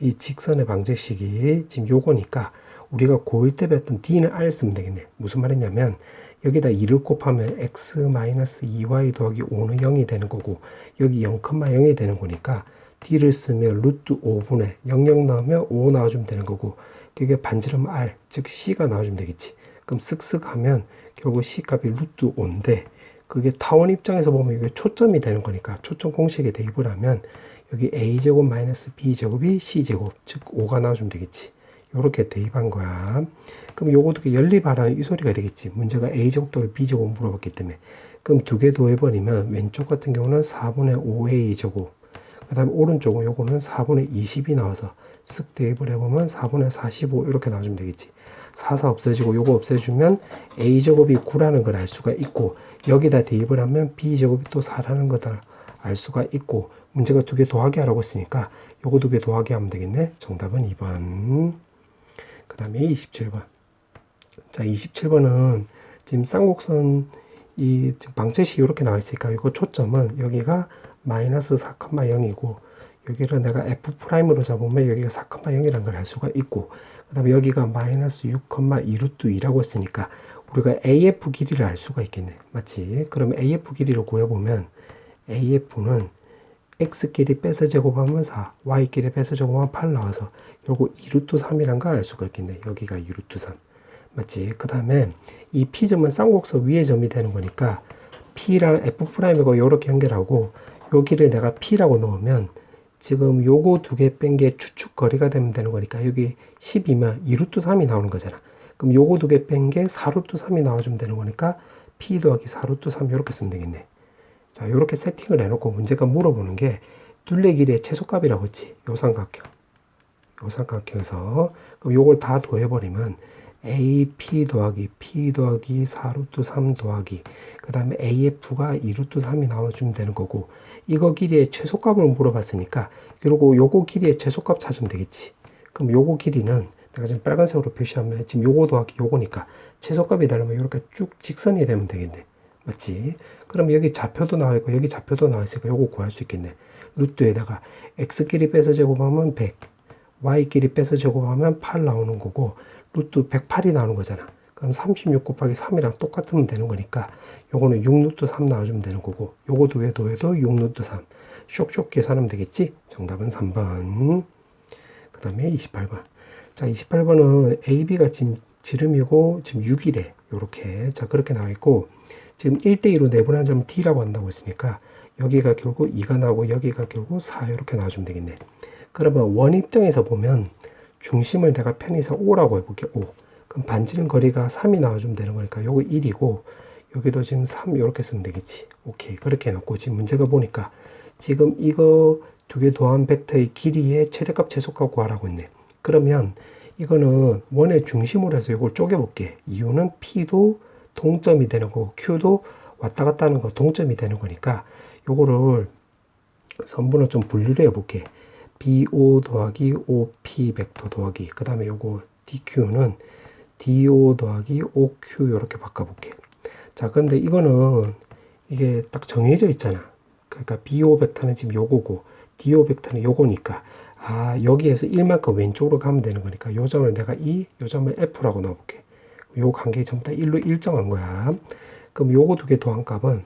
이 직선의 방정식이 지금 요거니까 우리가 고1 때 배웠던 D는 R 쓰면 되겠네. 무슨 말이냐면 여기다 2를 곱하면 x-2y 더하기 5는 0이 되는 거고, 여기 0,0이 되는 거니까 D를 쓰면 루트 5분의 00 나오면 5 나와주면 되는 거고, 그게 반지름 R, 즉 C가 나와주면 되겠지. 그럼 쓱쓱 하면 결국 C 값이 루트 5인데, 그게 타원 입장에서 보면 이게 초점이 되는 거니까 초점 공식에 대입을 하면 여기 a제곱 마이너스 b제곱이 c제곱, 즉 5가 나와주면 되겠지. 요렇게 대입한 거야. 그럼 요것도 연립하라는 이 소리가 되겠지. 문제가 a제곱 더하기 b제곱 물어봤기 때문에. 그럼 두 개 더해버리면 왼쪽 같은 경우는 4분의 5a제곱, 그 다음에 오른쪽은 요거는 4분의 20이 나와서 쓱 대입을 해보면 4분의 45 이렇게 나와주면 되겠지. 4, 4 없어지고 요거 없애주면 a제곱이 9라는 걸 알 수가 있고, 여기다 대입을 하면 b제곱이 또 4라는 것을 알 수가 있고, 문제가 두 개 더하기 하라고 했으니까 요거 두 개 더하기 하면 되겠네. 정답은 2번. 그 다음에 27번. 자, 27번은 지금 쌍곡선 이 방정식이 이렇게 나와 있으니까 이거 초점은 여기가 마이너스 4,0이고 여기를 내가 F'으로 잡으면 여기가 4,0이라는 걸 알 수가 있고, 그 다음에 여기가 마이너스 6,2 루트 2라고 했으니까 우리가 AF 길이를 알 수가 있겠네. 맞지? 그러면 AF 길이를 구해보면 AF는 X끼리 빼서 제곱하면 4, Y끼리 빼서 제곱하면 8 나와서 결국 2루트 3이란 걸 알 수가 있겠네. 여기가 2루트 3. 맞지? 그 다음에 이 P점은 쌍곡선 위의 점이 되는 거니까 P랑 F'이고 이렇게 연결하고 여기를 내가 P라고 넣으면 지금 요거 두 개 뺀 게 추측 거리가 되면 되는 거니까 여기 10이면 2루트 3이 나오는 거잖아. 그럼 요거 두 개 뺀 게 4루트 3이 나와주면 되는 거니까 P 더하기 4루트 3 이렇게 쓰면 되겠네. 자, 이렇게 세팅을 해놓고 문제가 물어보는 게 둘레 길이의 최소값이라고 했지. 요 삼각형에서 그럼 요걸 다 더해버리면 AP 더하기 P 더하기 4루트 3 더하기 그 다음에 AF가 2루트 3이 나와주면 되는 거고, 이거 길이의 최소값을 물어봤으니까 그리고 요거 길이의 최소값 찾으면 되겠지. 그럼 요거 길이는 내가 지금 빨간색으로 표시하면 지금 요거 더하기 요거니까 최소값이 되려면 이렇게 쭉 직선이 되면 되겠네. 맞지? 그럼 여기 좌표도 나와 있고 여기 좌표도 나와 있으니까 요거 구할 수 있겠네. 루트에다가 x끼리 빼서 제곱하면 100, y끼리 빼서 제곱하면 8 나오는 거고 루트 108이 나오는 거잖아. 그럼 36 곱하기 3이랑 똑같으면 되는 거니까 요거는 6루트 3 나와주면 되는 거고, 요거 두 개 더해도 6루트 3. 쇽쇽 계산하면 되겠지? 정답은 3번. 그 다음에 28번. 자, 28번은 AB가 지금 지름이고 지금 6이래. 요렇게. 자, 그렇게 나와 있고 지금 1대2로 내분한 점 T라고 한다고 했으니까 여기가 결국 2가 나오고 여기가 결국 4 이렇게 나와주면 되겠네. 그러면 원 입장에서 보면 중심을 내가 편의상 5라고 해볼게. 5. 그럼 반지름 거리가 3이 나와주면 되는 거니까 요거 1이고 여기도 지금 3 이렇게 쓰면 되겠지. 오케이. 그렇게 해놓고 지금 문제가 보니까 지금 이거 두 개 더한 벡터의 길이의 최대값 최소값 구하라고 했네. 그러면 이거는 원의 중심으로 해서 이걸 쪼개볼게. 이유는 P도 동점이 되는 거고 Q도 왔다 갔다 하는 거 동점이 되는 거니까 요거를 선분을 좀 분류를 해볼게. BO 더하기 OP 벡터 더하기 그 다음에 요거 DQ는 DO 더하기 OQ 이렇게 바꿔볼게. 자, 근데 이거는 이게 딱 정해져 있잖아. 그러니까 BO 벡터는 지금 요거고 DO 벡터는 요거니까 여기에서 1만큼 왼쪽으로 가면 되는 거니까 요 점을 내가 요 점을 F라고 넣어볼게. 요 관계 전부 다 1로 일정한 거야. 그럼 요거 두 개 더한 값은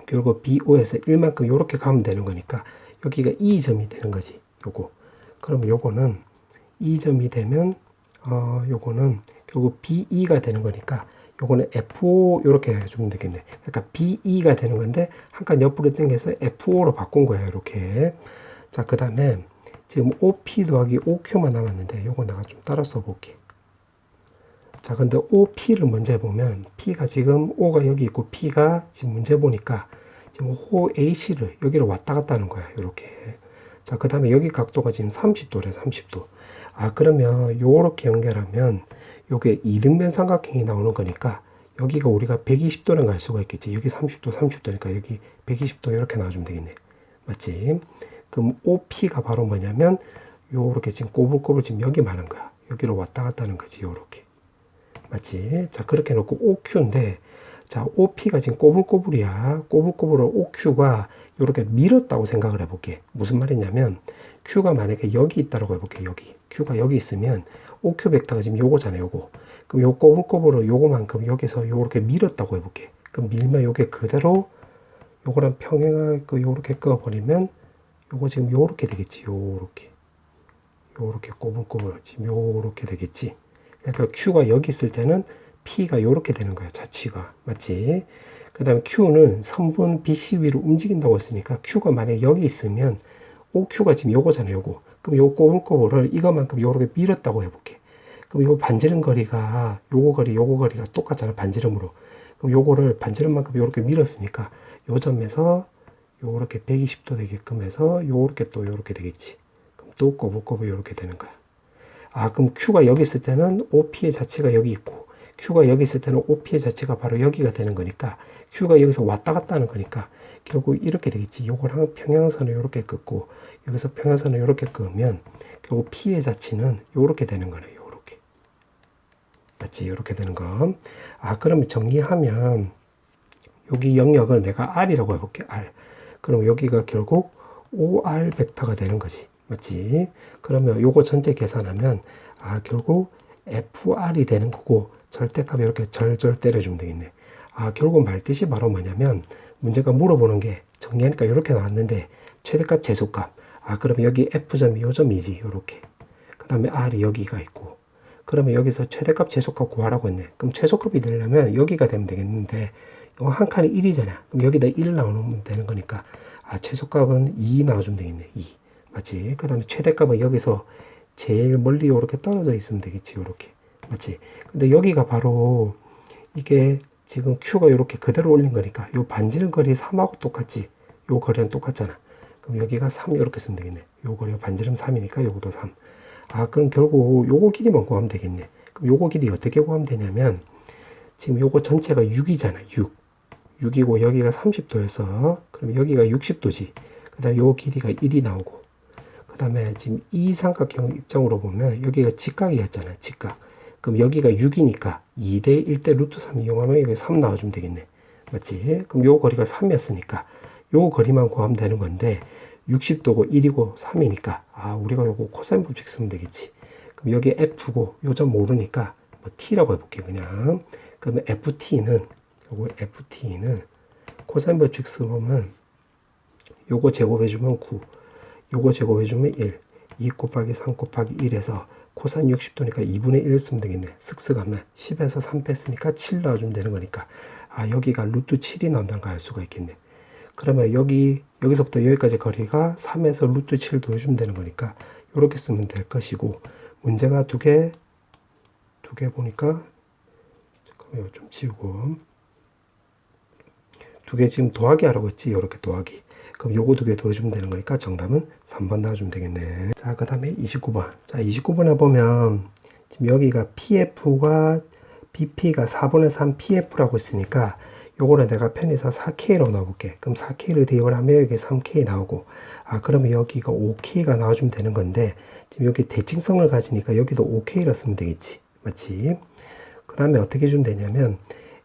결국 BO에서 1만큼 요렇게 가면 되는 거니까 여기가 2점이 되는 거지. 요거. 그럼 요거는 2점이 되면 요거는 결국 BE가 되는 거니까 요거는 FO 요렇게 해주면 되겠네. 그러니까 BE가 되는 건데 한 칸 옆으로 당겨서 FO로 바꾼 거야. 이렇게. 자, 그 다음에 지금 OP 더하기 OQ만 남았는데 요거 내가 좀 따라 써볼게. 자, 근데 OP를 먼저 해보면 P가 지금 O가 여기 있고 P가 지금 문제 보니까 지금 호 AC를 여기로 왔다 갔다 하는 거야. 이렇게. 자, 그 다음에 여기 각도가 지금 30도래. 30도. 그러면 요렇게 연결하면 요게 이등변 삼각형이 나오는 거니까 여기가 우리가 120도랑 갈 수가 있겠지. 여기 30도, 30도니까 여기 120도 이렇게 나와주면 되겠네. 맞지? 그럼 OP가 바로 뭐냐면 요렇게 지금 꼬불꼬불 지금 여기 많은 거야. 여기로 왔다 갔다 하는 거지. 요렇게. 맞지? 자, 그렇게 놓고 OQ인데 자, OP가 지금 꼬불꼬불이야. 꼬불꼬불을 OQ가 이렇게 밀었다고 생각을 해볼게. 무슨 말이냐면 Q가 만약에 여기 있다고 해볼게. 여기. Q가 여기 있으면 OQ 벡터가 지금 요거잖아요. 요거. 그럼 요 꼬불꼬불을 요거만큼 여기서 요렇게 밀었다고 해볼게. 그럼 밀면 요게 그대로 요거랑 평행하고 요렇게 끄어버리면 요거 지금 요렇게 되겠지. 요렇게. 요렇게 꼬불꼬불. 지금 요렇게 되겠지. 그러니까 Q가 여기 있을 때는 P가 요렇게 되는 거야. 자취가. 맞지? 그 다음에 Q는 선분 BC 위로 움직인다고 했으니까 Q가 만약에 여기 있으면 OQ가 지금 요거잖아요. 요거. 그럼 요 꼬불꼬불을 이거만큼 요렇게 밀었다고 해볼게. 그럼 요 반지름 거리가 요거 거리가 똑같잖아. 반지름으로. 그럼 요거를 반지름만큼 요렇게 밀었으니까 요 점에서 요렇게 120도 되게끔 해서 요렇게 또 요렇게 되겠지. 그럼 또 꼬불꼬불 요렇게 되는 거야. 그럼 Q가 여기 있을 때는 OP의 자체가 여기 있고 Q가 여기 있을 때는 OP의 자체가 바로 여기가 되는 거니까 Q가 여기서 왔다 갔다 하는 거니까 결국 이렇게 되겠지. 요거랑 평행선을 이렇게 긋고 여기서 평행선을 이렇게 끄면 결국 P의 자체는 요렇게 되는 거네요. 요렇게. 맞지? 요렇게 되는 거. 그러면 정리하면 여기 영역을 내가 R이라고 해볼게. R. 그럼 여기가 결국 OR 벡터가 되는 거지. 맞지? 그러면 요거 전체 계산하면 결국 FR이 되는 거고 절대값 이렇게 절절 때려주면 되겠네. 결국 말뜻이 바로 뭐냐면 문제가 물어보는 게 정리하니까 이렇게 나왔는데 최대값 최소값. 그러면 여기 F점이 요 점이지. 요렇게. 그 다음에 R이 여기가 있고 그러면 여기서 최대값 최소값 구하라고 했네. 그럼 최소값이 되려면 여기가 되면 되겠는데 한 칸이 1이잖아. 그럼 여기다 1 나오면 되는 거니까 최소값은 2 나와주면 되겠네. 2. 맞지? 그 다음에 최대값은 여기서 제일 멀리 이렇게 떨어져 있으면 되겠지. 이렇게. 맞지? 근데 여기가 바로 이게 지금 Q가 이렇게 그대로 올린 거니까 요 반지름 거리 3하고 똑같지. 요 거리랑 똑같잖아. 그럼 여기가 3 이렇게 쓰면 되겠네. 요 거리가 반지름 3이니까 요것도 3. 그럼 결국 요거 길이만 구하면 되겠네. 그럼 요거 길이 어떻게 구하면 되냐면 지금 요거 전체가 6이잖아. 6. 6이고 여기가 30도여서 그럼 여기가 60도지. 그 다음에 요 길이가 1이 나오고 그 다음에 지금 이 삼각형 입장으로 보면 여기가 직각이었잖아요. 직각. 그럼 여기가 6이니까 2대 1대 루트 3 이용하면 여기 3 나와주면 되겠네. 맞지? 그럼 요 거리가 3이었으니까 요 거리만 구하면 되는 건데 60도고 1이고 3이니까 우리가 요거 코사인 법칙 쓰면 되겠지. 그럼 여기 F고 요 점 모르니까 뭐 T라고 해볼게 그냥. 그러면 FT는 코사인 법칙 쓰면 요거 제곱해주면 9 요거 제곱해주면 1 2 곱하기 3 곱하기 1에서 코사인 60도니까 2분의 1 쓰면 되겠네. 쓱쓱 하면 10에서 3 뺐으니까 7 나와주면 되는 거니까 여기가 루트 7이 나온다는 걸 알 수가 있겠네. 그러면 여기서부터 여기까지 거리가 3에서 루트 7 더해주면 되는 거니까 이렇게 쓰면 될 것이고 문제가 두 개 보니까 잠깐만요. 좀 지우고 두 개 지금 더하기 하라고 했지. 이렇게 더하기. 그럼 요거 두 개 더해주면 되는 거니까 정답은 3번 나와주면 되겠네. 자, 그 다음에 29번. 자, 29번에 보면 지금 여기가 PF가 BP가 4분의 3 PF라고 있으니까 요거는 내가 편의상 4K로 넣어볼게. 그럼 4K를 대입을 하면 여기 3K 나오고, 그러면 여기가 5K가 나와주면 되는 건데, 지금 여기 대칭성을 가지니까 여기도 5K로 쓰면 되겠지. 맞지? 그 다음에 어떻게 주면 되냐면,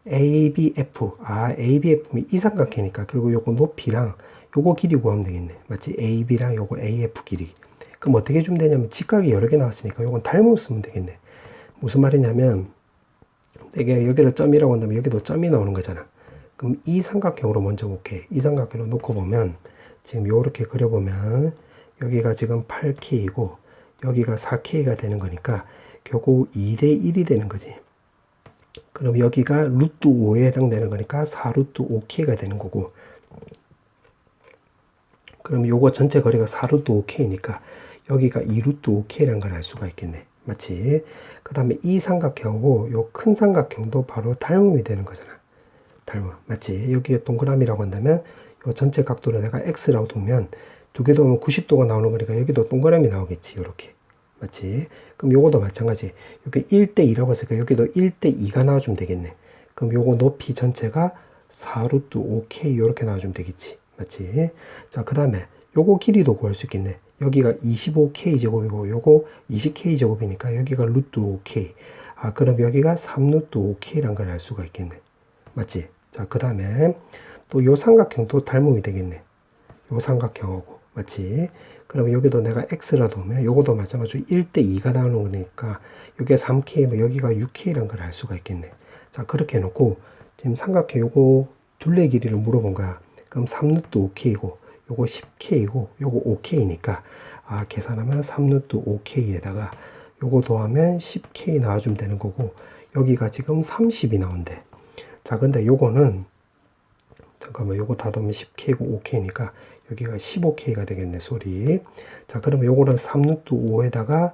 ABF. ABF면 이 삼각형이니까, 결국 요거 높이랑 요거 길이 구하면 되겠네. 맞지? AB랑 요거 AF 길이. 그럼 어떻게 주면 되냐면, 직각이 여러 개 나왔으니까 요건 닮으면 쓰면 되겠네. 무슨 말이냐면, 내가 여기를 점이라고 한다면 여기도 점이 나오는 거잖아. 그럼 이 삼각형으로 먼저 볼게. 이 삼각형으로 놓고 보면 지금 요렇게 그려보면 여기가 지금 8K이고 여기가 4K가 되는 거니까 결국 2대 1이 되는 거지. 그럼 여기가 루트 5에 해당되는 거니까 4루트 5K가 되는 거고, 그럼 요거 전체 거리가 4루트 5K니까 여기가 2루트 5K라는 걸 알 수가 있겠네. 맞지? 그 다음에 이 삼각형하고 요 큰 삼각형도 바로 닮음이 되는 거잖아. 닮음. 맞지? 여기에 동그라미라고 한다면 요 전체 각도를 내가 X라고 두면 두 개 도면 90도가 나오는 거니까 여기도 동그라미 나오겠지. 요렇게. 맞지? 그럼 요거도 마찬가지. 여기 1대2라고 했으니까 여기도 1대2가 나와주면 되겠네. 그럼 요거 높이 전체가 4루트 5K 요렇게 나와주면 되겠지. 맞지? 자, 그 다음에 요거 길이도 구할 수 있겠네. 여기가 25K 제곱이고 요거 20K 제곱이니까 여기가 루트 5K. 그럼 여기가 3루트 5K란 걸 알 수가 있겠네. 맞지? 자, 그 다음에 또 요 삼각형도 닮음이 되겠네. 요 삼각형하고. 맞지? 그럼 여기도 내가 X라도 하면 요거도 마찬가지로 1대2가 나오는 거니까 여기가 3K, 여기가 6K란 걸 알 수가 있겠네. 자, 그렇게 해놓고 지금 삼각형 요거 둘레 길이를 물어본 거야. 그럼 3루트 5K고 요거 10K고 요거 5K니까 계산하면 3루트 5K에다가 요거 더하면 10K 나와주면 되는 거고, 여기가 지금 30이 나온대. 자, 근데 요거는 잠깐만, 요거 다 더하면 10K고 5K니까 여기가 15K가 되겠네, 소리. 자, 그러면 요거는 3루트 5에다가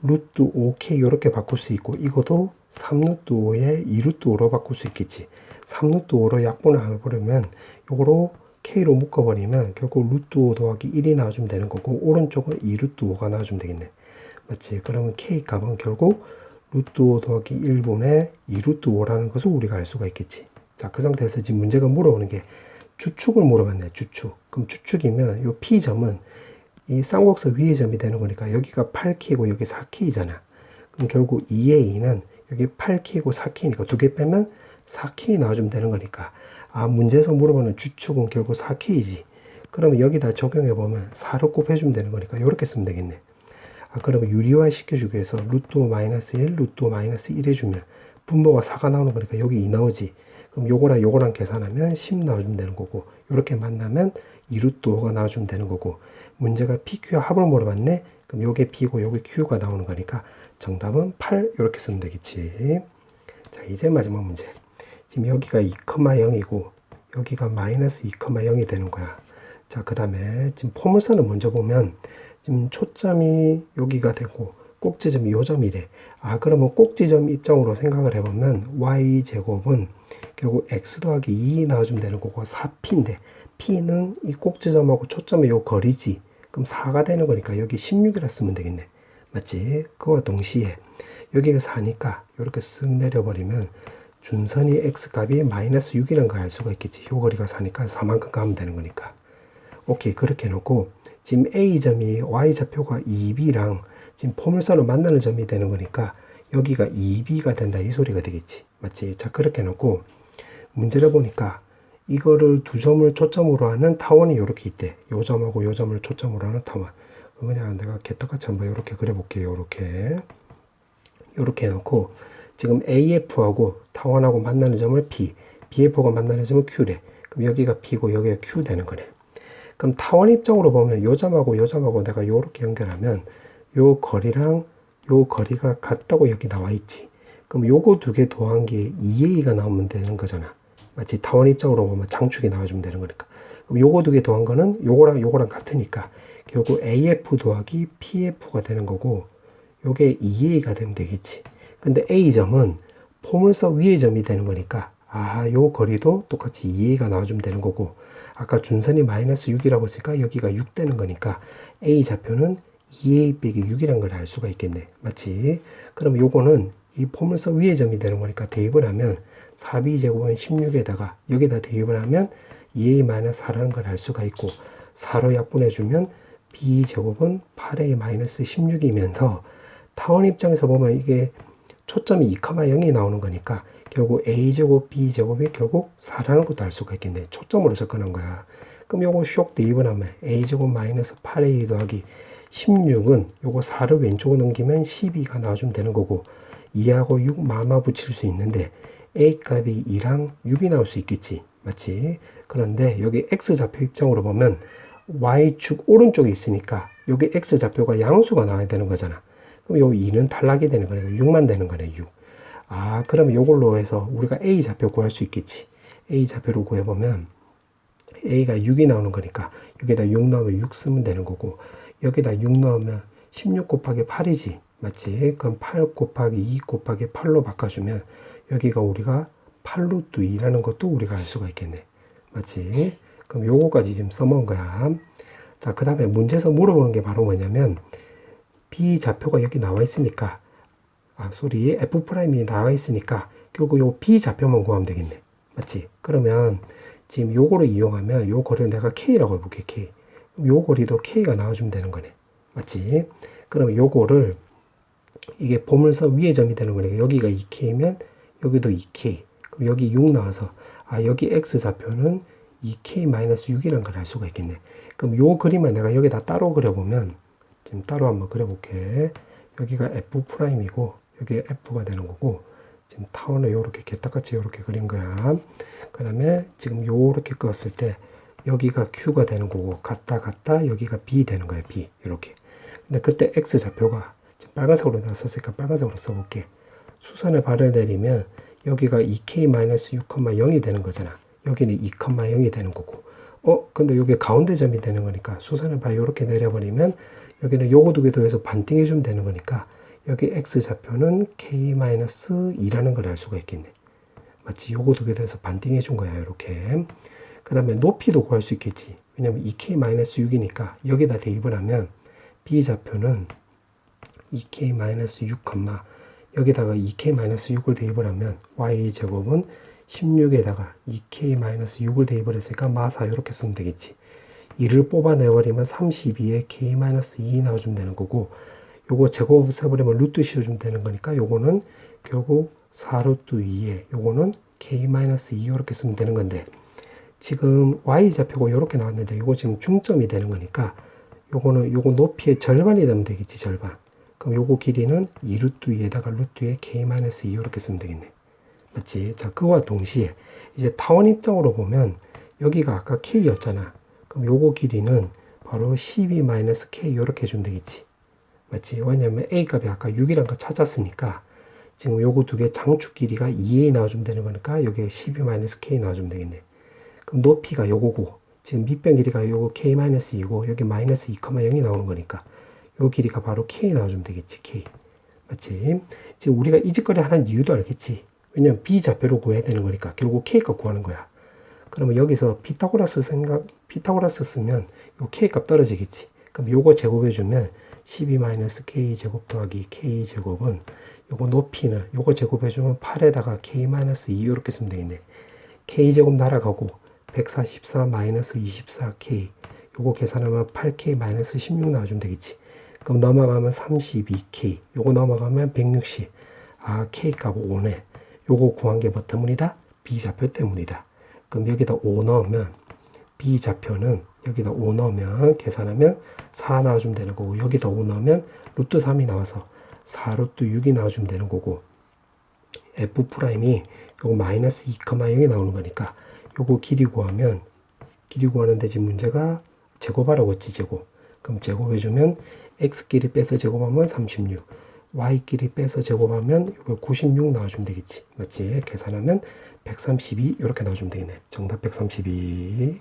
루트 5K 요렇게 바꿀 수 있고, 이것도 3루트 5에 2루트 5로 바꿀 수 있겠지. 3루트 5로 약분을 해버리면 요거로 K로 묶어버리면 결국 루트 5 더하기 1이 나와주면 되는 거고, 오른쪽은 2루트 5가 나와주면 되겠네. 맞지? 그러면 K 값은 결국 루트 5 더하기 1분의 2루트 5라는 것을 우리가 알 수가 있겠지. 자, 그 상태에서 지금 문제가 물어보는 게 주축을 물어봤네. 주축. 그럼 주축이면 요 P점은 이 쌍곡선 위의 점이 되는 거니까 여기가 8K고 여기 4K잖아. 그럼 결국 2의 2는 여기 8K고 4K니까 두 개 빼면 4K 나와주면 되는 거니까 문제에서 물어보는 주축은 결국 4K지. 그러면 여기다 적용해보면 4로 곱해주면 되는 거니까 이렇게 쓰면 되겠네. 그러면 유리화 시켜주기 위해서 루트 5 마이너스 1, 루트 5 마이너스 1 해주면 분모가 4가 나오는 거니까 여기 2 나오지. 그럼 요거랑 요거랑 계산하면 10 나와주면 되는 거고, 이렇게 만나면 2루트 5가 나와주면 되는 거고, 문제가 PQ와 합을 물어봤네. 그럼 요게 P고 요게 Q가 나오는 거니까 정답은 8 이렇게 쓰면 되겠지. 자, 이제 마지막 문제. 지금 여기가 2,0이고 여기가 마이너스 2,0이 되는 거야. 자, 그 다음에 지금 포물선을 먼저 보면 지금 초점이 여기가 되고 꼭지점이 요 점이래. 그러면 꼭지점 입장으로 생각을 해보면 y제곱은 결국 x 더하기 2 나와주면 되는 거고, 4p인데 p는 이 꼭지점하고 초점의 요 거리지. 그럼 4가 되는 거니까 여기 16이라 쓰면 되겠네. 맞지? 그와 동시에 여기가 4니까 이렇게 쓱 내려버리면 준선이 x값이 마이너스 6이라는 걸 알 수가 있겠지. 요 거리가 4니까 4만큼 가면 되는 거니까. 오케이, 그렇게 해놓고 지금 A점이 Y좌표가 2B랑 지금 포물선을 만나는 점이 되는 거니까 여기가 2B가 된다, 이 소리가 되겠지. 맞지? 자, 그렇게 해놓고 문제를 보니까 이거를 두 점을 초점으로 하는 타원이 이렇게 있대. 요 점하고 요 점을 초점으로 하는 타원. 그냥 내가 개떡같이 한번 이렇게 그려볼게요. 이렇게 해놓고 지금 AF하고 타원하고 만나는 점을 P, BF가 만나는 점은 Q래. 그럼 여기가 P고 여기가 Q 되는 거네. 그럼 타원 입장으로 보면 요 점하고 요 점하고 내가 요렇게 연결하면 요 거리랑 요 거리가 같다고 여기 나와 있지. 그럼 요거 두 개 더한 게 2A가 나오면 되는 거잖아. 마치 타원 입장으로 보면 장축이 나와주면 되는 거니까. 그럼 요거 두 개 더한 거는 요거랑 요거랑 같으니까 결국 AF 더하기 PF가 되는 거고, 요게 2A가 되면 되겠지. 근데 A점은 포물선 위의 점이 되는 거니까 요 거리도 똑같이 2A가 나와주면 되는 거고, 아까 준선이 마이너스 6이라고 했으니까 여기가 6 되는 거니까 A 좌표는 2A 빼기 6이라는 걸 알 수가 있겠네. 맞지? 그럼 요거는 이 포물선 위의 점이 되는 거니까 대입을 하면 4b제곱은 16에다가 여기다 대입을 하면 2a-4라는 걸 알 수가 있고 4로 약분해주면 b제곱은 8a-16이면서 타원 입장에서 보면 이게 초점이 2,0이 나오는 거니까 결국 a제곱 b제곱이 결국 4라는 것도 알 수가 있겠네. 초점으로 접근한 거야. 그럼 요거 쇽 대입을 하면 a제곱 마이너스 8a 더하기 16은 요거 4를 왼쪽으로 넘기면 12가 나와주면 되는 거고 2하고 6 마마 붙일 수 있는데 a 값이 2랑 6이 나올 수 있겠지. 맞지? 그런데 여기 x좌표 입장으로 보면 y축 오른쪽에 있으니까 여기 x좌표가 양수가 나와야 되는 거잖아. 그럼 요 2는 탈락이 되는 거네. 6만 되는 거네. 6. 아, 그러면 요걸로 해서 우리가 a좌표 구할 수 있겠지. a좌표로 구해보면 a가 6이 나오는 거니까 여기다 6 넣으면 6 쓰면 되는 거고 여기다 6 넣으면 16 곱하기 8이지. 맞지? 그럼 8 곱하기 2 곱하기 8로 바꿔주면 여기가 우리가 8루트 2라는 것도 우리가 알 수가 있겠네. 맞지? 그럼 요거까지 지금 써먹은 거야. 자, 그 다음에 문제에서 물어보는 게 바로 뭐냐면 B좌표가 여기 나와 있으니까 F'이 나와 있으니까 결국 요 B좌표만 구하면 되겠네. 맞지? 그러면 지금 요거를 이용하면 요 거리를 내가 K라고 해볼게. K. 요 거리도 K가 나와주면 되는 거네. 맞지? 그러면 요거를 이게 보물선 위의 점이 되는 거니까 여기가 2K면 여기도 2K. 그럼 여기 6 나와서 여기 X좌표는 2K-6이라는 걸 알 수가 있겠네. 그럼 요 그림을 내가 여기다 따로 그려보면 지금 따로 한번 그려볼게. 여기가 F'이고 여기 F가 되는 거고 지금 타원을 요렇게 개딱같이 요렇게 그린 거야. 그 다음에 지금 요렇게 끄었을 때 여기가 Q가 되는 거고 같다 여기가 B 되는 거야. B 이렇게. 근데 그때 X좌표가 지금 빨간색으로 나왔으니까 빨간색으로 써볼게. 수선을 발을 내리면 여기가 2K-6,0이 되는 거잖아. 여기는 2,0이 되는 거고. 근데 여기 가운데 점이 되는 거니까 수선을 발 이렇게 내려버리면 여기는 요거 두 개 더해서 반띵해 주면 되는 거니까 여기 X좌표는 K-2라는 걸 알 수가 있겠네. 마치 요거 두 개 더해서 반띵해 준 거야. 이렇게. 그 다음에 높이도 구할 수 있겠지. 왜냐면 2K-6이니까 여기다 대입을 하면 B좌표는 2K-6, 여기다가 2K-6을 대입을 하면 Y제곱은 16에다가 2K-6을 대입을 했으니까 마사 이렇게 쓰면 되겠지. 2를 뽑아내버리면 32에 K-2 나와주면 되는 거고 요거 제곱 써버리면 루트 씌워주면 되는 거니까 요거는 결국 4루트 2에 요거는 K-2 이렇게 쓰면 되는 건데 지금 Y좌표가 이렇게 나왔는데 요거 지금 중점이 되는 거니까 요거는 요거 높이의 절반이 되면 되겠지. 절반. 그럼 요거 길이는 2루트 2에다가 루트에 K-2 이렇게 쓰면 되겠네. 맞지? 자, 그와 동시에 이제 타원 입장으로 보면 여기가 아까 K였잖아. 그럼 요거 길이는 바로 12-K 이렇게 해주면 되겠지. 맞지? 왜냐면 A 값이 아까 6이란 거 찾았으니까 지금 요거 두 개 장축 길이가 2A 나와주면 되는 거니까 여기에 12-K 나와주면 되겠네. 그럼 높이가 요거고 지금 밑변 길이가 요거 K-2고 여기 마이너스 2,0이 나오는 거니까 요 길이가 바로 K 나와주면 되겠지. K. 맞지? 지금 우리가 이 짓거리 하는 이유도 알겠지? 왜냐면 B좌표로 구해야 되는 거니까 결국 K값 구하는 거야. 그러면 여기서 피타고라스 쓰면 요 K값 떨어지겠지. 그럼 요거 제곱해주면 12-K 제곱 더하기 K 제곱은 요거 높이는 요거 제곱해주면 8에다가 K-2 이렇게 쓰면 되겠네. K 제곱 날아가고 144-24K 요거 계산하면 8K-16 나와주면 되겠지. 그럼 넘어가면 32K 요거 넘어가면 160. K값 5네. 요거 구한 게 뭐 때문이다? B좌표 때문이다. 그럼 여기다 5 넣으면 B좌표는 여기다 5 넣으면 계산하면 4 나와주면 되는 거고 여기다 5 넣으면 루트 3이 나와서 4루트 6이 나와주면 되는 거고 F'이 요거 마이너스 2,0이 나오는 거니까 요거 길이 구하면 길이 구하는데 지금 문제가 제곱하라고 했지. 제곱. 그럼 제곱해주면 X끼리 빼서 제곱하면 36 Y끼리 빼서 제곱하면 이거 96 나와주면 되겠지. 맞지? 계산하면 132 이렇게 나와주면 되겠네. 정답 132.